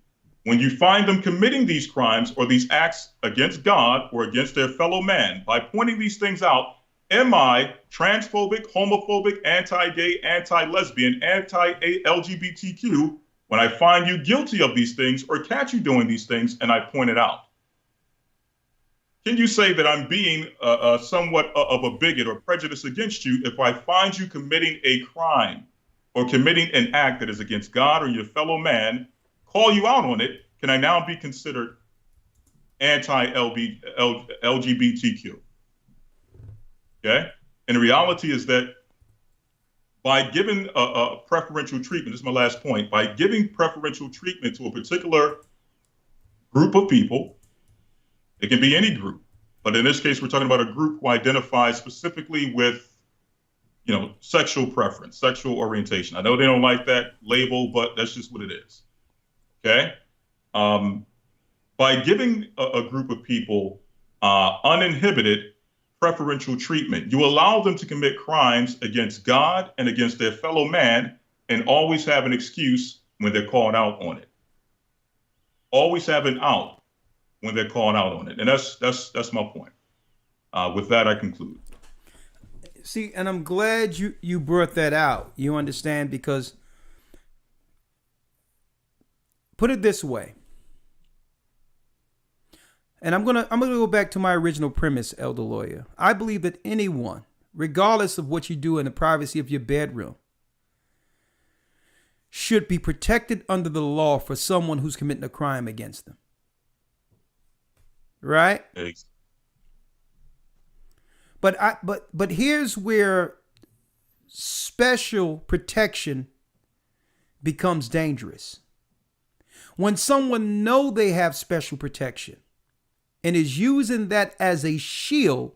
when you find them committing these crimes or these acts against God or against their fellow man, by pointing these things out, am I transphobic, homophobic, anti-gay, anti-lesbian, anti-LGBTQ when I find you guilty of these things or catch you doing these things and I point it out? Can you say that I'm being somewhat of a bigot or prejudiced against you if I find you committing a crime or committing an act that is against God or your fellow man, call you out on it? Can I now be considered anti-LGBTQ? Okay? And the reality is that by giving a preferential treatment, this is my last point, by giving preferential treatment to a particular group of people, it can be any group, but in this case, we're talking about a group who identifies specifically with, sexual preference, sexual orientation. I know they don't like that label, but that's just what it is. Okay? By giving a group of people uninhibited preferential treatment, you allow them to commit crimes against God and against their fellow man and always have an excuse when they're called out on it. Always have an out when they're called out on it. And that's my point. With that, I conclude. See, and I'm glad you brought that out. You understand, because put it this way. And I'm gonna go back to my original premise, Elder Lawyer. I believe that anyone, regardless of what you do in the privacy of your bedroom, should be protected under the law for someone who's committing a crime against them. Right? Thanks. But here's where special protection becomes dangerous. When someone know they have special protection and is using that as a shield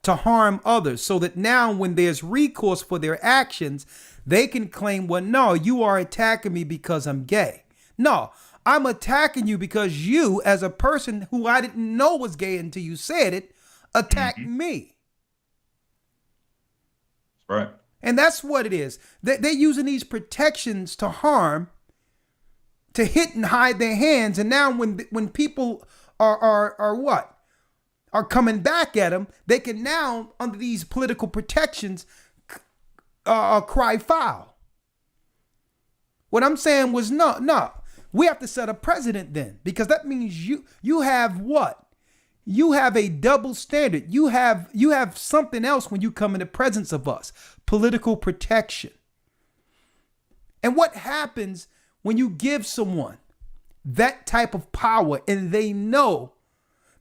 to harm others, so that now when there's recourse for their actions, they can claim, well, no, you are attacking me because I'm gay. No, I'm attacking you because you, as a person who I didn't know was gay until you said it, attacked me. Right. And that's what it is. They're using these protections to harm, to hit and hide their hands. And now when people are coming back at them, they can now, under these political protections, cry foul. What I'm saying was no. We have to set a precedent then, because that means you have what? You have a double standard. You have something else when you come in the presence of us. Political protection. And what happens when you give someone that type of power and they know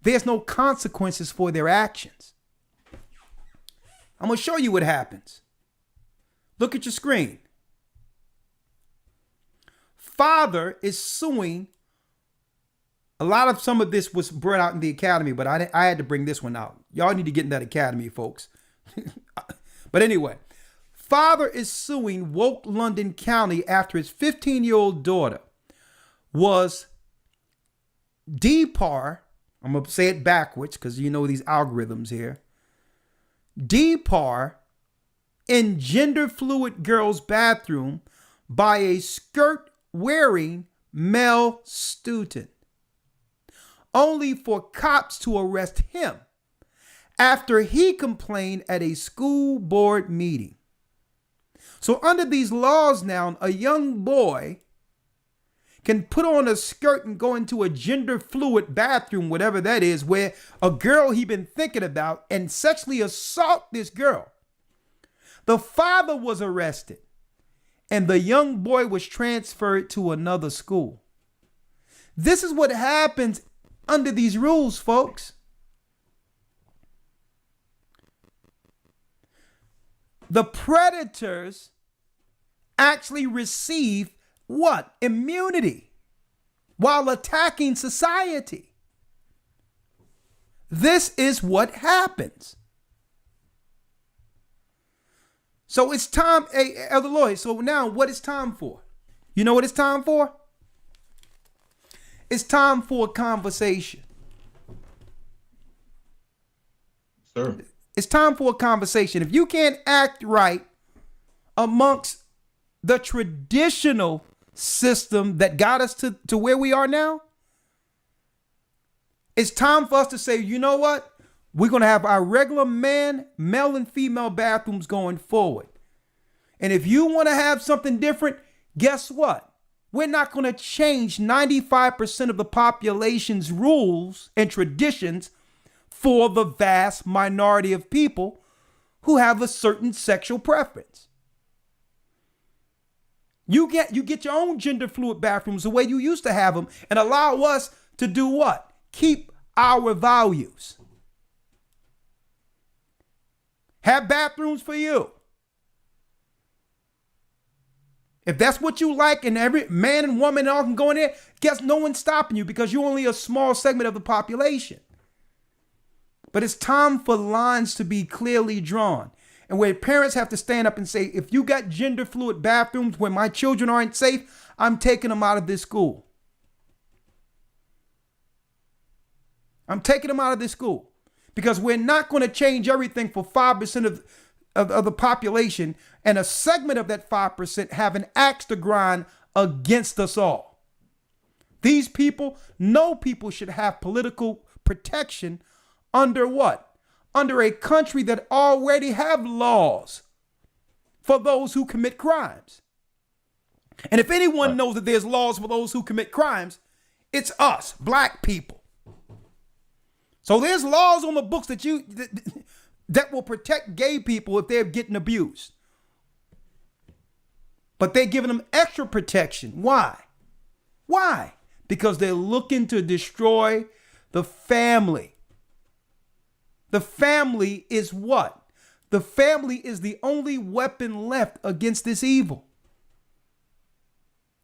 there's no consequences for their actions? I'm going to show you what happens. Look at your screen. father is suing. A lot of some of this was brought out in the academy, but I had to bring this one out. Y'all need to get in that academy, folks. But anyway, father is suing woke London County after his 15-year-old daughter was DPAR. I'm going to say it backwards because you know these algorithms here. DPAR in gender fluid girl's bathroom by a skirt wearing male student, only for cops to arrest him after he complained at a school board meeting. So under these laws now, a young boy can put on a skirt and go into a gender fluid bathroom, whatever that is, where a girl he been thinking about and sexually assault this girl. The father was arrested and the young boy was transferred to another school. This is what happens under these rules, folks. The predators actually receive what? Immunity while attacking society. This is what happens. So it's time, Elder Lloyd, so now what is time for? You know what it's time for? It's time for a conversation. Sir. It's time for a conversation. If you can't act right amongst the traditional system that got us to where we are now, it's time for us to say, you know what? We're going to have our regular male and female bathrooms going forward. And if you want to have something different, guess what? We're not going to change 95% of the population's rules and traditions for the vast minority of people who have a certain sexual preference. You get your own gender fluid bathrooms the way you used to have them and allow us to do what? Keep our values. Have bathrooms for you. If that's what you like and every man and woman all can go in there, guess no one's stopping you because you're only a small segment of the population. But it's time for lines to be clearly drawn. And where parents have to stand up and say, if you got gender fluid bathrooms where my children aren't safe, I'm taking them out of this school. I'm taking them out of this school. Because we're not going to change everything for 5% of the population and a segment of that 5% have an axe to grind against us all. These people, no people should have political protection under what? Under a country that already have laws for those who commit crimes. And if anyone knows that there's laws for those who commit crimes, it's us, black people. So there's laws on the books that will protect gay people if they're getting abused. But they're giving them extra protection. Why? Why? Because they're looking to destroy the family. The family is what? The family is the only weapon left against this evil.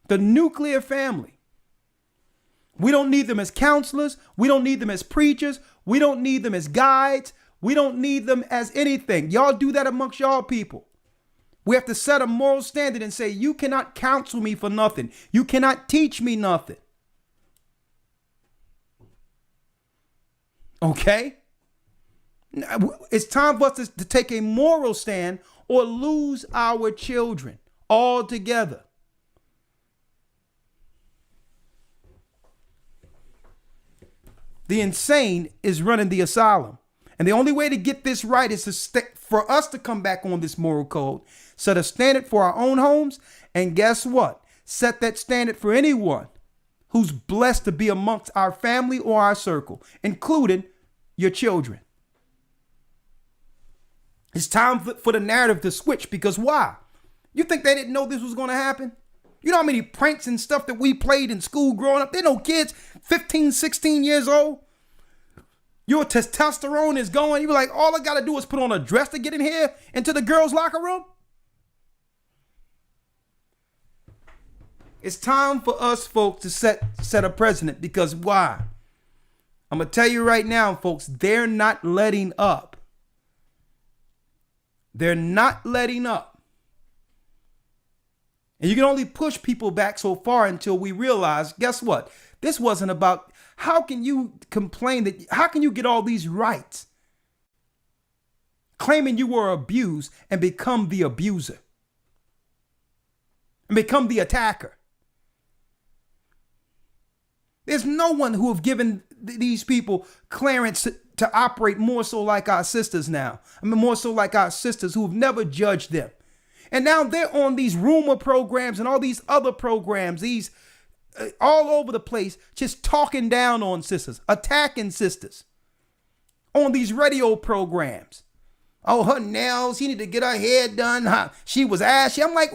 The nuclear family. We don't need them as counselors. We don't need them as preachers. We don't need them as guides. We don't need them as anything. Y'all do that amongst y'all people. We have to set a moral standard and say, you cannot counsel me for nothing. You cannot teach me nothing. Okay? It's time for us to take a moral stand or lose our children altogether. The insane is running the asylum. And the only way to get this right is for us to come back on this moral code, set a standard for our own homes, and guess what? Set that standard for anyone who's blessed to be amongst our family or our circle, including your children. It's time for the narrative to switch because why? You think they didn't know this was going to happen? You know how many pranks and stuff that we played in school growing up? They know kids 15, 16 years old. Your testosterone is going. You're like, all I got to do is put on a dress to get in here into the girls' locker room. It's time for us, folks, to set a precedent, because why? I'm going to tell you right now, folks, they're not letting up. They're not letting up. And you can only push people back so far until we realize, guess what? This wasn't about, how can you complain that, how can you get all these rights? Claiming you were abused and become the abuser. And become the attacker. There's no one who have given these people clearance to operate more so like our sisters now. I mean, more so like our sisters who have never judged them. And now they're on these rumor programs and all these other programs, these all over the place, just talking down on sisters, attacking sisters on these radio programs. Oh, her nails, she need to get her hair done. She was ashy. I'm like,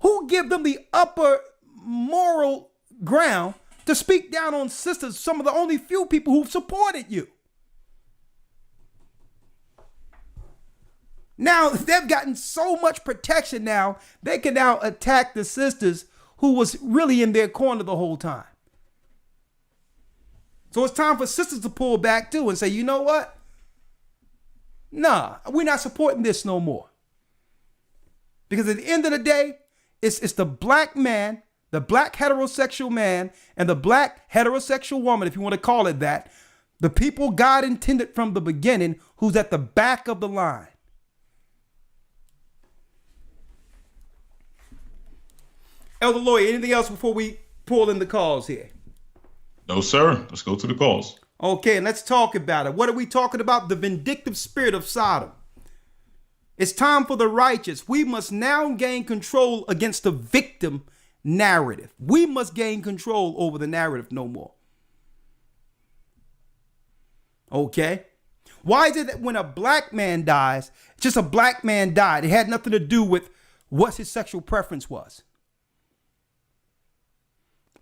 who give them the upper moral ground to speak down on sisters, some of the only few people who've supported you? Now they've gotten so much protection now, they can now attack the sisters who was really in their corner the whole time. So it's time for sisters to pull back too and say, you know what? Nah, we're not supporting this no more. Because at the end of the day, it's the black man, the black heterosexual man, and the black heterosexual woman, if you want to call it that, the people God intended from the beginning, who's at the back of the line. Elder Lawyer, anything else before we pull in the calls here? No, sir. Let's go to the calls. Okay, and let's talk about it. What are we talking about? The vindictive spirit of Sodom. It's time for the righteous. We must now gain control against the victim narrative. We must gain control over the narrative no more. Okay? Why is it that when a black man dies, just a black man died? It had nothing to do with what his sexual preference was.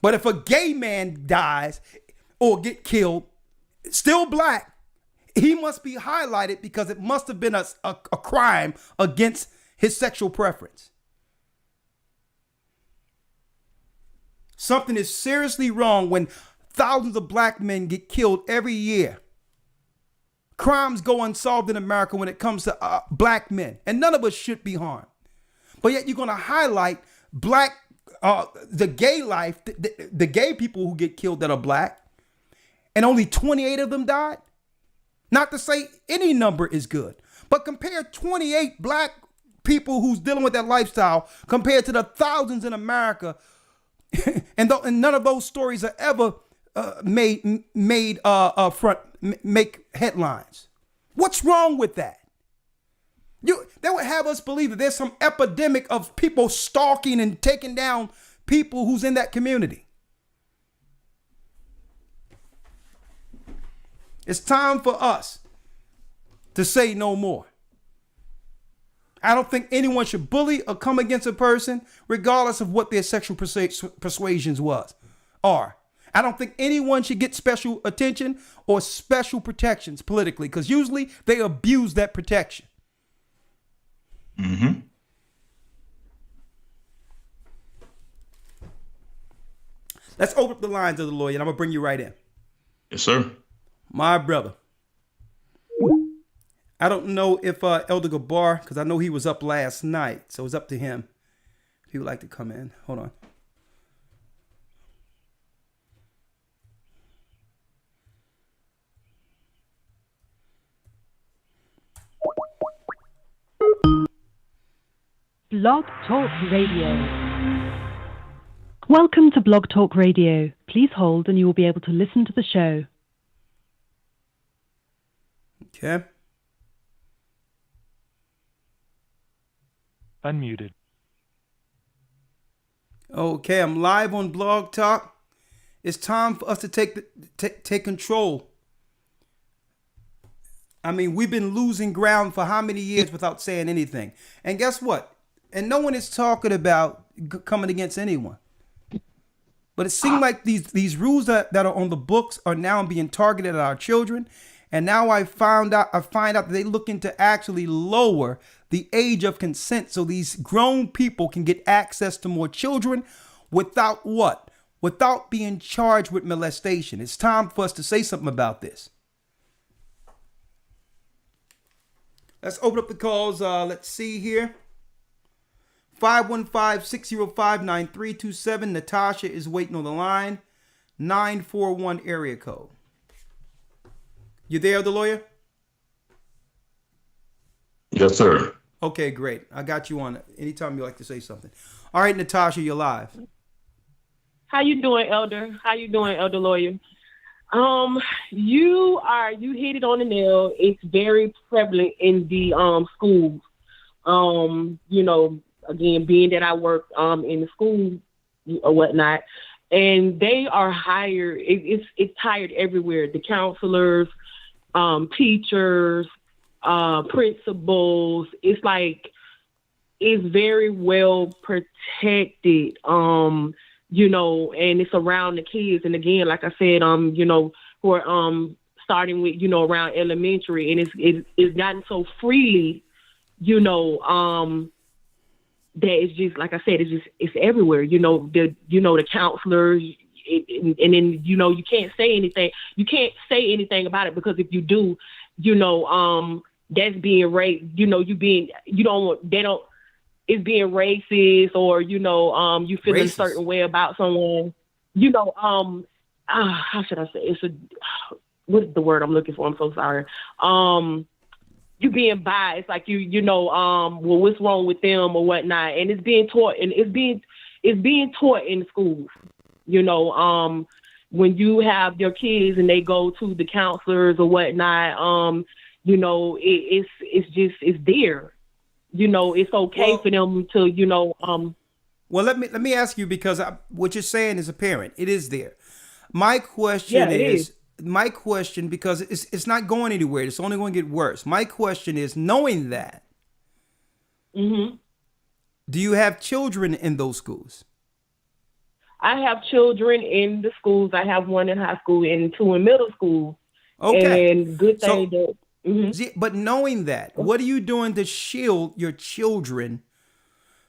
But if a gay man dies or get killed, still black, he must be highlighted because it must have been a crime against his sexual preference. Something is seriously wrong when thousands of black men get killed every year. Crimes go unsolved in America when it comes to black men, and none of us should be harmed. But yet you're going to highlight black the gay life, the gay people who get killed that are black, and only 28 of them died. Not to say any number is good, but compare 28 black people who's dealing with that lifestyle compared to the thousands in America, and none of those stories are ever make headlines. What's wrong with that? That would have us believe that there's some epidemic of people stalking and taking down people who's in that community. It's time for us to say no more. I don't think anyone should bully or come against a person regardless of what their sexual persuasions are. I don't think anyone should get special attention or special protections politically, because usually they abuse that protection. Mm-hmm. Let's open up the lines of the lawyer, and I'm going to bring you right in. Yes, sir. My brother. I don't know if Elder Gabar, because I know he was up last night, so it's up to him if he would like to come in. Hold on. Blog Talk Radio. Welcome to Blog Talk Radio. Please hold and you will be able to listen to the show. Okay. Unmuted. Okay, I'm live on Blog Talk. It's time for us to take control. I mean, we've been losing ground for how many years without saying anything? And guess what? And no one is talking about coming against anyone. But it seems like these rules that are on the books are now being targeted at our children. And now I find out that they're looking to actually lower the age of consent so these grown people can get access to more children without what? Without being charged with molestation. It's time for us to say something about this. Let's open up the calls. Let's see here. 515-605-9327. Natasha is waiting on the line. 941 area code. You there, the lawyer? Yes, sir. Okay, great. I got you on. Anytime you like to say something. All right, Natasha, you're live. How you doing, Elder? How you doing, Elder Lawyer? You hit it on the nail. It's very prevalent in the schools. You know, again, being that I work in the school or whatnot, and they are hired. It's hired everywhere. The counselors, teachers, principals. It's like it's very well protected. You know, and it's around the kids. And again, like I said, you know, who are starting with, you know, around elementary, and it's gotten so freely, you know, that it's just, like I said, it's everywhere. You know, the counselors, and then, you know, you can't say anything. You can't say anything about it, because if you do, you know, that's being raped. You know, it's being racist, or, you know, you feel a certain way about someone, you know, how should I say? What is the word I'm looking for? I'm so sorry. You being biased, like you know, well, what's wrong with them or whatnot. And it's being taught, and it's being taught in schools, you know, when you have your kids and they go to the counselors or whatnot, you know, it's there. You know, it's okay for them to, you know. Well, let me ask you, because what you're saying is apparent. It is there. My question is, because it's not going anywhere. It's only going to get worse. My question is, knowing that, do you have children in those schools? I have children in the schools. I have one in high school and two in middle school. Okay. And good thing that. But knowing that, what are you doing to shield your children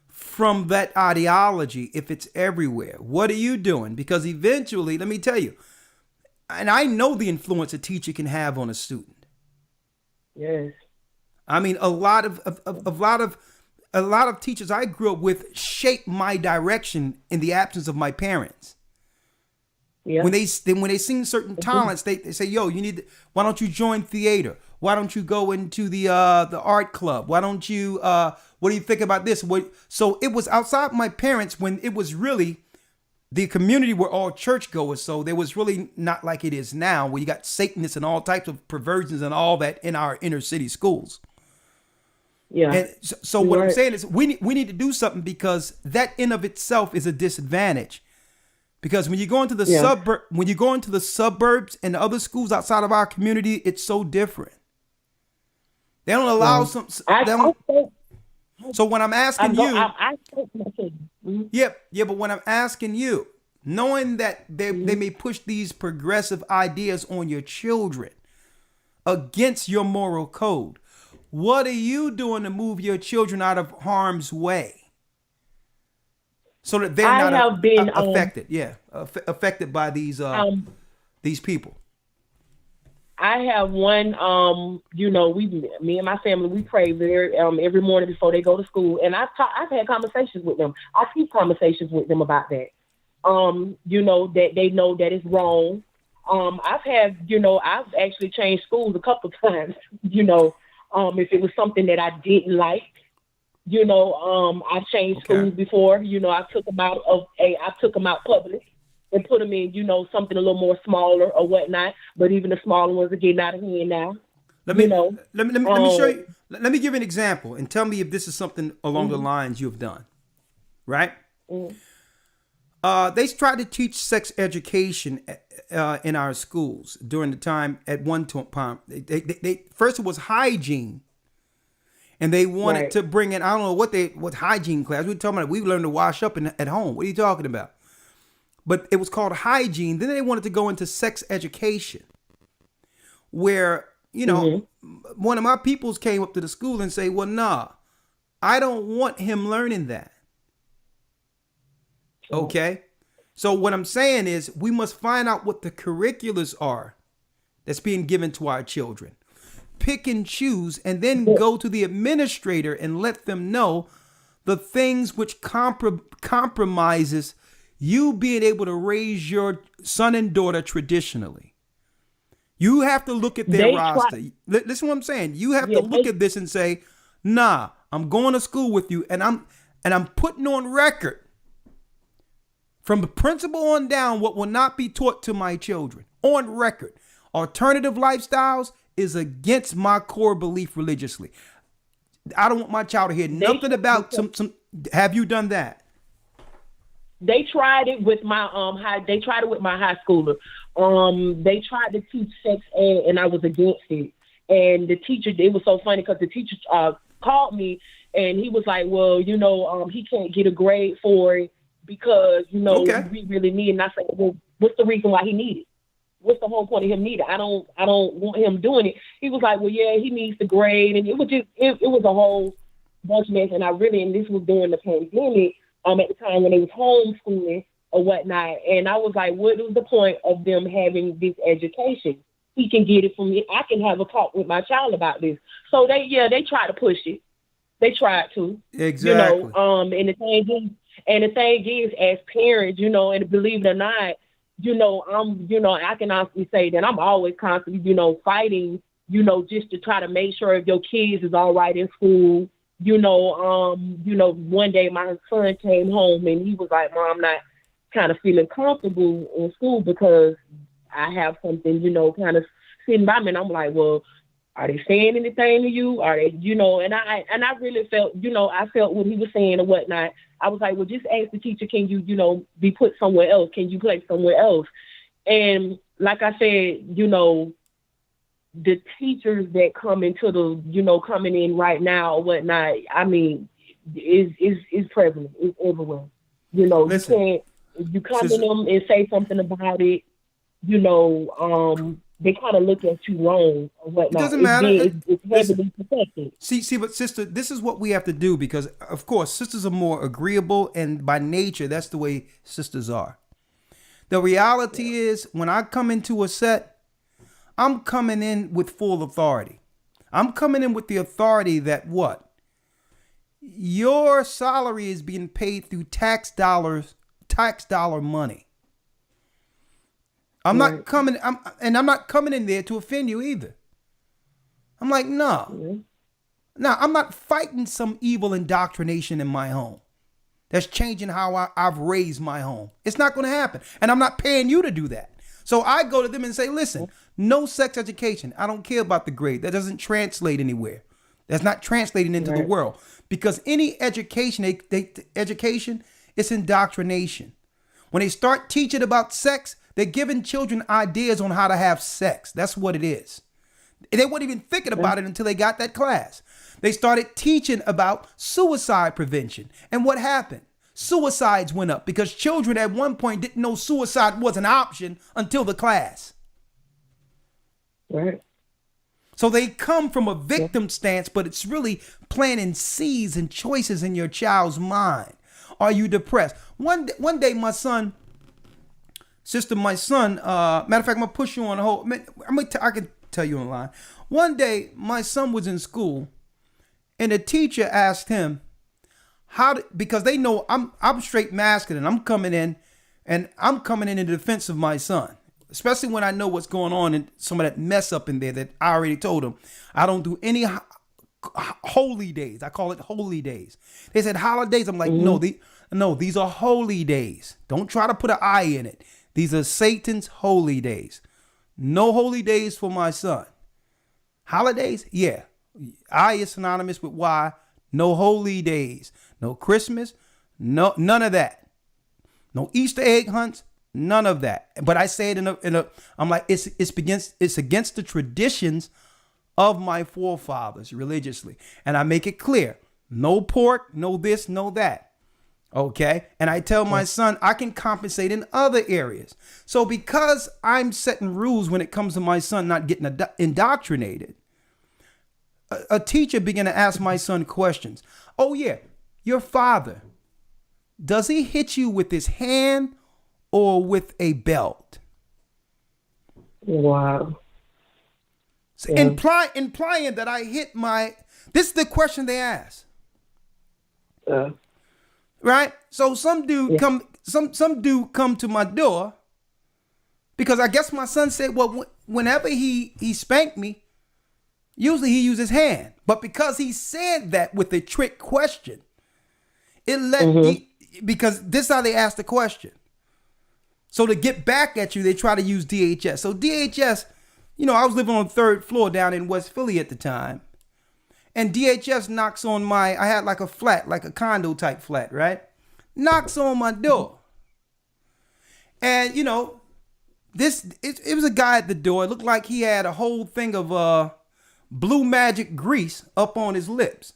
from that ideology if it's everywhere? What are you doing? Because eventually, let me tell you, and I know the influence a teacher can have on a student. Yes. I mean, a lot of teachers I grew up with shaped my direction in the absence of my parents. Yeah. When they sing certain talents, they say, "Yo, why don't you join theater? Why don't you go into the art club? Why don't you? What do you think about this?" So it was outside my parents, when it was really the community were all churchgoers. So there was really not like it is now, where you got Satanists and all types of perversions and all that in our inner city schools. Yeah. And so what I'm saying is, we need to do something, because that in of itself is a disadvantage. Because when you go into the suburbs and other schools outside of our community, it's so different. They don't allow So when I'm asking but when I'm asking you, knowing that they may push these progressive ideas on your children against your moral code, what are you doing to move your children out of harm's way, so that they're not affected? Affected by these people. I have one, you know, me and my family, we pray every morning before they go to school, and I've had conversations with them. I keep conversations with them about that. You know, that they know that it's wrong. I've actually changed schools a couple of times. You know, if it was something that I didn't like. You know, I've changed schools before. You know, I took them out public and put them in, you know, something a little more smaller or whatnot. But even the smaller ones are getting out of hand now. Let me show you. Let me give you an example and tell me if this is something along the lines you've done. Right? They tried to teach sex education in our schools during the time. At one time, they first it was hygiene. And they wanted to bring in, I don't know what hygiene class. We're talking about, we learned to wash up at home. What are you talking about? But it was called hygiene. Then they wanted to go into sex education, where, you know, one of my peoples came up to the school and say, well, nah, I don't want him learning that. Okay. So what I'm saying is we must find out what the curriculums are that's being given to our children. Pick and choose, and then go to the administrator and let them know the things which compromises you being able to raise your son and daughter traditionally. You have to look at their roster. Listen to what I'm saying. You have to look at this and say, nah, I'm going to school with you, and I'm putting on record from the principal on down what will not be taught to my children. On record. Alternative lifestyles is against my core belief religiously. I don't want my child to hear nothing about some. Have you done that? They tried it with my They tried it with my high schooler. They tried to teach sex ed, and I was against it. And the teacher, it was so funny because the teacher called me, and he was like, "Well, he can't get a grade for it because we really need it." And I said, "Well, what's the reason why he needs it? What's the whole point of him needing it? I don't want him doing it." He was like, "Well, yeah, he needs the grade," and it was just it was a whole bunch of mess. And and this was during the pandemic, at the time when they was homeschooling or whatnot. And I was like, what was the point of them having this education? He can get it from me. I can have a talk with my child about this. So they tried to push it. They tried to. Exactly. And the thing is, as parents, and believe it or not, I can honestly say that I'm always constantly, fighting, just to try to make sure if your kids is all right in school. One day my son came home and he was like, "Mom, I'm not kind of feeling comfortable in school because I have something, kind of sitting by me." And I'm like, "Well, are they saying anything to you? Are they, and I really felt, I felt what he was saying or whatnot. I was like, well, just ask the teacher, can you, be put somewhere else? Can you play somewhere else?" And like I said, the teachers that come into the, coming in right now or whatnot, I mean, is prevalent. It's everywhere. Listen, you can't, if you come to them and say something about it, they kind of look at you wrong or whatnot. It doesn't matter. It's heavily protected. See, but sister, this is what we have to do because, of course, sisters are more agreeable, and by nature, that's the way sisters are. The reality is, when I come into a set, I'm coming in with full authority. I'm coming in with the authority that what? Your salary is being paid through tax dollar money. I'm not coming in there to offend you either. I'm like, no. Now, I'm not fighting some evil indoctrination in my home that's changing how I've raised my home. It's not going to happen. And I'm not paying you to do that. So I go to them and say, listen, no sex education. I don't care about the grade. That doesn't translate anywhere. That's not translating into the world. Because any education, education, it's indoctrination. When they start teaching about sex, they're giving children ideas on how to have sex. That's what it is. They weren't even thinking about it until they got that class. They started teaching about suicide prevention. And what happened? Suicides went up because children at one point didn't know suicide was an option until the class. Right. So they come from a victim stance, but it's really planting seeds and choices in your child's mind. Are you depressed? One day, my son, matter of fact, I'm gonna push you on the whole. I can tell you online. One day, my son was in school, and the teacher asked him because they know I'm straight masculine. I'm coming in in defense of my son, especially when I know what's going on and some of that mess up in there that I already told him. I don't do any holy days. I call it holy days. They said holidays. I'm like, no, these are holy days. Don't try to put an I in it. These are Satan's holy days. No holy days for my son. Holidays, yeah. I is synonymous with Y. No holy days. No Christmas. No, none of that. No Easter egg hunts. None of that. But I say it I'm like, it's against the traditions of my forefathers religiously. And I make it clear. No pork, no this, no that. Okay. And I tell my son I can compensate in other areas. So because I'm setting rules when it comes to my son not getting indoctrinated, a teacher began to ask my son questions. Oh yeah, your father, does he hit you with his hand or with a belt? Wow. So implying that I hit my, this is the question they ask. Right? So some dude come to my door because I guess my son said, well, whenever he spanked me, usually he used his hand. But because he said that with a trick question, it let because this is how they ask the question. So to get back at you, they try to use DHS. So DHS, you know, I was living on the 3rd floor down in West Philly at the time. And DHS knocks on I had like a flat, like a condo type flat, right? Knocks on my door. And, you know, it was a guy at the door. It looked like he had a whole thing of blue magic grease up on his lips.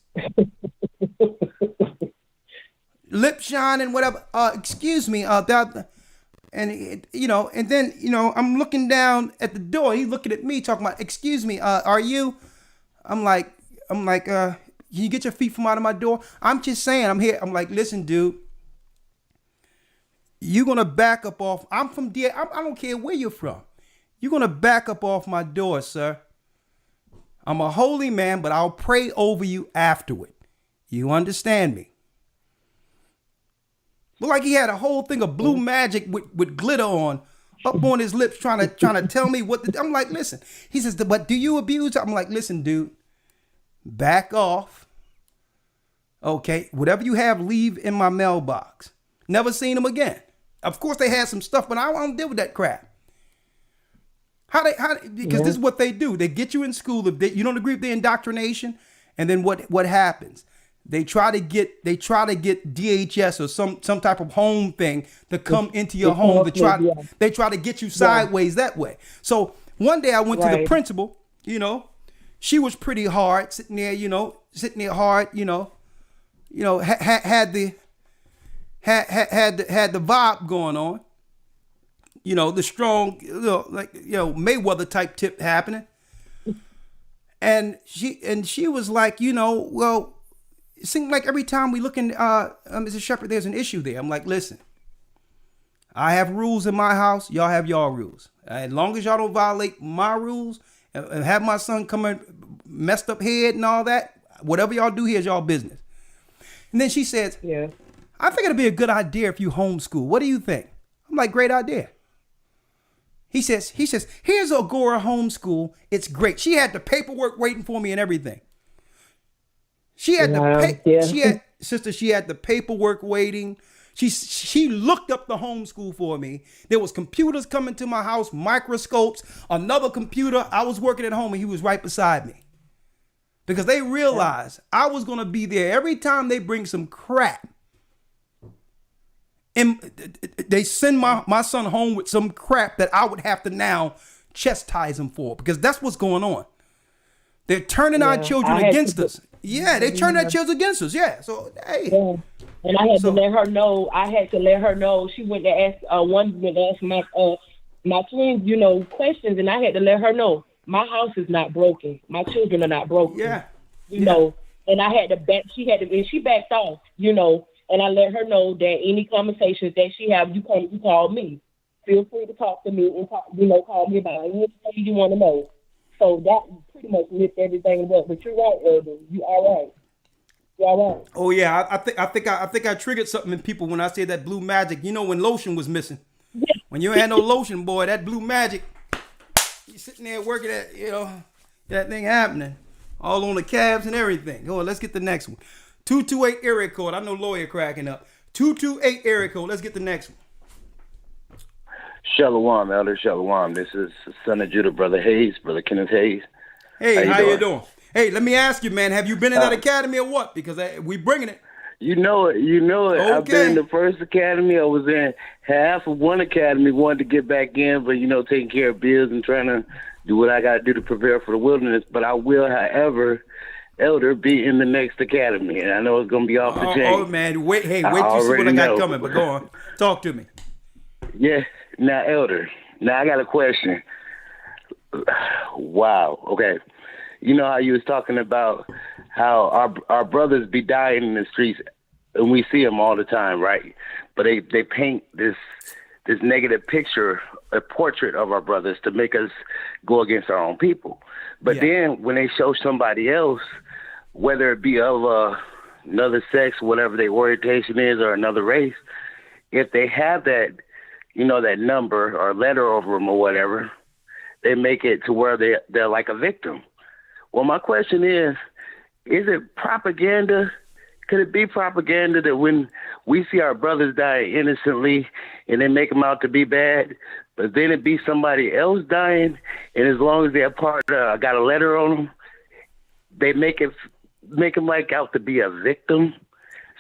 Lip shine and whatever. Excuse me. And, you know, and then, you know, I'm looking down at the door. He's looking at me talking about, excuse me, are you? I'm like, can you get your feet from out of my door? I'm just saying, I'm here. I'm like, listen, dude, you're going to back up off. I'm from I don't care where you're from. You're going to back up off my door, sir. I'm a holy man, but I'll pray over you afterward. You understand me? Look like he had a whole thing of blue magic with glitter on up on his lips trying to tell me what I'm like, listen. He says, but do you abuse? I'm like, listen, dude, back off. Okay, whatever you have, leave in my mailbox. Never seen him again. Of course, they had some stuff, but I don't deal with that crap. Because this is what they do. They get you in school. If you don't agree with the indoctrination, and then what happens? They try to get DHS or some type of home thing to come into your home. They try to get you sideways that way. So one day I went to the principal. You know, she was pretty hard, sitting there hard. Had the vibe going on. You know, the strong, Mayweather type tip happening. And she was like, well, it seemed like every time we look in, Mr. Shepherd, there's an issue there. I'm like, listen, I have rules in my house. Y'all have y'all rules. As long as y'all don't violate my rules and have my son come in messed up head and all that, whatever y'all do here is y'all business. And then she says, I think it'd be a good idea if you homeschool. What do you think? I'm like, great idea. He says, here's Agora homeschool. It's great. She had the paperwork waiting for me and everything. She had she had the paperwork waiting. She looked up the homeschool for me. There was computers coming to my house, microscopes, another computer. I was working at home and he was right beside me. Because they realized I was going to be there every time they bring some crap. And they send my son home with some crap that I would have to now chastise him for, because that's what's going on. They're turning our children against us. Yeah, they turn our children against us. Yeah. So, hey. Yeah. And I had to let her know. She went to ask my twins, questions, and I had to let her know my house is not broken. My children are not broken. Yeah. You know, and I had to back. She backed off. And I let her know that any conversations that she have, you call me. Feel free to talk to me and call me about anything you want to know. So that pretty much lifts everything up. But you're right, Urban. You all right. You all right. Oh yeah, I think I triggered something in people when I said that blue magic. When lotion was missing. Yeah. When you ain't had no lotion, boy, that blue magic. You sitting there working at that thing happening, all on the calves and everything. Go on, let's get the next one. 228 area code. I know lawyer cracking up. 228 area code. Let's get the next one. Shalom, Elder Shalom. This is son of Judah, Brother Hayes, Brother Kenneth Hayes. Hey, how you doing? Hey, let me ask you, man. Have you been in that academy or what? Because we bringing it. You know it. Okay. I've been in the first academy. I was in half of one academy. Wanted to get back in, but taking care of bills and trying to do what I got to do to prepare for the wilderness. But I will, however, Elder, be in the next academy, and I know it's gonna be off the chain. Oh man, wait till you see what I got coming. But go on, talk to me. Yeah, now Elder, I got a question. Wow. Okay, you know how you was talking about how our brothers be dying in the streets and we see them all the time, right? But they paint this negative picture, a portrait of our brothers to make us go against our own people. But then when they show somebody else, whether it be of another sex, whatever their orientation is, or another race, if they have that, that number or letter over them or whatever, they make it to where they're like a victim. Well, my question is it propaganda? Could it be propaganda that when we see our brothers die innocently and they make them out to be bad, but then it be somebody else dying, and as long as they're got a letter on them, they make them like out to be a victim,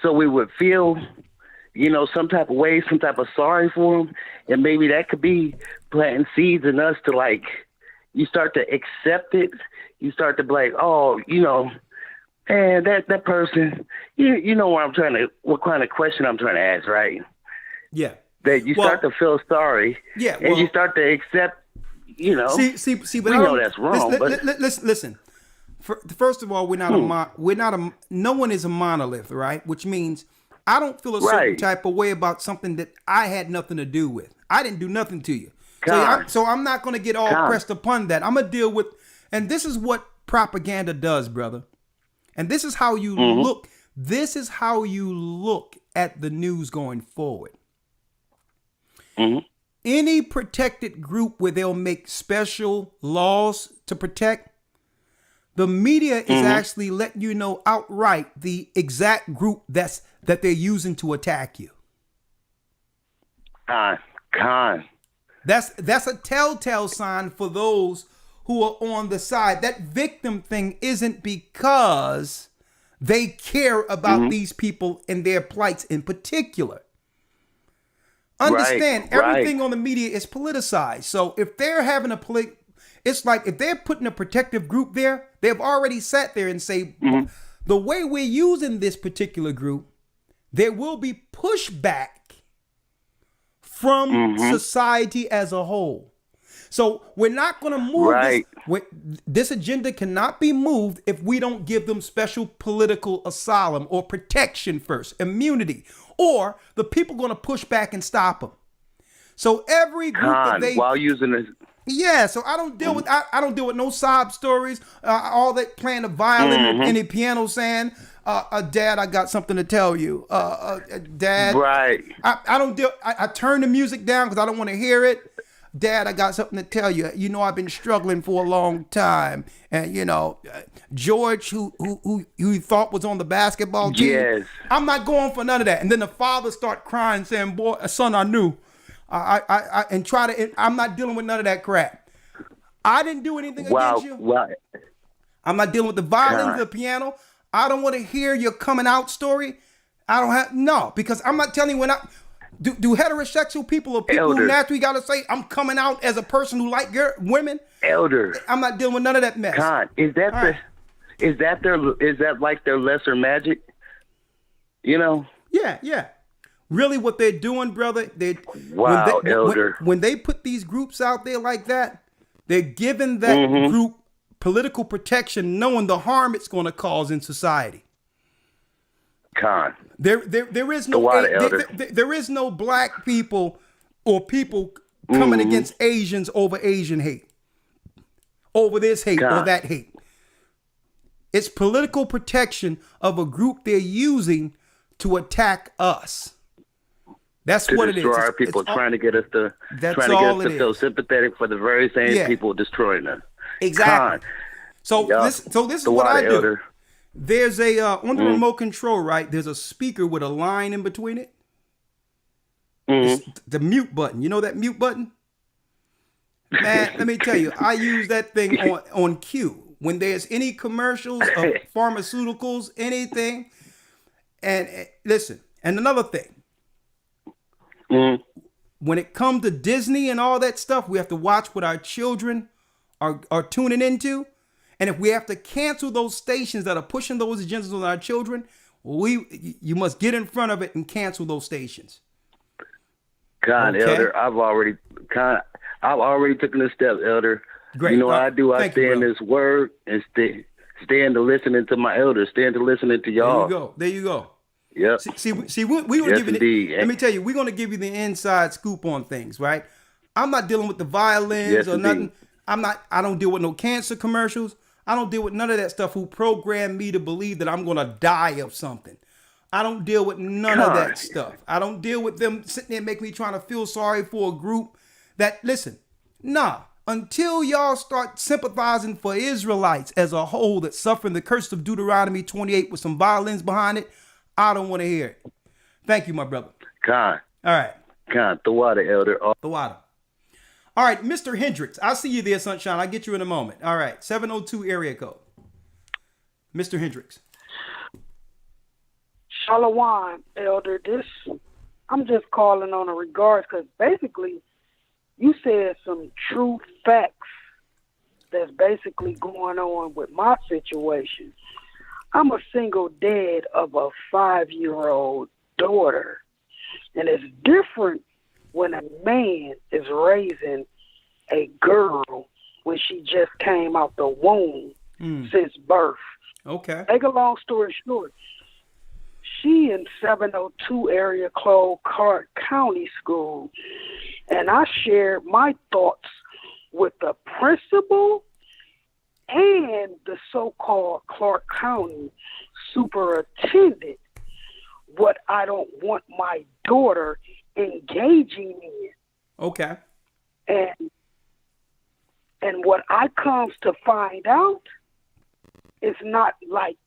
so we would feel, some type of way, some type of sorry for them, and maybe that could be planting seeds in us to like, you start to accept it, you start to be like, oh, and that person, you know what kind of question I'm trying to ask, right? Yeah. That you start to feel sorry. Yeah. And you start to accept, See, but we know that's wrong. Listen. First of all, no one is a monolith, right? Which means I don't feel a certain type of way about something that I had nothing to do with. I didn't do nothing to you. So I'm not going to get all pressed upon that. I'm going to deal with, and this is what propaganda does, brother. And this is how you look. This is how you look at the news going forward. Any protected group where they'll make special laws to protect, the media is actually letting you know outright the exact group that they're using to attack you. That's a telltale sign for those who are on the side. That victim thing isn't because they care about these people and their plights in particular. Understand, everything on the media is politicized. So if they're having it's like if they're putting a protective group there, they've already sat there and say, the way we're using this particular group, there will be pushback from society as a whole. So we're not going to move this agenda cannot be moved if we don't give them special political asylum or protection first, immunity, or the people going to push back and stop them. So every group while using this. Yeah, so I don't deal with I don't deal with no sob stories, all that playing the violin and the piano saying, Dad, I got something to tell you. Dad, I don't deal. I turn the music down because I don't want to hear it. Dad, I got something to tell you. I've been struggling for a long time, and George, who you thought was on the basketball team. Yes. I'm not going for none of that. And then the father start crying, saying, "Boy, son, I knew." I'm not dealing with none of that crap. I didn't do anything against you. I'm not dealing with the violin, the piano. I don't want to hear your coming out story. Because I'm not telling you when do heterosexual people or people who naturally got to say, I'm coming out as a person who like women? Elder. I'm not dealing with none of that mess. Is that like their lesser magic? Yeah. Really, what they're doing, brother, Elder. When they put these groups out there like that, they're giving that group political protection, knowing the harm it's going to cause in society. There is no there is no black people or people coming against Asians over Asian hate, over this hate or that hate. It's political protection of a group they're using to attack us. That's what it is. To destroy our people, trying to get us to feel sympathetic for the very same people destroying us. Exactly. So this is what I do. There's on the remote control, right? There's a speaker with a line in between it. It's the mute button. You know that mute button? Man, let me tell you, I use that thing on cue. When there's any commercials of pharmaceuticals, anything. And listen, and another thing. When it comes to Disney and all that stuff, we have to watch what our children are tuning into. And if we have to cancel those stations that are pushing those agendas on our children, you must get in front of it and cancel those stations. Elder, I've already taken a step, Elder. Great. You know what I do? I stay in this word and stay into listening to my elders, stay into listening to y'all. There you go. Yep. See, we were Yes, giving indeed. it. Let me tell you, we're going to give you the inside scoop on things, right? I'm not dealing with the violins Yes, or indeed. nothing. I don't deal with no cancer commercials. I don't deal with none of that stuff who programmed me to believe that I'm going to die of something. I don't deal with none of that stuff. I don't deal with them sitting there making me trying to feel sorry for a group that, listen, nah, until y'all start sympathizing for Israelites as a whole that's suffering the curse of Deuteronomy 28 with some violins behind it, I don't want to hear it. Thank you, my brother. Con. All right. Con. The water, Elder. The water. All right, Mr. Hendricks. I'll see you there, Sunshine. I'll get you in a moment. All right, 702 area code. Mr. Hendricks. Shalom, Elder. I'm just calling on a regards because basically you said some true facts that's basically going on with my situation. I'm a single dad of a 5-year-old daughter, and it's different when a man is raising a girl when she just came out the womb since birth. Okay. Make a long story short, she in 702 area code Clark County School, and I shared my thoughts with the principal and the so-called Clark County superintendent what I don't want my daughter engaging in. Okay. And what I comes to find out, it's not like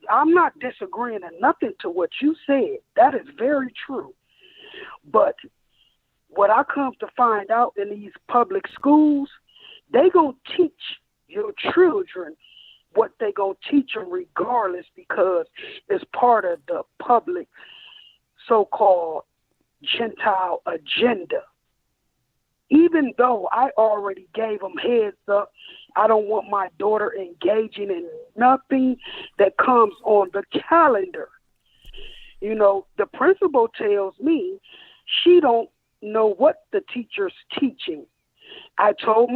I'm not disagreeing on nothing to what you said. That is very true. But what I come to find out in these public schools, they gonna teach your children what they gonna teach them regardless because it's part of the public so-called Gentile agenda. Even though I already gave them heads up, I don't want my daughter engaging in nothing that comes on the calendar. You know, the principal tells me she don't know what the teacher's teaching. I told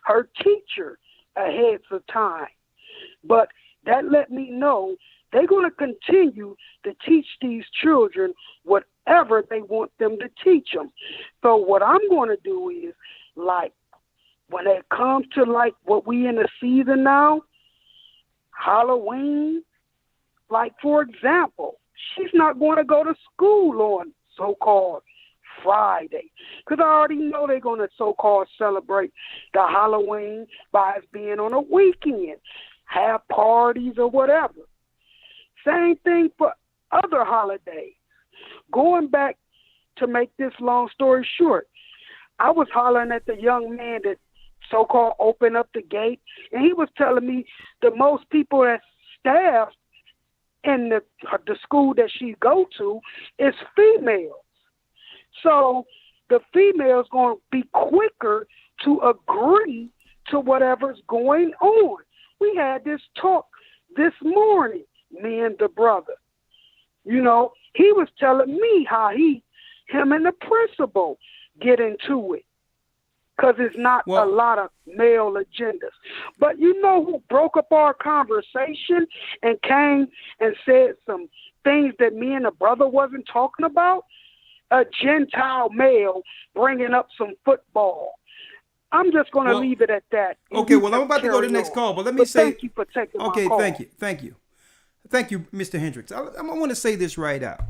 her teacher ahead of time, but that let me know they're going to continue to teach these children whatever they want them to teach them. So what I'm going to do is, like, when it comes to, like, what we in the season now, Halloween, like, for example, she's not going to go to school on so-called Friday because I already know they're going to so-called celebrate the Halloween by it being on a weekend, have parties or whatever. Same thing for other holidays. Going back to make this long story short, I was hollering at the young man that so-called opened up the gate, and he was telling me the most people that staff in the school that she go to is females. So the females going to be quicker to agree to whatever's going on. We had this talk this morning, me and the brother. You know, he was telling me how him and the principal get into it. Because it's not a lot of male agendas. But you know who broke up our conversation and came and said some things that me and the brother wasn't talking about? A Gentile male bringing up some football. I'm just going to leave it at that. Okay, well, I'm about to go to the next call, but let me say... Thank you for taking my call. Thank you. Thank you, Mr. Hendricks. I want to say this right out.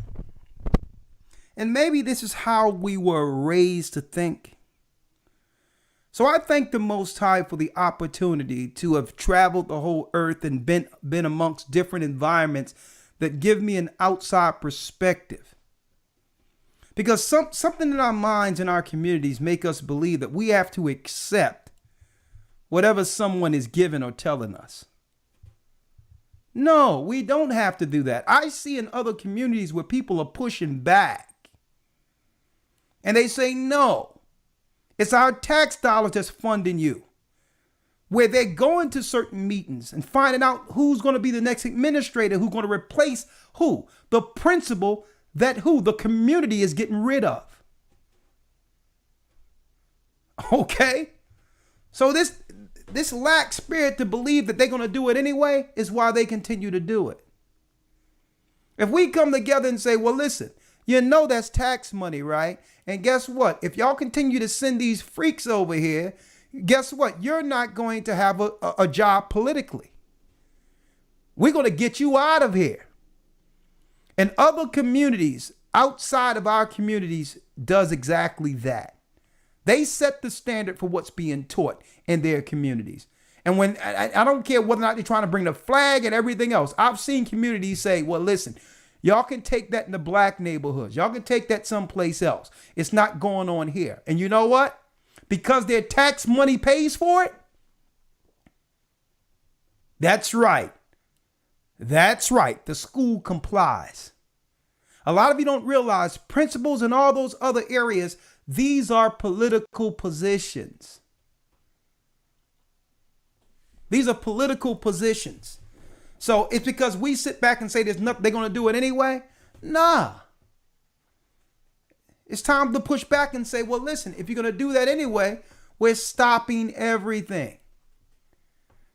And maybe this is how we were raised to think. So I thank the Most High for the opportunity to have traveled the whole earth and been amongst different environments that give me an outside perspective. Because something in our minds and our communities make us believe that we have to accept whatever someone is giving or telling us. No, we don't have to do that. I see in other communities where people are pushing back. And they say, no, it's our tax dollars that's funding you. Where they're going to certain meetings and finding out who's going to be the next administrator, who's going to replace who? The principal that the community is getting rid of. Okay? So this lack spirit to believe that they're going to do it anyway is why they continue to do it. If we come together and say, well, listen, you know that's tax money, right? And guess what? If y'all continue to send these freaks over here, guess what? You're not going to have a job politically. We're going to get you out of here. And other communities outside of our communities does exactly that. They set the standard for what's being taught in their communities. And when I don't care whether or not they're trying to bring the flag and everything else, I've seen communities say, well, listen, y'all can take that in the black neighborhoods. Y'all can take that someplace else. It's not going on here. And you know what? Because their tax money pays for it. That's right. That's right. The school complies. A lot of you don't realize principals in all those other areas, these are political positions. These are political positions. So it's because we sit back and say there's nothing, they're going to do it anyway. Nah. It's time to push back and say, well, listen, if you're going to do that anyway, we're stopping everything.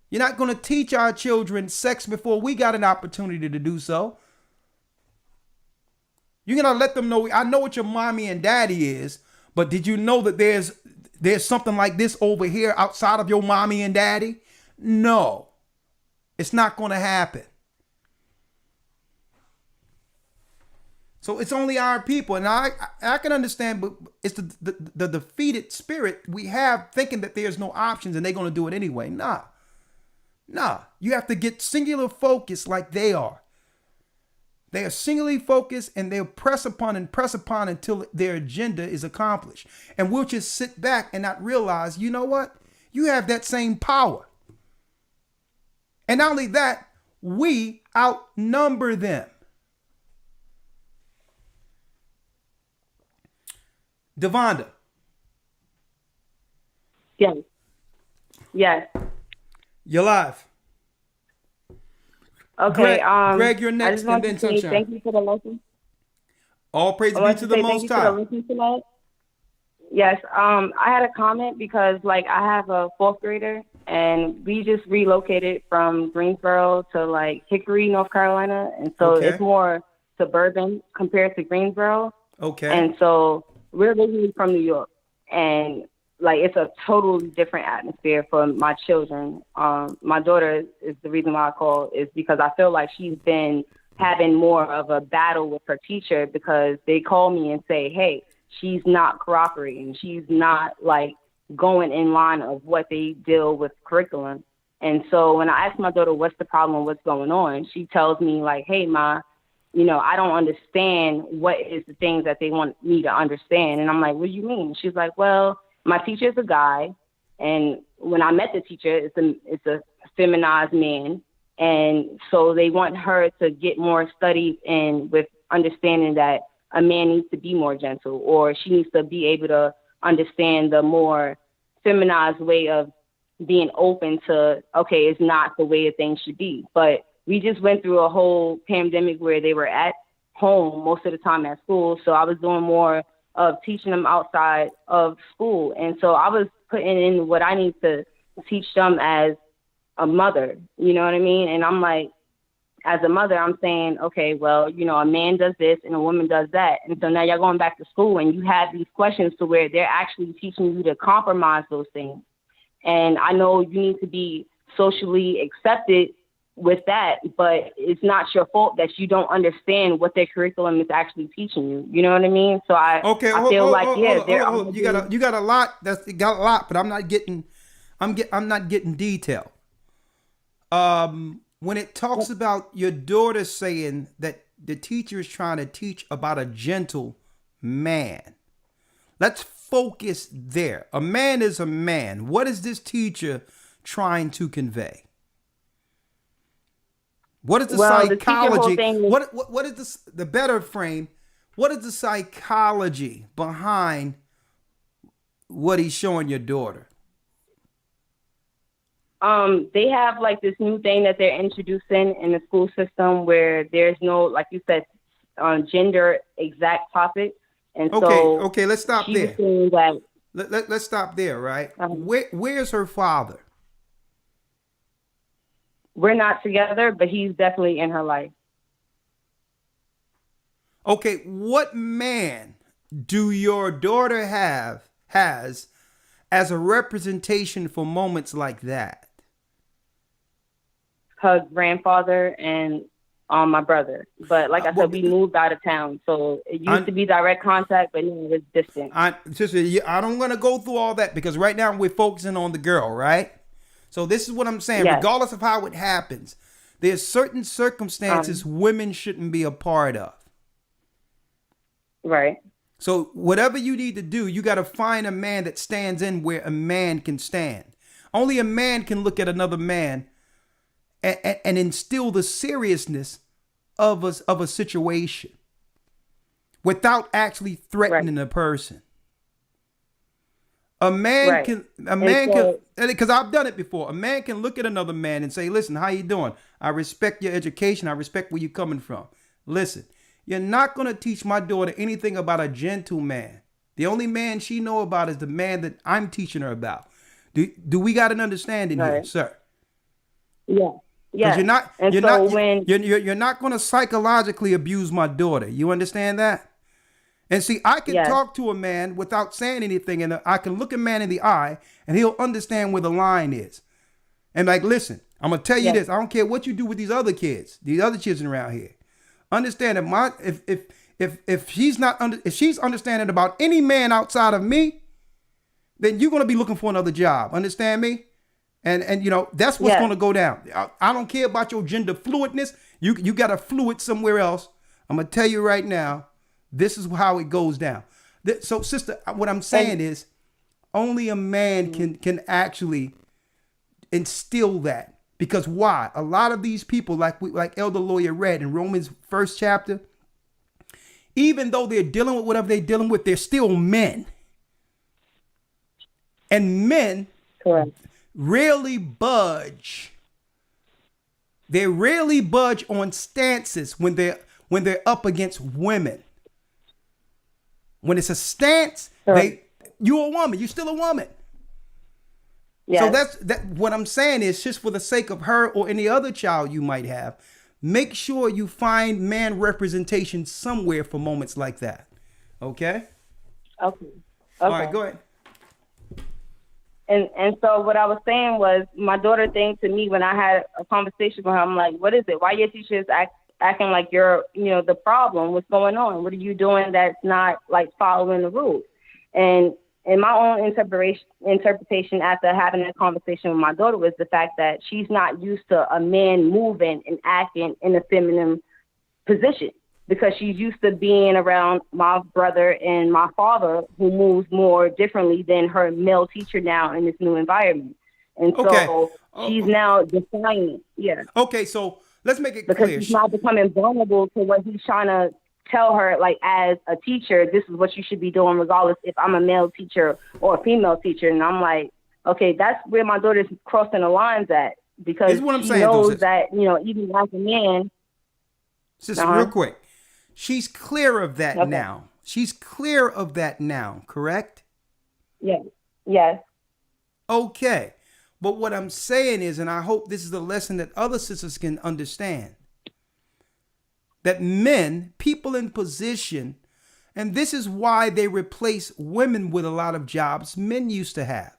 You're not going to teach our children sex before we got an opportunity to do so. You're going to let them know, I know what your mommy and daddy is, but did you know that there's something like this over here outside of your mommy and daddy? No, it's not going to happen. So it's only our people. And I can understand, but it's the defeated spirit we have thinking that there's no options and they're going to do it anyway. Nah, you have to get singular focus like they are. They are singularly focused and they'll press upon until their agenda is accomplished. And we'll just sit back and not realize, you know what? You have that same power. And not only that, we outnumber them. Devonda. Yes. Yes. You're live. Okay. Greg, you're next, and then Sunshine. Thank you for the lesson. All praise be to the Most High. Yes. I had a comment because, like, I have a fourth grader, and we just relocated from Greensboro to like Hickory, North Carolina, and so it's more suburban compared to Greensboro. Okay. And so we're originally from New York, and like it's a totally different atmosphere for my children. My daughter is the reason why I call is because I feel like she's been having more of a battle with her teacher because they call me and say, hey, she's not cooperating. She's not like going in line of what they deal with curriculum. And so when I ask my daughter, what's the problem, what's going on? She tells me like, hey, Ma, you know, I don't understand what is the things that they want me to understand. And I'm like, what do you mean? She's like, well, my teacher's a guy. And when I met the teacher, it's a feminized man. And so they want her to get more studies in with understanding that a man needs to be more gentle, or she needs to be able to understand the more feminized way of being open to, okay, it's not the way that things should be. But we just went through a whole pandemic where they were at home most of the time at school. So I was doing more of teaching them outside of school. And so I was putting in what I need to teach them as a mother, you know what I mean? And I'm like, as a mother, I'm saying, okay, well, you know, a man does this and a woman does that. And so now you're going back to school and you have these questions to where they're actually teaching you to compromise those things. And I know you need to be socially accepted with that, but it's not your fault that you don't understand what their curriculum is actually teaching you. You know what I mean? So I feel like you got a lot. Got a lot, but I'm not getting detail. When it talks about your daughter saying that the teacher is trying to teach about a gentle man, let's focus there. A man is a man. What is this teacher trying to convey? What is the psychology? What is the better frame? What is the psychology behind what he's showing your daughter? They have like this new thing that they're introducing in the school system where there's no, like you said, gender exact topics. And okay, let's stop there. That, let's stop there, right? Where's her father? We're not together, but he's definitely in her life. Okay, what man do your daughter has as a representation for moments like that? Her grandfather and my brother. But like I said, we moved out of town. So it used to be direct contact, but now it's distant. Sister, I don't want to go through all that because right now we're focusing on the girl, right? So this is what I'm saying. Yes. Regardless of how it happens, there's certain circumstances women shouldn't be a part of. Right. So whatever you need to do, you got to find a man that stands in where a man can stand. Only a man can look at another man and instill the seriousness of a situation without actually threatening a person. A man can, because I've done it before. A man can look at another man and say, listen, how you doing? I respect your education. I respect where you're coming from. Listen, you're not going to teach my daughter anything about a gentleman. The only man she know about is the man that I'm teaching her about. Do we got an understanding here, sir? Yeah. Yeah. You're not going to psychologically abuse my daughter. You understand that? And see, I can talk to a man without saying anything, and I can look a man in the eye, and he'll understand where the line is. And like, listen, I'm gonna tell you this. I don't care what you do with these other kids, these other children around here. Understand that if she's understanding about any man outside of me, then you're gonna be looking for another job. Understand me? And you know that's what's gonna go down. I don't care about your gender fluidness. You got a fluid somewhere else. I'm gonna tell you right now. This is how it goes down. So, sister, what I'm saying is only a man can actually instill that. Because why? A lot of these people, like Elder Lawyer read in Romans 1st chapter, even though they're dealing with whatever they're dealing with, they're still men. And men rarely budge. They rarely budge on stances when they're up against women. When it's a stance, you're a woman. You're still a woman. Yes. So what I'm saying is just for the sake of her or any other child you might have, make sure you find man representation somewhere for moments like that. Okay? Okay. All right, go ahead. And so what I was saying was my daughter thing to me when I had a conversation with her, I'm like, what is it? Why your teachers acting like you're, the problem? What's going on? What are you doing that's not like following the rules? And in my own interpretation after having that conversation with my daughter was the fact that she's not used to a man moving and acting in a feminine position because she's used to being around my brother and my father who moves more differently than her male teacher now in this new environment. And so she's now defiant. Yeah. Okay, so let's make it clear. Because she's not becoming vulnerable to what he's trying to tell her, like, as a teacher, this is what you should be doing, regardless if I'm a male teacher or a female teacher. And I'm like, okay, that's where my daughter's crossing the lines at. Because she knows that, even as a man. Sister, real quick. She's clear of that now. She's clear of that now, correct? Yes. Yes. Okay. But what I'm saying is, and I hope this is a lesson that other sisters can understand, that men, people in position, and this is why they replace women with a lot of jobs men used to have.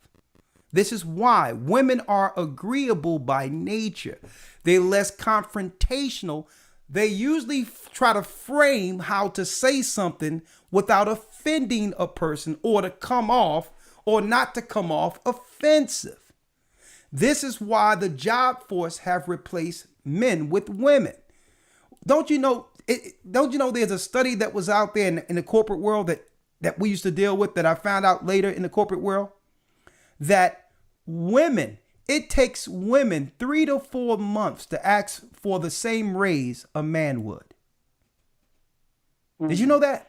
This is why women are agreeable by nature. They're less confrontational. They usually try to frame how to say something without offending a person or to come off or not to come off offensive. This is why the job force have replaced men with women. Don't you know there's a study that was out there in the corporate world that we used to deal with that I found out later in the corporate world that women, it takes women 3 to 4 months to ask for the same raise a man would. Did you know that?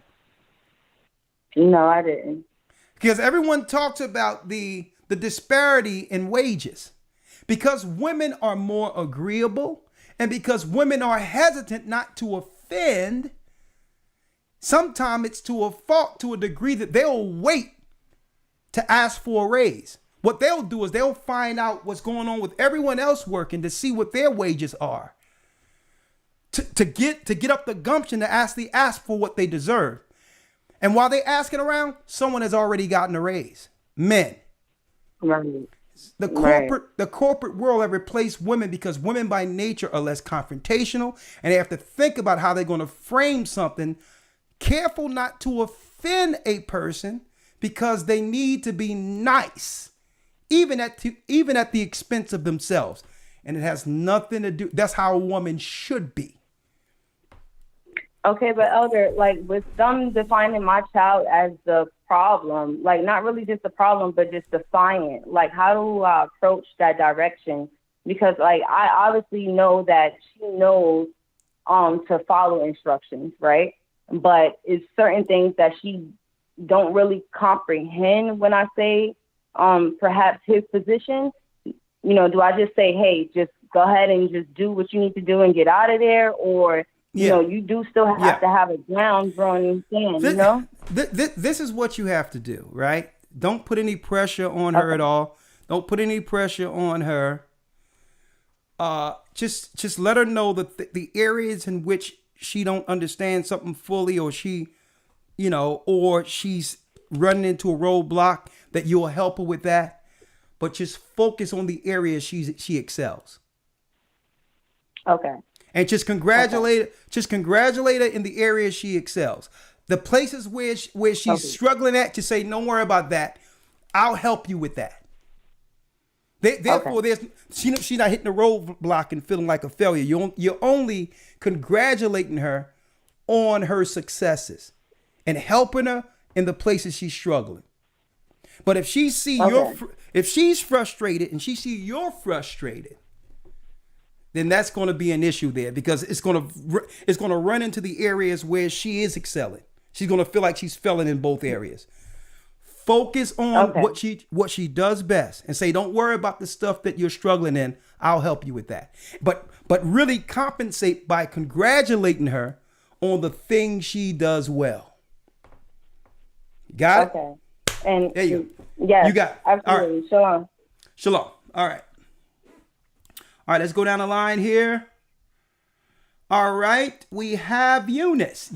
No, I didn't. Because everyone talks about the disparity in wages. Because women are more agreeable and because women are hesitant not to offend, sometimes it's to a fault to a degree that they'll wait to ask for a raise. What they'll do is they'll find out what's going on with everyone else working to see what their wages are. to get up the gumption to actually ask for what they deserve. And while they asking around, someone has already gotten a raise. Men. Right. The corporate world have replaced women because women by nature are less confrontational, and they have to think about how they're going to frame something, careful not to offend a person because they need to be nice, even at the expense of themselves. And it has nothing to do. That's how a woman should be. Okay, but Elder, like with them defining my child as the problem, like not really just the problem, but just defiant. Like, how do I approach that direction? Because like I obviously know that she knows to follow instructions, right? But it's certain things that she don't really comprehend when I say perhaps his position. You know, do I just say, hey, just go ahead and just do what you need to do and get out of there, or you know, you do still have to have a ground drawn in sand, you know? This is what you have to do, right? Don't put any pressure on her at all. Don't put any pressure on her. Just let her know that the areas in which she don't understand something fully, or she, you know, or she's running into a roadblock, that you'll help her with that. But just focus on the areas she excels. Okay. And just congratulate her in the areas she excels. The places where she's struggling at, just say, don't worry about that. I'll help you with that. Therefore, she's not hitting the roadblock and feeling like a failure. You're only congratulating her on her successes and helping her in the places she's struggling. But if she if she's frustrated and she see you're frustrated, then that's going to be an issue there, because it's going to run into the areas where she is excelling. She's going to feel like she's failing in both areas. Focus on what she does best and say, don't worry about the stuff that you're struggling in. I'll help you with that. But really compensate by congratulating her on the things she does well. Got it? Okay. And there you go. Yes, you got it. Absolutely. All right. Shalom. Shalom. All right. All right, let's go down the line here. All right, we have Eunice.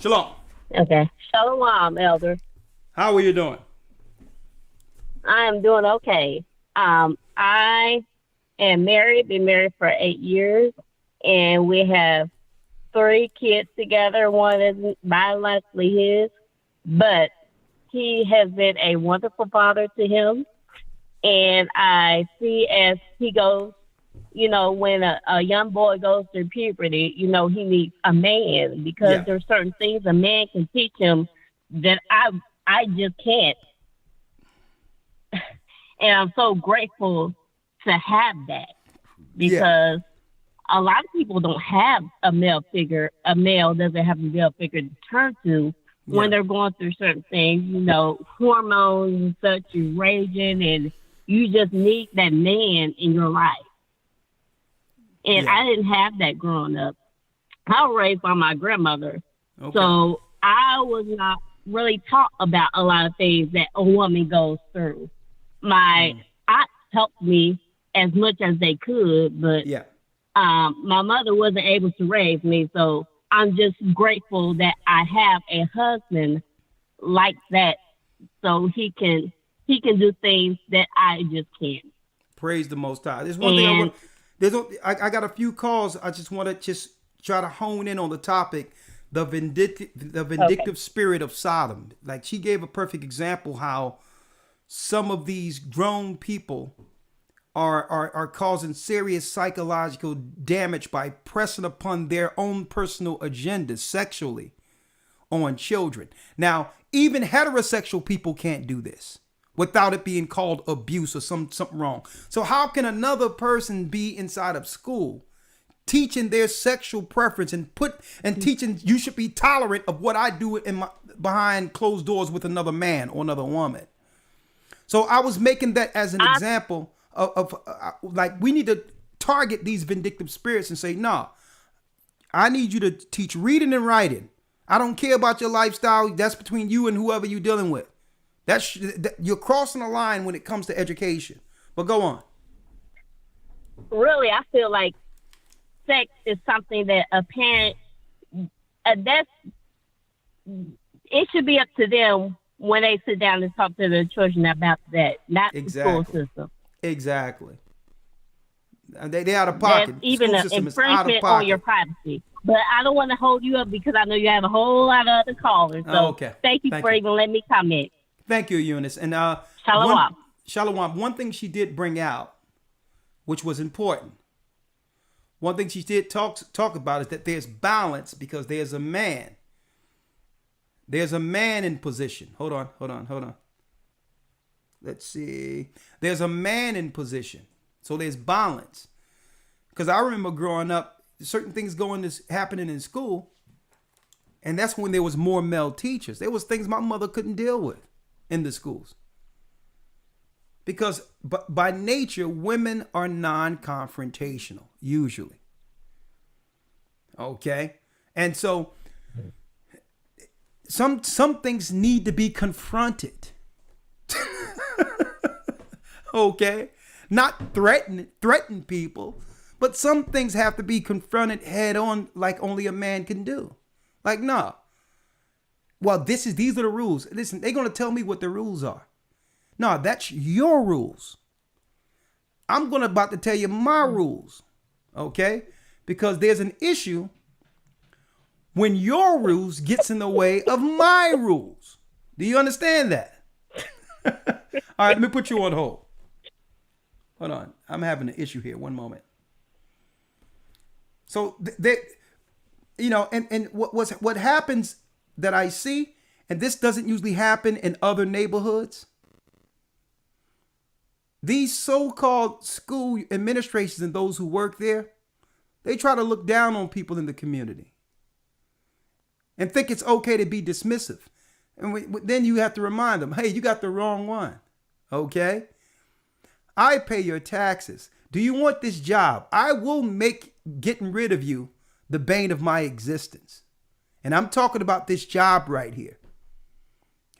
Shalom. Okay. Shalom, Elder. How are you doing? I am doing okay. I am married, been married for 8 years, and we have 3 kids together. One is biologically his, but he has been a wonderful father to him. And I see as he goes, you know, when a young boy goes through puberty, you know, he needs a man, because there's certain things a man can teach him that I just can't. And I'm so grateful to have that, because a lot of people don't have a male figure. A male doesn't have a male figure to turn to when they're going through certain things, you know, hormones and such, you're raging, and you just need that man in your life. And I didn't have that growing up. I was raised by my grandmother. Okay. So I was not really taught about a lot of things that a woman goes through. My aunts helped me as much as they could, but my mother wasn't able to raise me. So I'm just grateful that I have a husband like that, so he can do things that I just can't. Praise the Most High. There's one thing I got a few calls. I just want to just try to hone in on the topic, the vindictive spirit of Sodom. Like, she gave a perfect example how some of these grown people are causing serious psychological damage by pressing upon their own personal agendas sexually on children. Now, even heterosexual people can't do this without it being called abuse or something wrong. So how can another person be inside of school teaching their sexual preference and teaching you should be tolerant of what I do behind closed doors with another man or another woman? So I was making that as an example of like, we need to target these vindictive spirits and say, nah, I need you to teach reading and writing. I don't care about your lifestyle. That's between you and whoever you're dealing with. You're crossing the line when it comes to education. But go on. really, I feel like sex is something that a parent, it should be up to them when they sit down and talk to their children about that, not the school system. Exactly. They out of pocket. That's even an infringement on your privacy. But I don't want to hold you up because I know you have a whole lot of other callers. So thank you for even letting me comment. Thank you, Eunice. And Shalom. Shalom. One thing she did bring out, which was important. One thing she did talk about is that there's balance because there's a man. There's a man in position. Hold on. Let's see. There's a man in position. So there's balance. Because I remember growing up, certain things happening in school. And that's when there was more male teachers. There was things my mother couldn't deal with in the schools. Because by nature, women are non-confrontational, usually. Okay? And so some things need to be confronted. Okay? Not threaten people, but some things have to be confronted head on like only a man can do. Like, no. Well, these are the rules. Listen, they're going to tell me what the rules are. No, that's your rules. I'm about to tell you my rules. Okay? Because there's an issue when your rules gets in the way of my rules. Do you understand that? All right, let me put you on hold. Hold on. I'm having an issue here. One moment. So and what happens that I see, and this doesn't usually happen in other neighborhoods. These so-called school administrations and those who work there, they try to look down on people in the community and think it's okay to be dismissive. And then you have to remind them, hey, you got the wrong one. Okay? I pay your taxes. Do you want this job? I will make getting rid of you the bane of my existence. And I'm talking about this job right here.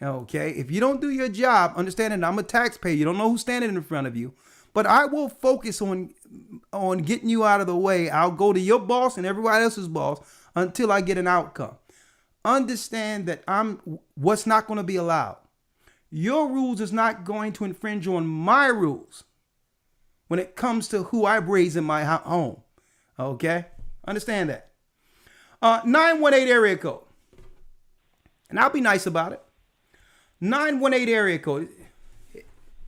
Okay? If you don't do your job, understanding I'm a taxpayer, you don't know who's standing in front of you, but I will focus on getting you out of the way. I'll go to your boss and everybody else's boss until I get an outcome. Understand that what's not going to be allowed. Your rules is not going to infringe on my rules when it comes to who I raise in my home. Okay? Understand that. 918 area code. And I'll be nice about it. 918 area code.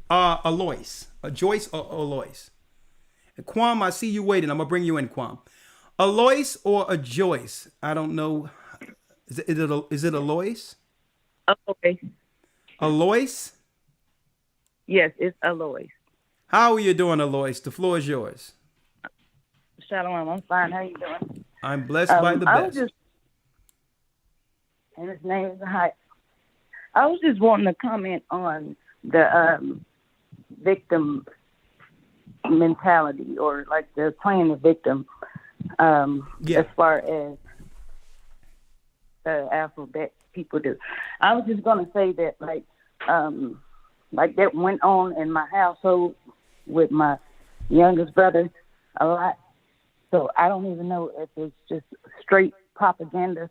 Alois. A Joyce or Alois. And Kwam, I see you waiting. I'm going to bring you in, Kwam. Alois or a Joyce? I don't know. Is it Alois? Okay. Alois? Yes, it's Alois. How are you doing, Alois? The floor is yours. Shalom, I'm fine. How you doing? I'm blessed by the best. And his name is AHAYAH. I was just wanting to comment on the victim mentality, or like they're playing the victim as far as alphabet people do. I was just going to say that like that went on in my household with my youngest brother a lot. So I don't even know if it's just straight propaganda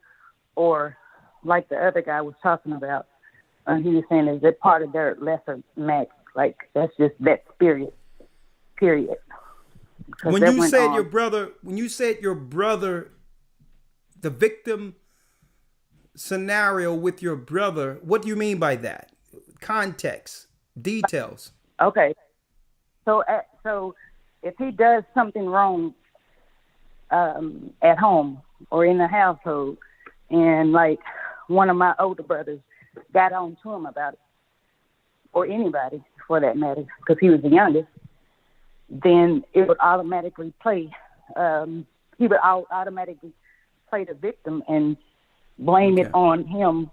or like the other guy was talking about. He was saying, is it part of their lesser max? Like, that's just that spirit, period. When you said your brother, the victim scenario with your brother, what do you mean by that? Context, details. Okay. So if he does something wrong at home or in the household, and like one of my older brothers got on to him about it, or anybody for that matter, because he was the youngest, then it would automatically play. He would automatically play the victim and blame it on him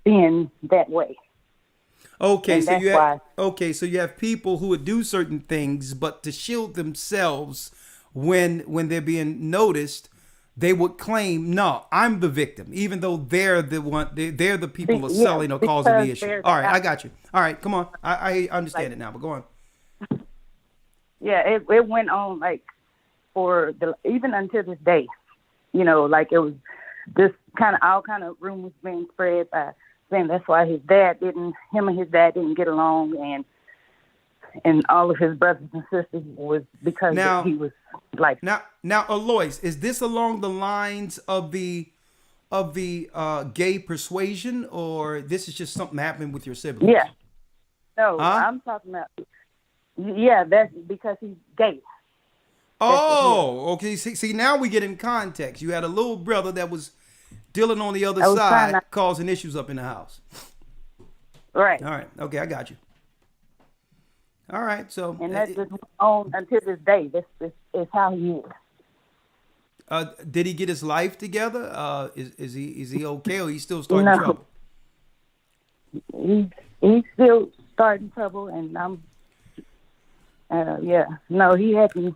being that way. Okay, so you have people who would do certain things, but to shield themselves when they're being noticed, they would claim, no, I'm the victim, even though they're the one, they're the people who are selling or causing the issue. All right, I got you. All right, come on. I understand it now, but go on. it went on like for even until this day, you know, like it was this all kind of rumors being spread by saying that's why him and his dad didn't get along, and all of his brothers and sisters was because he was like. Now, Alois, is this along the lines of the gay persuasion, or this is just something happening with your siblings? Yeah. No, I'm talking about. Yeah, that's because he's gay. Oh, okay. See, now we get in context. You had a little brother that was dealing on the other side, causing issues up in the house. Right. All right. Okay, I got you. All right. So. And that just went on until this day. This is how he is. Did he get his life together? Is he okay, or he's still starting trouble? He's still starting trouble, and I'm. No, he hasn't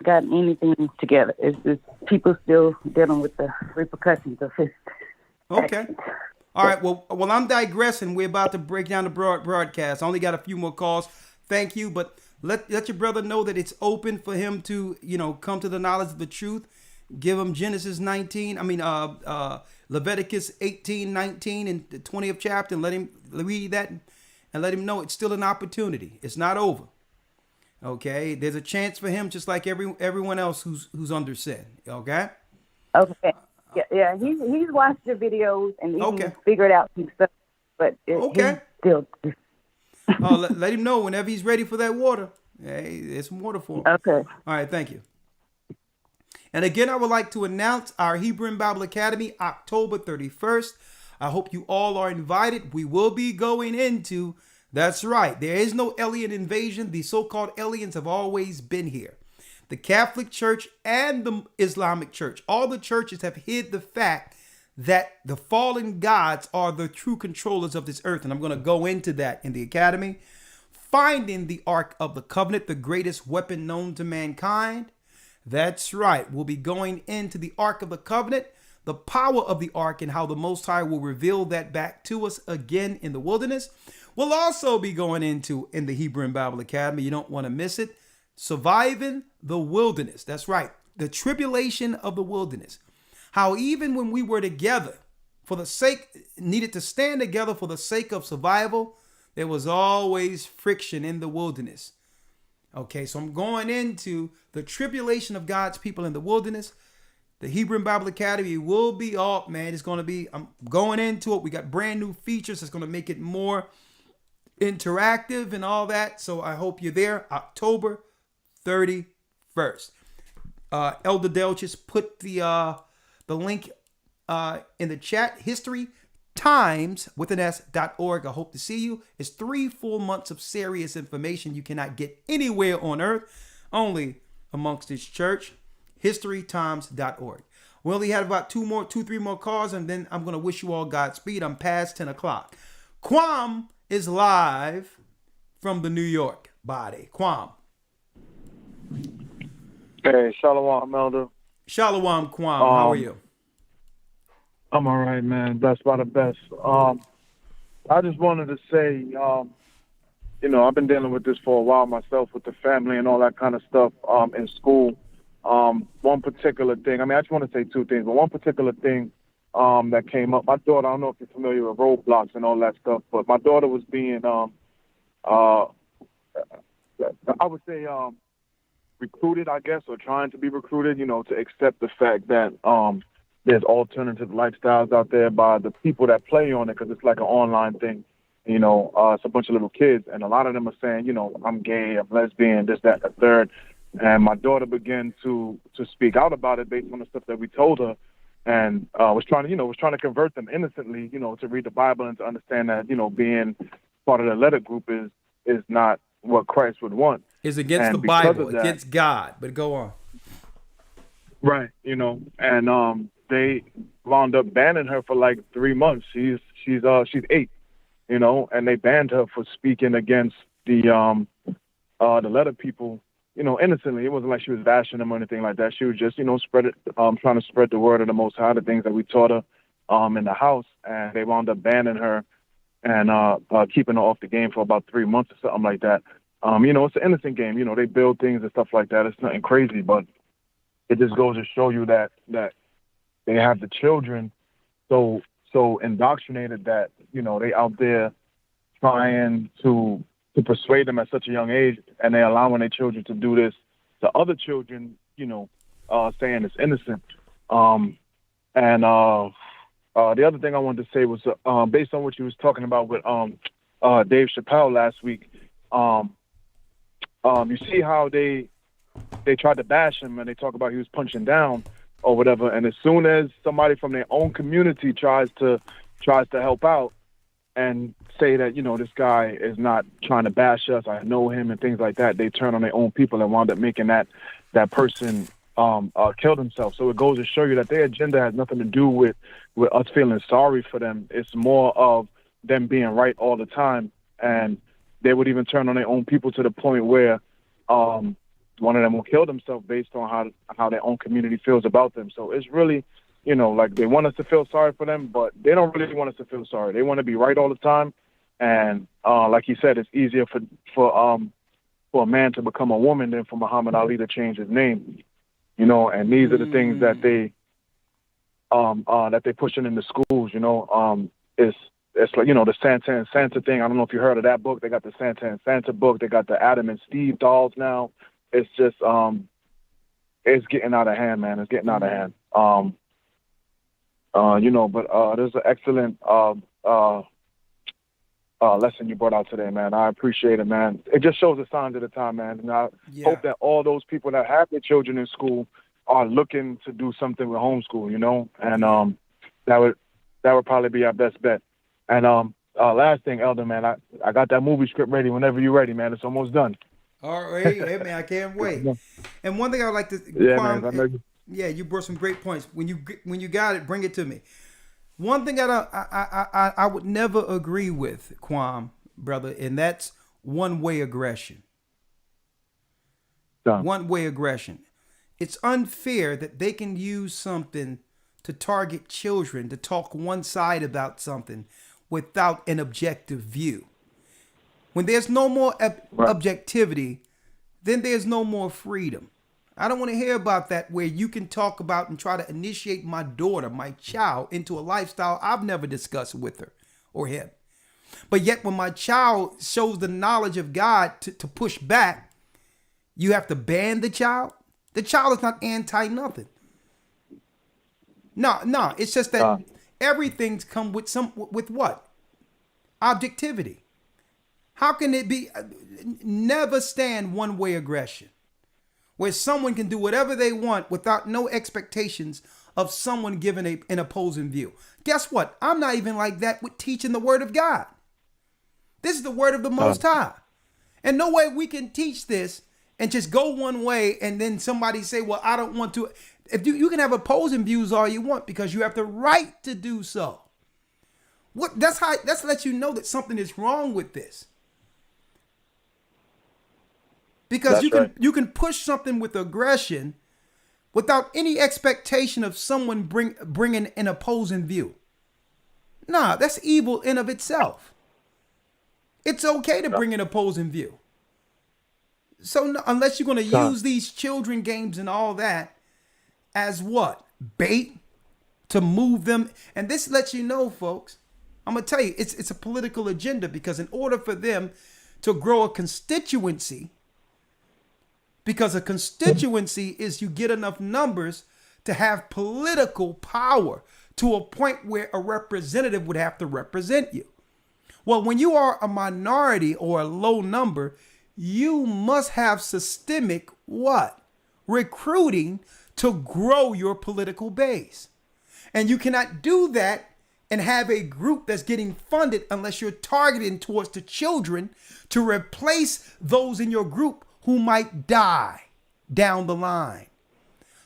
gotten anything together. It's just people still dealing with the repercussions of his. Okay. actions. All right. Well, I'm digressing. We're about to break down the broadcast. I only got a few more calls. Thank you, but let your brother know that it's open for him to, come to the knowledge of the truth. Give him Genesis 19. Leviticus 18:19 and the 20th chapter, and let him read that and let him know it's still an opportunity. It's not over. Okay, there's a chance for him, just like everyone else who's under sin. Okay. Okay. Yeah. He's watched the videos and he's figured out some stuff, but he's still. Let him know whenever he's ready for that water. Hey, there's some water for him. Okay. All right. Thank you. And again, I would like to announce our Hebrew and Bible Academy, October 31st. I hope you all are invited. We will be going into. That's right. There is no alien invasion. The so-called aliens have always been here. The Catholic Church and the Islamic Church, all the churches have hid the fact that the fallen gods are the true controllers of this earth. And I'm going to go into that in the academy. Finding the Ark of the Covenant, the greatest weapon known to mankind. That's right. We'll be going into the Ark of the Covenant, the power of the Ark, and how the Most High will reveal that back to us again in the wilderness. We'll also be going into, in the Hebrew and Bible Academy, you don't want to miss it, surviving the wilderness. That's right. The tribulation of the wilderness. How even when we were together needed to stand together for the sake of survival, there was always friction in the wilderness. Okay, so I'm going into the tribulation of God's people in the wilderness. The Hebrew and Bible Academy will be up, man. It's going to be, I'm going into it. We got brand new features that's going to make it more interactive and all that. So I hope you're there. October 31st. Elder Dell just put the link in the chat. HistoryTimes.org. I hope to see you. It's 3 full months of serious information you cannot get anywhere on earth, only amongst this church. HistoryTimes.org. We only had about 3 more calls, and then I'm going to wish you all Godspeed. I'm past 10 o'clock. Quam is live from the New York body. Quam. Hey, Shalom, Elder. Shalom, Quam. How are you? I'm all right, man. Blessed by the best. I just wanted to say, I've been dealing with this for a while myself, with the family and all that kind of stuff in school. One particular thing, I just want to say 2 things, but one particular thing that came up. My daughter, I don't know if you're familiar with roadblocks and all that stuff, but my daughter was being, I would say, recruited, I guess, or trying to be recruited, to accept the fact that there's alternative lifestyles out there by the people that play on it, because it's like an online thing. It's a bunch of little kids, and a lot of them are saying, I'm gay, I'm lesbian, this, that, the third. And my daughter began to speak out about it based on the stuff that we told her, and was trying to convert them innocently, to read the Bible and to understand that, being part of the letter group is not what Christ would want. It's against the Bible, against God. But go on. Right, and they wound up banning her for like 3 months. She's 8, and they banned her for speaking against the letter people, innocently. It wasn't like she was bashing them or anything like that. She was just, trying to spread the word of the Most High, the things that we taught her in the house, and they wound up banning her and keeping her off the game for about 3 months or something like that. It's an innocent game. They build things and stuff like that. It's nothing crazy, but it just goes to show you that they have the children so indoctrinated that, they out there trying to persuade them at such a young age, and they allowing their children to do this to other children, saying it's innocent. The other thing I wanted to say was based on what you was talking about with Dave Chappelle last week. You see how they tried to bash him and they talk about he was punching down or whatever, and as soon as somebody from their own community tries to help out and say that this guy is not trying to bash us, I know him and things like that, they turn on their own people and wound up making that person kill themselves. So it goes to show you that their agenda has nothing to do with us feeling sorry for them. It's more of them being right all the time, and they would even turn on their own people to the point where one of them will kill themselves based on how their own community feels about them. So it's really, like they want us to feel sorry for them, but they don't really want us to feel sorry. They want to be right all the time. And like he said, it's easier for a man to become a woman than for Muhammad Ali to change his name. And these are the things that they pushing in the schools. It's like, the Santa and Santa thing. I don't know if you heard of that book. They got the Santa and Santa book. They got the Adam and Steve dolls now. It's just, it's getting out of hand, man. It's getting out of hand. But there's an excellent lesson you brought out today, man. I appreciate it, man. It just shows the signs of the time, man. And I hope that all those people that have their children in school are looking to do something with homeschool, and that would probably be our best bet. And last thing, Elder, man, I got that movie script ready whenever you're ready, man. It's almost done. All right, hey man, I can't wait. And one thing I'd like to, you brought some great points. When you got it, bring it to me. One thing I would never agree with, Kwam, brother, and that's one-way aggression. One-way aggression. It's unfair that they can use something to target children, to talk one side about something without an objective view. When there's no more objectivity, then there's no more freedom. I don't want to hear about that where you can talk about and try to initiate my daughter, my child, into a lifestyle I've never discussed with her or him. But yet when my child shows the knowledge of God to push back, you have to ban the child? The child is not anti-nothing. No, it's just that everything's come with what? Objectivity. How can it be? Never stand one-way aggression, where someone can do whatever they want without no expectations of someone giving an opposing view. Guess what? I'm not even like that with teaching the word of God. This is the word of the Most High. And no way we can teach this and just go one way and then somebody say, well, I don't want to. If you can have opposing views all you want because you have the right to do so. That's let you know that something is wrong with this. Because you can push something with aggression without any expectation of someone bringing an opposing view. Nah, that's evil in of itself. It's okay to bring an opposing view. So unless you're going to use these children games and all that as what? Bait to move them. And this lets you know, folks, I'm going to tell you, it's a political agenda, because in order for them to grow a constituency, because a constituency is you get enough numbers to have political power to a point where a representative would have to represent you. Well, when you are a minority or a low number, you must have systemic what? Recruiting to grow your political base. And you cannot do that and have a group that's getting funded unless you're targeting towards the children to replace those in your group who might die down the line.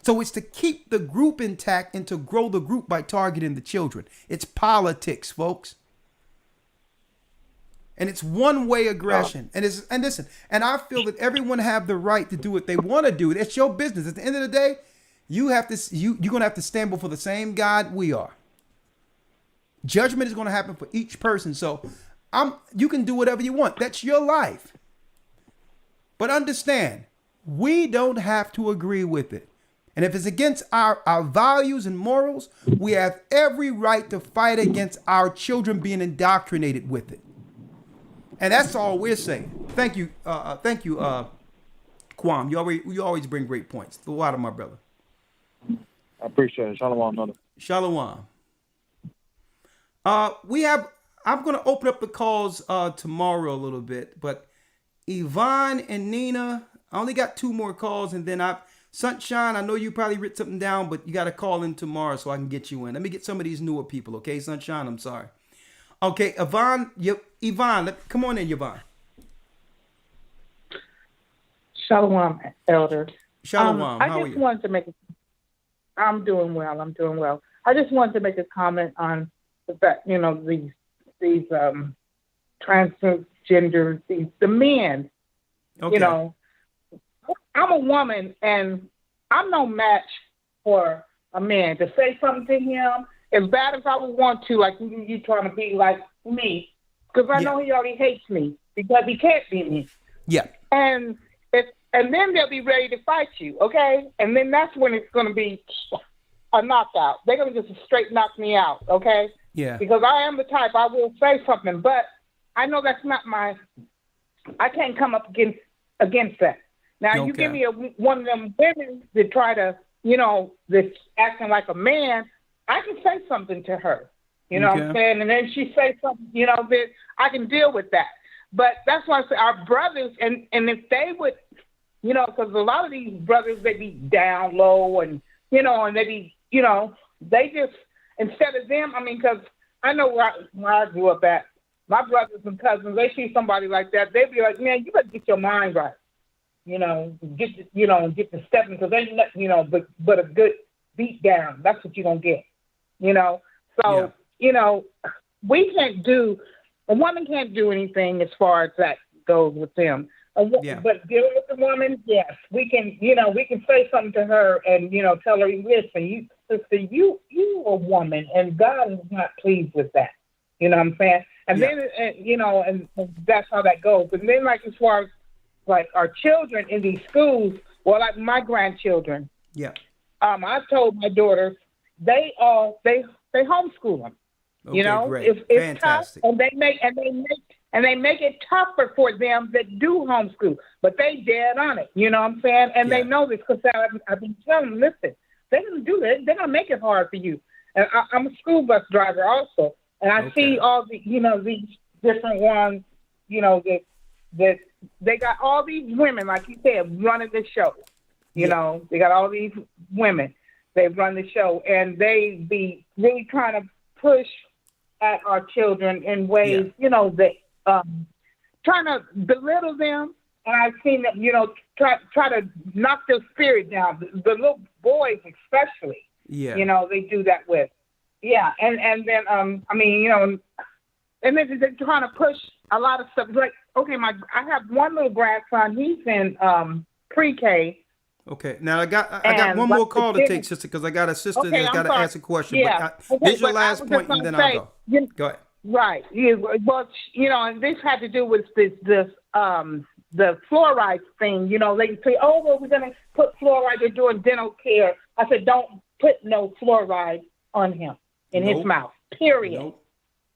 So it's to keep the group intact and to grow the group by targeting the children. It's politics, folks. And it's one-way aggression. And listen, and I feel that everyone have the right to do what they want to do. It's your business. At the end of the day, you're gonna have to stand before the same God we are. Judgment is gonna happen for each person. So you can do whatever you want. That's your life. But understand, we don't have to agree with it. And if it's against our values and morals, we have every right to fight against our children being indoctrinated with it. And that's all we're saying. Thank you, Kwam. You always bring great points. The water, my brother. I appreciate it. Shalom, brother. Shalom. I'm gonna open up the calls tomorrow a little bit, but Yvonne and Nina, I only got 2 more calls, and then Sunshine, I know you probably written something down, but you got to call in tomorrow so I can get you in. Let me get some of these newer people, okay, Sunshine? I'm sorry. Okay, Yvonne, come on in, Yvonne. Shalom, Elder. Shalom, how are you? I just wanted to make I'm doing well. I just wanted to make a comment on the fact, these transgenders, the men, okay. I'm a woman, and I'm no match for a man. To say something to him, as bad as I would want to, like you trying to be like me, because I know he already hates me because he can't be me. Yeah. And then they'll be ready to fight you, okay? And then that's when it's going to be a knockout. They're going to just straight knock me out, okay? Yeah. Because I am the type, I will say something, but I know that's not I can't come up against that. Now, you give me one of them women that try to, that's acting like a man, I can say something to her. You know what I'm saying? And then she say something, that I can deal with that. But that's why I say our brothers, and if they would, because a lot of these brothers, they be down low and, and they be, they just, instead of them, because I know where I grew up at, my brothers and cousins, they see somebody like that, they be like, man, you better get your mind right. Get the stepping, because they, but a good beat down. That's what you're going to get, So, we can't a woman can't do anything as far as that goes with them. But dealing with the woman, yes, we can, we can say something to her and, tell her, listen, sister, you a woman, and God is not pleased with that. You know what I'm saying? And then, and that's how that goes. And then, like, as far as, like, our children in these schools, well, like my grandchildren. Yeah. I've told my daughters they homeschool them. Okay, great. It's fantastic. Tough, and they make it tougher for them that do homeschool, but they dead on it. You know what I'm saying? And they know this because I've been telling them, listen, they're gonna do it. They're gonna make it hard for you. And I'm a school bus driver also, and I see all the these different ones, that they got all these women, like you said, running the show. They got all these women. They run the show, and they be really trying to push at our children in ways, that trying to belittle them. And I've seen them, try to knock their spirit down. The little boys especially, they do that with. Yeah, and then and then they're trying to push a lot of stuff. Like, okay, I have one little grandson. He's in pre-K. Okay, now I got one more call to take, sister, because I got a sister that's got to ask a question. Yeah. This is your last point, and then I'll go. Go ahead. Right. Yeah, well, and this had to do with this the fluoride thing. They say, oh, well, we're going to put fluoride. They're doing dental care. I said, don't put no fluoride on him in his mouth, period.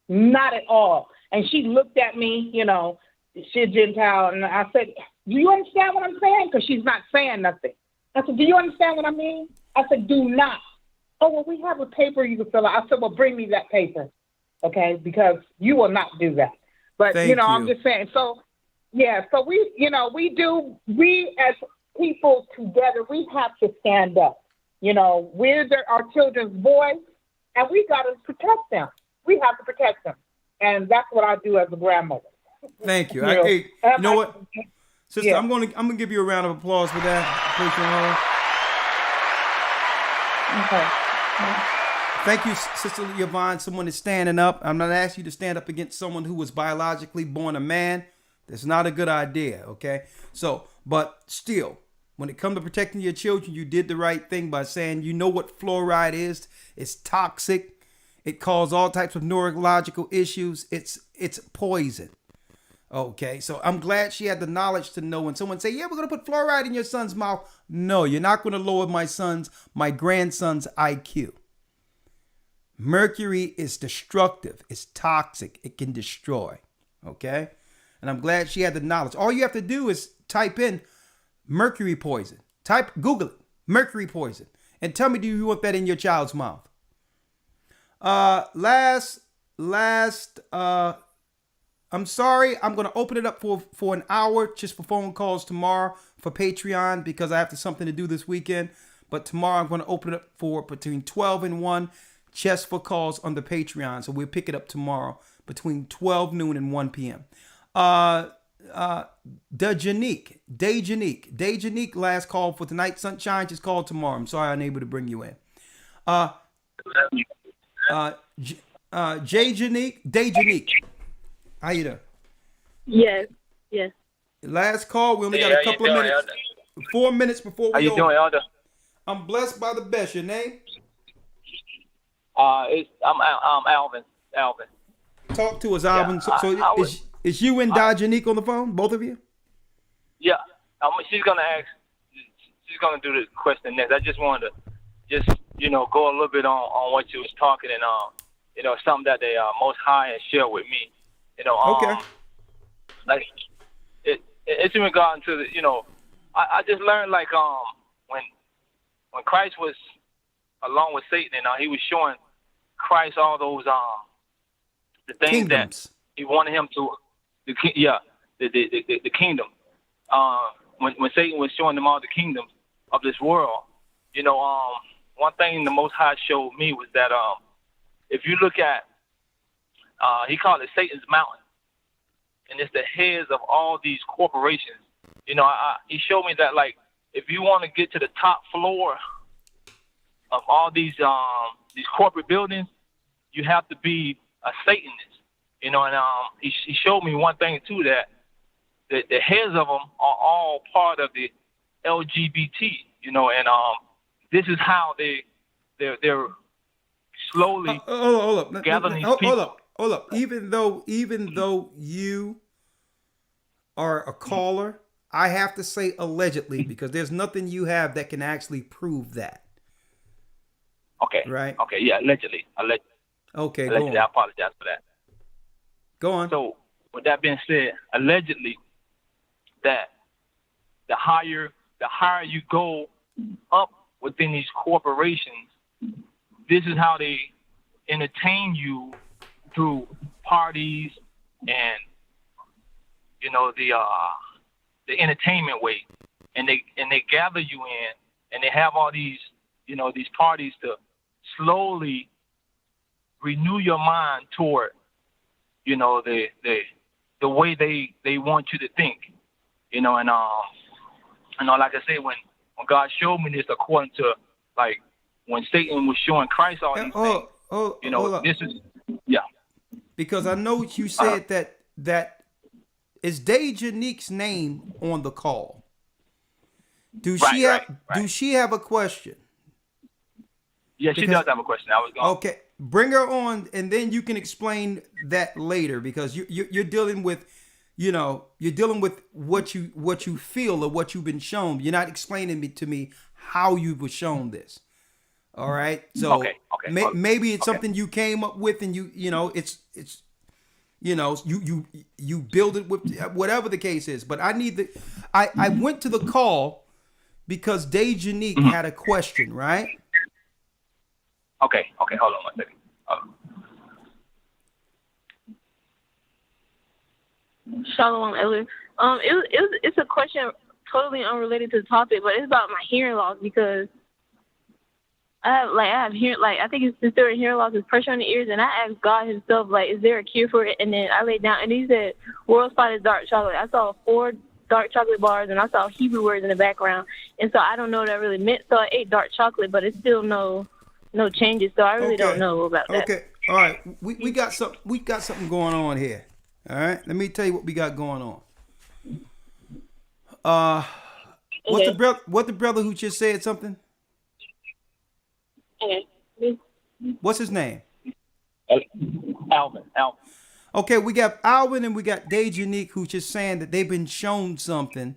Not at all. And she looked at me, she's a Gentile, and I said, do you understand what I'm saying? Because she's not saying nothing. I said, do you understand what I mean? I said, do not. Oh, well, we have a paper you can fill out. I said, well, bring me that paper, okay, because you will not do that. But, I'm just saying. So, so we as people together, we have to stand up. We're our children's voice, and we got to protect them. We have to protect them. And that's what I do as a grandmother. Thank you. You know what? Sister, I'm gonna give you a round of applause for that. Okay. Thank you, Sister Yvonne. Someone is standing up. I'm not asking you to stand up against someone who was biologically born a man. That's not a good idea, okay? So, but still, when it comes to protecting your children, you did the right thing by saying you know what fluoride is. It's toxic. It causes all types of neurological issues. It's poison. Okay, so I'm glad she had the knowledge to know when someone say, yeah, we're going to put fluoride in your son's mouth. No, you're not going to lower my grandson's IQ. Mercury is destructive. It's toxic. It can destroy. Okay? And I'm glad she had the knowledge. All you have to do is type in mercury poison. Google it, mercury poison. And tell me, do you want that in your child's mouth? I'm sorry. I'm going to open it up for an hour just for phone calls tomorrow for Patreon because I have something to do this weekend. But tomorrow I'm going to open it up for between 12 and 1 just for calls on the Patreon. So we'll pick it up tomorrow between 12 noon and 1 p.m. Dejanique, last call for tonight. Sunshine, just call tomorrow. I'm sorry I'm unable to bring you in. Dejanique. How you doing? Yes. Last call. We only got a couple of minutes. 4 minutes before we How you doing, Elder? I'm blessed by the best. Your name? I'm Alvin. Talk to us, Alvin. Is you and Dajanique on the phone, both of you? Yeah. She's gonna do the question next. I just wanted to go a little bit on what you was talking and something that the Most High has shared with me. Okay. Like it's in regard to the I just learned like when Christ was along with Satan and he was showing Christ all those the things Kingdoms. that he wanted him to the kingdom. When Satan was showing them all the kingdoms of this world, one thing the Most High showed me was that if you look at he called it Satan's mountain, and it's the heads of all these corporations. He showed me that like if you want to get to the top floor of all these corporate buildings, you have to be a Satanist. And he showed me one thing too, that the heads of them are all part of the LGBT. And this is how they're slowly gathering these people. Hold up. Even though you are a caller, I have to say allegedly because there's nothing you have that can actually prove that. Okay. Right. Okay. Yeah. Allegedly. Okay. Allegedly. Go on. I apologize for that. Go on. So, with that being said, allegedly, that the higher you go up within these corporations, this is how they entertain you through parties and the entertainment way, and they gather you in, and they have all these these parties to slowly renew your mind toward the way they want you to think, and like I said, when God showed me this, according to like when Satan was showing Christ all these things, this is because I know you said that is Dejanique's name on the call. Do she have a question? Yeah, she does have a question. I was going. Okay, bring her on, and then you can explain that later because you're dealing with, you're dealing with what you feel or what you've been shown. You're not explaining to me how you were shown this. All right, so maybe it's something you came up with, and you build it with whatever the case is. But I went to the call because Dejanique had a question, right? Okay, hold on one second. Shalom, Elder. It's a question totally unrelated to the topic, but it's about my hearing loss because I have hearing, like, I think it's considered hearing loss is pressure on the ears, and I asked God himself, like, is there a cure for it? And then I laid down, and he said, world spotted dark chocolate. I saw 4 dark chocolate bars, and I saw Hebrew words in the background, and so I don't know what that really meant. So I ate dark chocolate, but it's still no changes. So I really don't know about that. Okay, all right, we got something going on here. All right, let me tell you what we got going on. What the brother who just said something? Okay. What's his name? Alvin. Okay, we got Alvin and we got Dejanique, who's just saying that they've been shown something.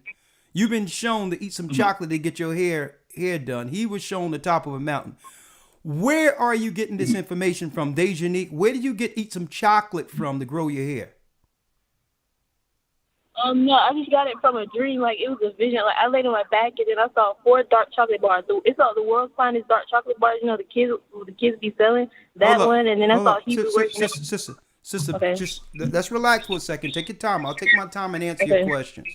You've been shown to eat some chocolate to get your hair done. He was shown the top of a mountain. Where are you getting this information from, Dejanique? Where did you eat some chocolate from to grow your hair? No, I just got it from a dream. Like, it was a vision. Like, I laid on my back and then I saw 4 dark chocolate bars. It's all the world's finest dark chocolate bars. You know, the kids be selling that one. And then I saw Hebrew words. Sister, okay. Just let's relax for a second. Take your time. I'll take my time and answer your questions.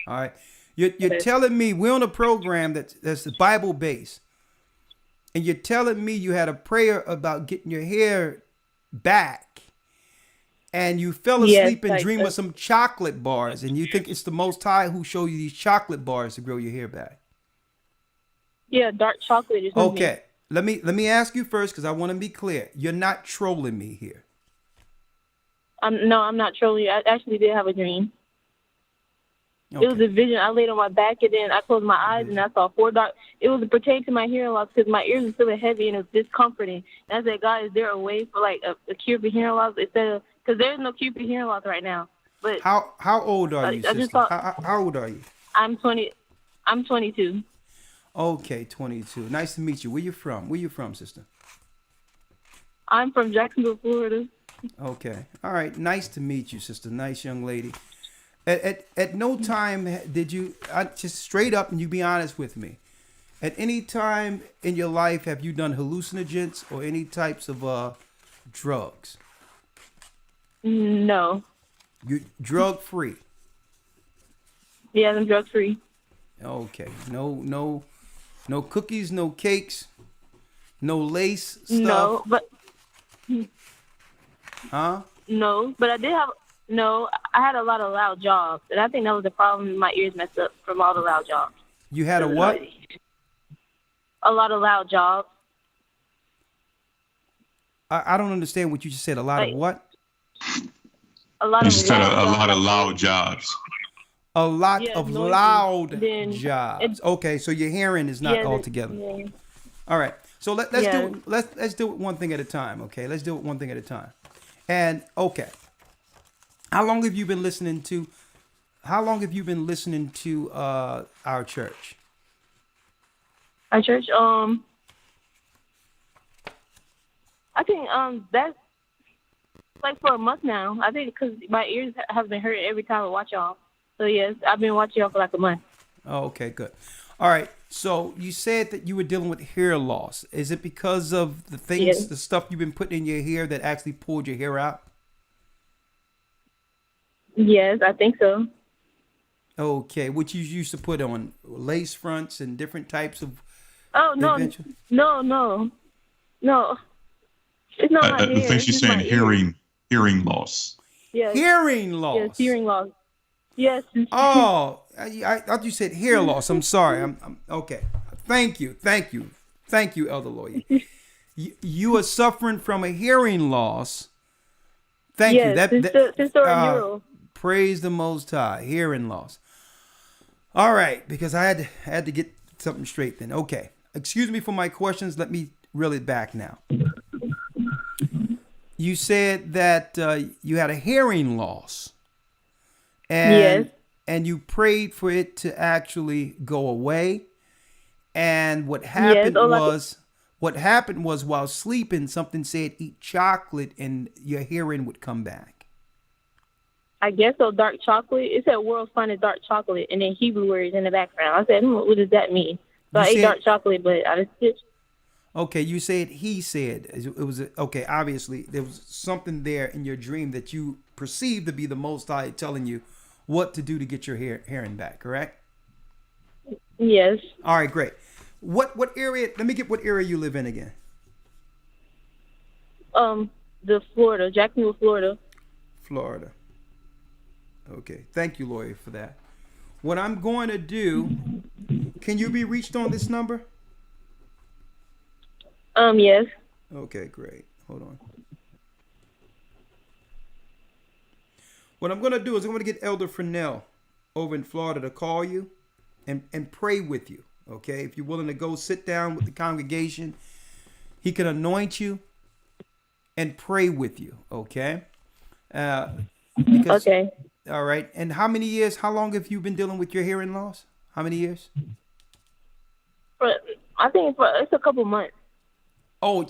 All right. You're telling me we're on a program that's Bible based, and you're telling me you had a prayer about getting your hair back, and you fell asleep and dreamed of some chocolate bars, and you think it's the Most High who showed you these chocolate bars to grow your hair back. Yeah, dark chocolate is something. Okay. Let me ask you first, because I want to be clear. You're not trolling me here. No, I'm not trolling you. I actually did have a dream. Okay. It was a vision. I laid on my back and then I closed my eyes and I saw 4 dark. It was pertaining to my hearing loss because my ears were feeling heavy and it was discomforting. And I said, God, is there a way for like a cure for hearing loss instead of, because there's no cure for hearing loss right now. But how old are you, sister? How old are you? I'm 22. Okay, 22. Nice to meet you. Where you from? Where you from, sister? I'm from Jacksonville, Florida. Okay. All right. Nice to meet you, sister. Nice young lady. At no time did you, just straight up, and you be honest with me, at any time in your life have you done hallucinogens or any types of drugs? No. You drug free? Yeah, I'm drug free. Okay. No cookies, no cakes, no lace stuff? No, but... Huh? No, but I did have... No, I had a lot of loud jobs, and I think that was the problem. My ears messed up from all the loud jobs. You had a what? A lot of loud jobs. I don't understand what you just said. A lot of what? A lot of loud jobs. A lot of loud jobs. Okay, so your hearing is not all together. Yeah. All right. So let's do it one thing at a time. Okay, let's do it one thing at a time. And okay. How long have you been listening to our church? Our church, I think that's like for a month now. I think because my ears have been hurting every time I watch y'all. So yes, I've been watching y'all for like a month. Oh, okay, good. All right. So you said that you were dealing with hair loss. Is it because of the things, the stuff you've been putting in your hair that actually pulled your hair out? Yes, I think so. Okay, what you used to put on lace fronts and different types of. Oh no, no. It's not my hair. I think she's saying hearing loss. Yes. Hearing loss. Yes, hearing loss. Yes. Oh, I thought you said hair loss. I'm sorry. I'm okay. Thank you, Elder Lawyer. You are suffering from a hearing loss. Thank you. That praise the Most High. Hearing loss. All right, because I had to get something straight then. Okay. Excuse me for my questions. Let me reel it back now. You said that you had a hearing loss. And you prayed for it to actually go away. And what happened was while sleeping, something said eat chocolate and your hearing would come back. I guess so. Dark chocolate. It said world's finest dark chocolate, and then Hebrew words in the background. I said, what does that mean? So I ate dark chocolate, but I just. Okay, you said he said it was okay. Obviously, there was something there in your dream that you perceived to be the Most High telling you what to do to get your hearing back. Correct? Yes. All right, great. What area? Let me get what area you live in again. The Florida, Jacksonville, Florida. Florida. Okay, thank you, lawyer, for that. What I'm going to do, can you be reached on this number? Yes. Okay, great. Hold on. What I'm going to do is I'm going to get Elder Fresnel over in Florida to call you and pray with you, okay? If you're willing to go sit down with the congregation, he can anoint you and pray with you, okay? Because, Okay. All right. And how long have you been dealing with your hearing loss? How many years? I think it's a couple months. So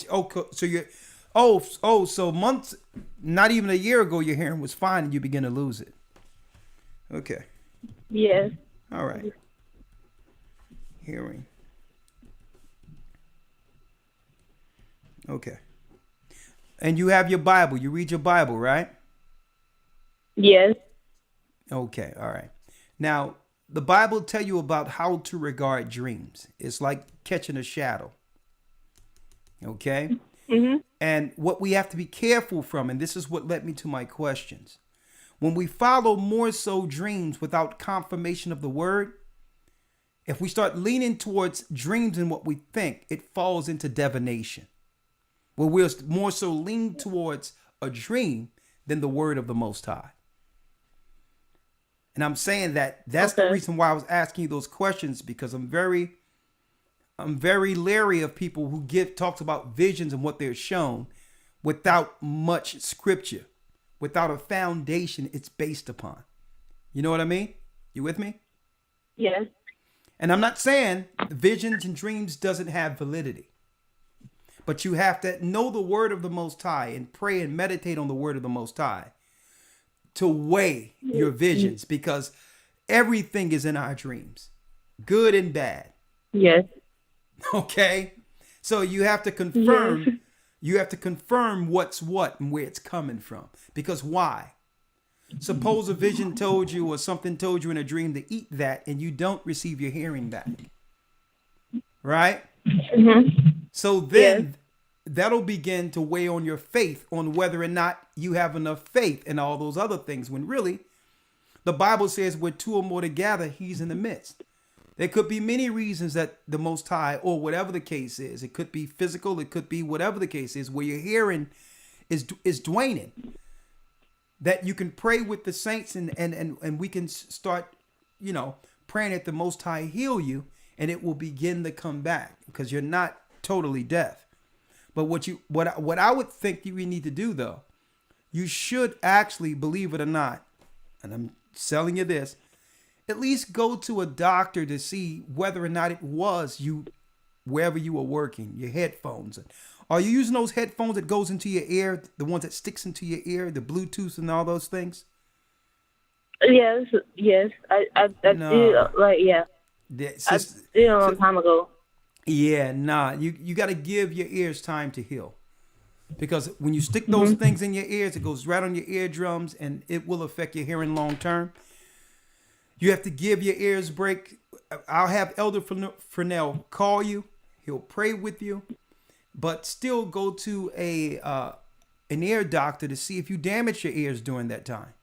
months, not even a year ago, your hearing was fine and you begin to lose it. Okay. Yes. All right. Hearing. Okay. And you have your Bible. You read your Bible, right? Yes. Okay. All right. Now, the Bible tell you about how to regard dreams. It's like catching a shadow. Okay? Mm-hmm. And what we have to be careful from, and this is what led me to my questions. When we follow more so dreams without confirmation of the word, if we start leaning towards dreams and what we think, it falls into divination. Where we're more so lean towards a dream than the word of the Most High. And I'm saying that's the reason why I was asking you those questions, because I'm very leery of people who talks about visions and what they're shown without much scripture, without a foundation it's based upon. You know what I mean? You with me? Yes. And I'm not saying visions and dreams doesn't have validity, but you have to know the word of the Most High and pray and meditate on the word of the Most High to weigh your visions, because everything is in our dreams, good and bad. Yes. Okay. So you have to confirm, Yes. you have to confirm what's what and where it's coming from. Because why? Suppose a vision told you or something told you in a dream to eat that and you don't receive your hearing back. Right? Mm-hmm. So then that'll begin to weigh on your faith on whether or not you have enough faith and all those other things, when really the Bible says where two or more together, he's in the midst. There could be many reasons that the Most High, or whatever the case is, it could be physical, it could be whatever the case is, where your hearing is dwindling, that you can pray with the saints and we can start, praying that the Most High heal you, and it will begin to come back, because you're not totally deaf. But what I would think you need to do, though, you should actually, believe it or not, and I'm selling you this, at least go to a doctor to see whether or not it was you, wherever you were working, your headphones. Are you using those headphones that goes into your ear, the ones that sticks into your ear, the Bluetooth and all those things? Yes. I did, like, yeah. I did a long time ago. Yeah, nah. You got to give your ears time to heal. Because when you stick those things in your ears, it goes right on your eardrums and it will affect your hearing long term. You have to give your ears a break. I'll have Elder Fernell call you. He'll pray with you. But still go to an ear doctor to see if you damaged your ears during that time.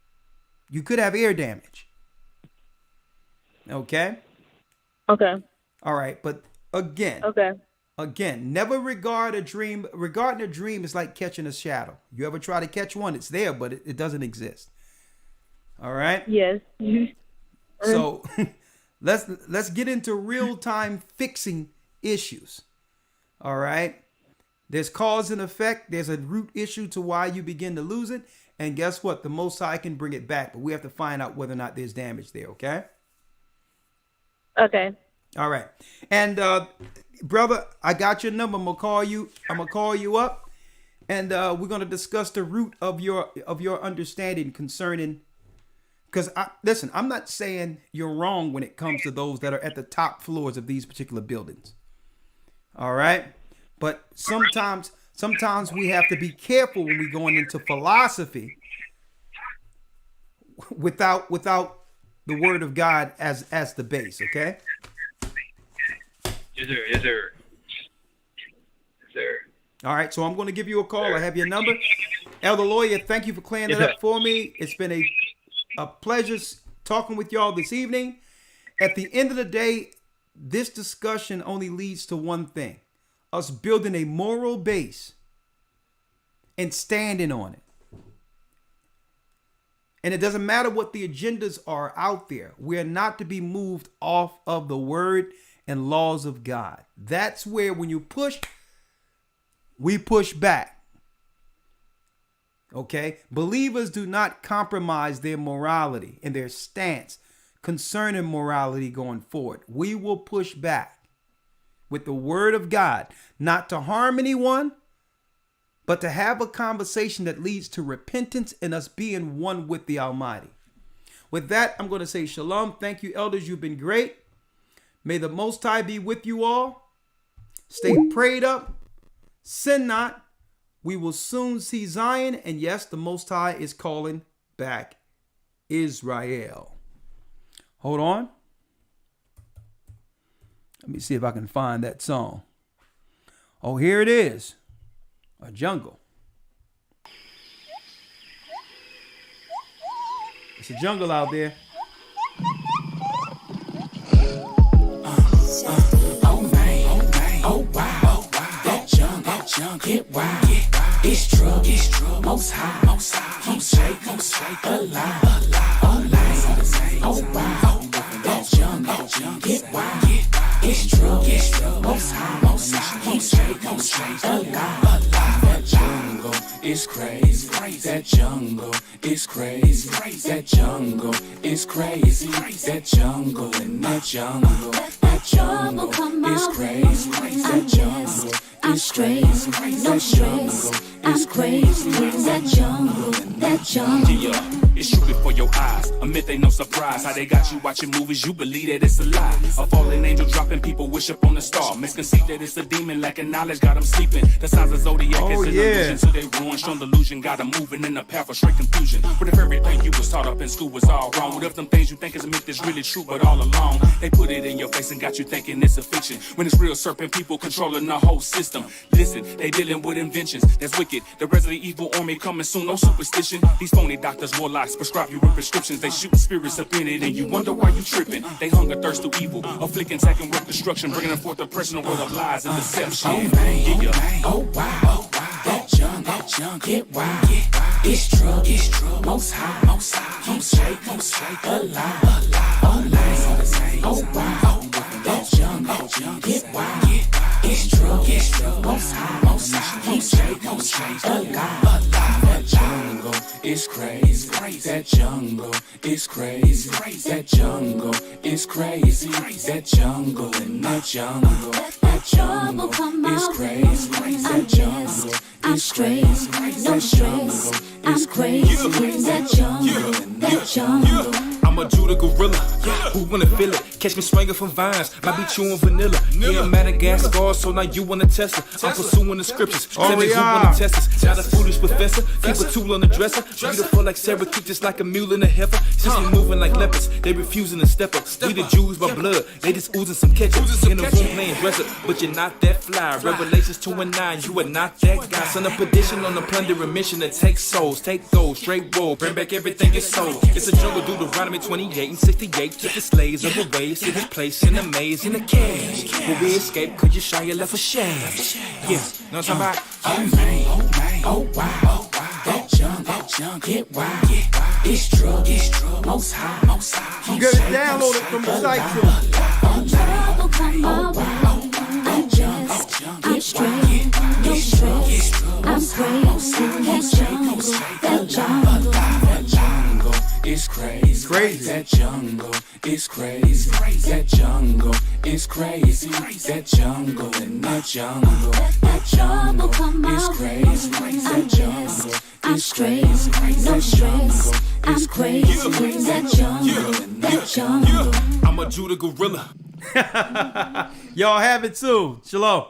You could have ear damage. Okay? Okay. All right, but again, never regard a dream. Regarding a dream is like catching a shadow. You ever try to catch one, it's there, but it doesn't exist. All right? Yes. So let's get into real-time fixing issues. All right? There's cause and effect. There's a root issue to why you begin to lose it. And guess what? The Most High can bring it back, but we have to find out whether or not there's damage there, okay? Okay. All right. And brother, I got your number. I'm gonna call you up, and we're gonna discuss the root of your understanding concerning. Because listen, I'm not saying you're wrong when it comes to those that are at the top floors of these particular buildings. All right, but sometimes we have to be careful when we're going into philosophy without the word of God as the base. Okay. Yes, sir. All right, so I'm going to give you a call. I have your number. Elder Lawyer, thank you for clearing it up for me. It's been a pleasure talking with y'all this evening. At the end of the day, this discussion only leads to one thing: us building a moral base and standing on it. And it doesn't matter what the agendas are out there. We are not to be moved off of the word and laws of God. That's where when you push, we push back. Okay? Believers do not compromise their morality and their stance concerning morality going forward. We will push back with the word of God, not to harm anyone, but to have a conversation that leads to repentance and us being one with the Almighty. With that, I'm going to say shalom. Thank you, elders. You've been great. May the Most High be with you all. Stay prayed up. Sin not. We will soon see Zion. And yes, the Most High is calling back Israel. Hold on. Let me see if I can find that song. Oh, here it is. A jungle. It's a jungle out there. Oh man, oh wow, that jungle, get wild. It's trouble, most high, keep shake, alive. Oh wow, that jungle, get wild. It's trouble, most high, keep shake, alive. That jungle is crazy. That jungle is crazy. That jungle is crazy. That jungle in that jungle. That jungle is crazy. That jungle is crazy. That jungle is crazy. That jungle. Yeah, it's true before your eyes. A myth ain't no surprise. How they got you watching movies, you believe that it's a lie. A fallen angel dropping people wish up on the star. Misconceive that it's a demon lacking knowledge, got them sleeping. The signs of zodiac is an illusion, so they ruin. Strong delusion, got them moving in the path of straight confusion. What if everything you was taught up in school was all wrong? What if them things you think is a myth is really true, but all along they put it in your face and got you thinking it's a fiction? When it's real serpent people controlling the whole system. Listen, they dealing with inventions that's wicked. The Resident Evil army coming soon, no superstition. These phony doctors, warlocks, prescribe you with prescriptions. They shoot spirits up in it and you wonder why you tripping. They hunger, thirst through evil, afflicting, attacking, work destruction, bringing forth the personal world of lies and deception. Oh wow, that jungle, get wild. It's trouble, most high, keep shake, alive. Oh wow, that jungle, get wild. It's trouble, most high, keep shake, alive. That jungle is crazy. That jungle is crazy. That jungle is crazy. That jungle in that jungle. That jungle is crazy. That jungle is crazy. That jungle is crazy. That jungle. I'm a Judah gorilla, who wanna feel it? Catch me swinging from vines, might be chewing vanilla. Yeah, Madagascar, so now you wanna test it. I'm pursuing the scriptures, tell me who wanna test us. Not a foolish professor, keep a tool on the dresser. Beautiful like Sarah, kick just like a mule in a heifer. Since we moving like leopards, they refusing to step up. We the Jews by blood, they just oozing some ketchup. In the room playing dress up, but you're not that fly. Revelations 2:9, you are not that guy. Son of perdition on a plundering mission to take souls, take gold, straight roll, bring back everything it's sold. It's a jungle, Deuteronomy 28 and 68. Took the slaves of the ways to this place in a maze in a cage. But we escaped cause Yeshua left a shame. Yeah, know what I'm talking about? Oh wow, that jungle, get wild. It's trouble, most high. You gotta download it from the site too. Oh wow, that jungle, get wild. It's trouble, I'm crazy. That jungle is crazy. That jungle is crazy. That jungle is crazy. That jungle in that jungle. That jungle is crazy. That jungle is crazy. That jungle is crazy. That jungle in that jungle. I'm a Judah gorilla. Y'all have it soon. Shalom.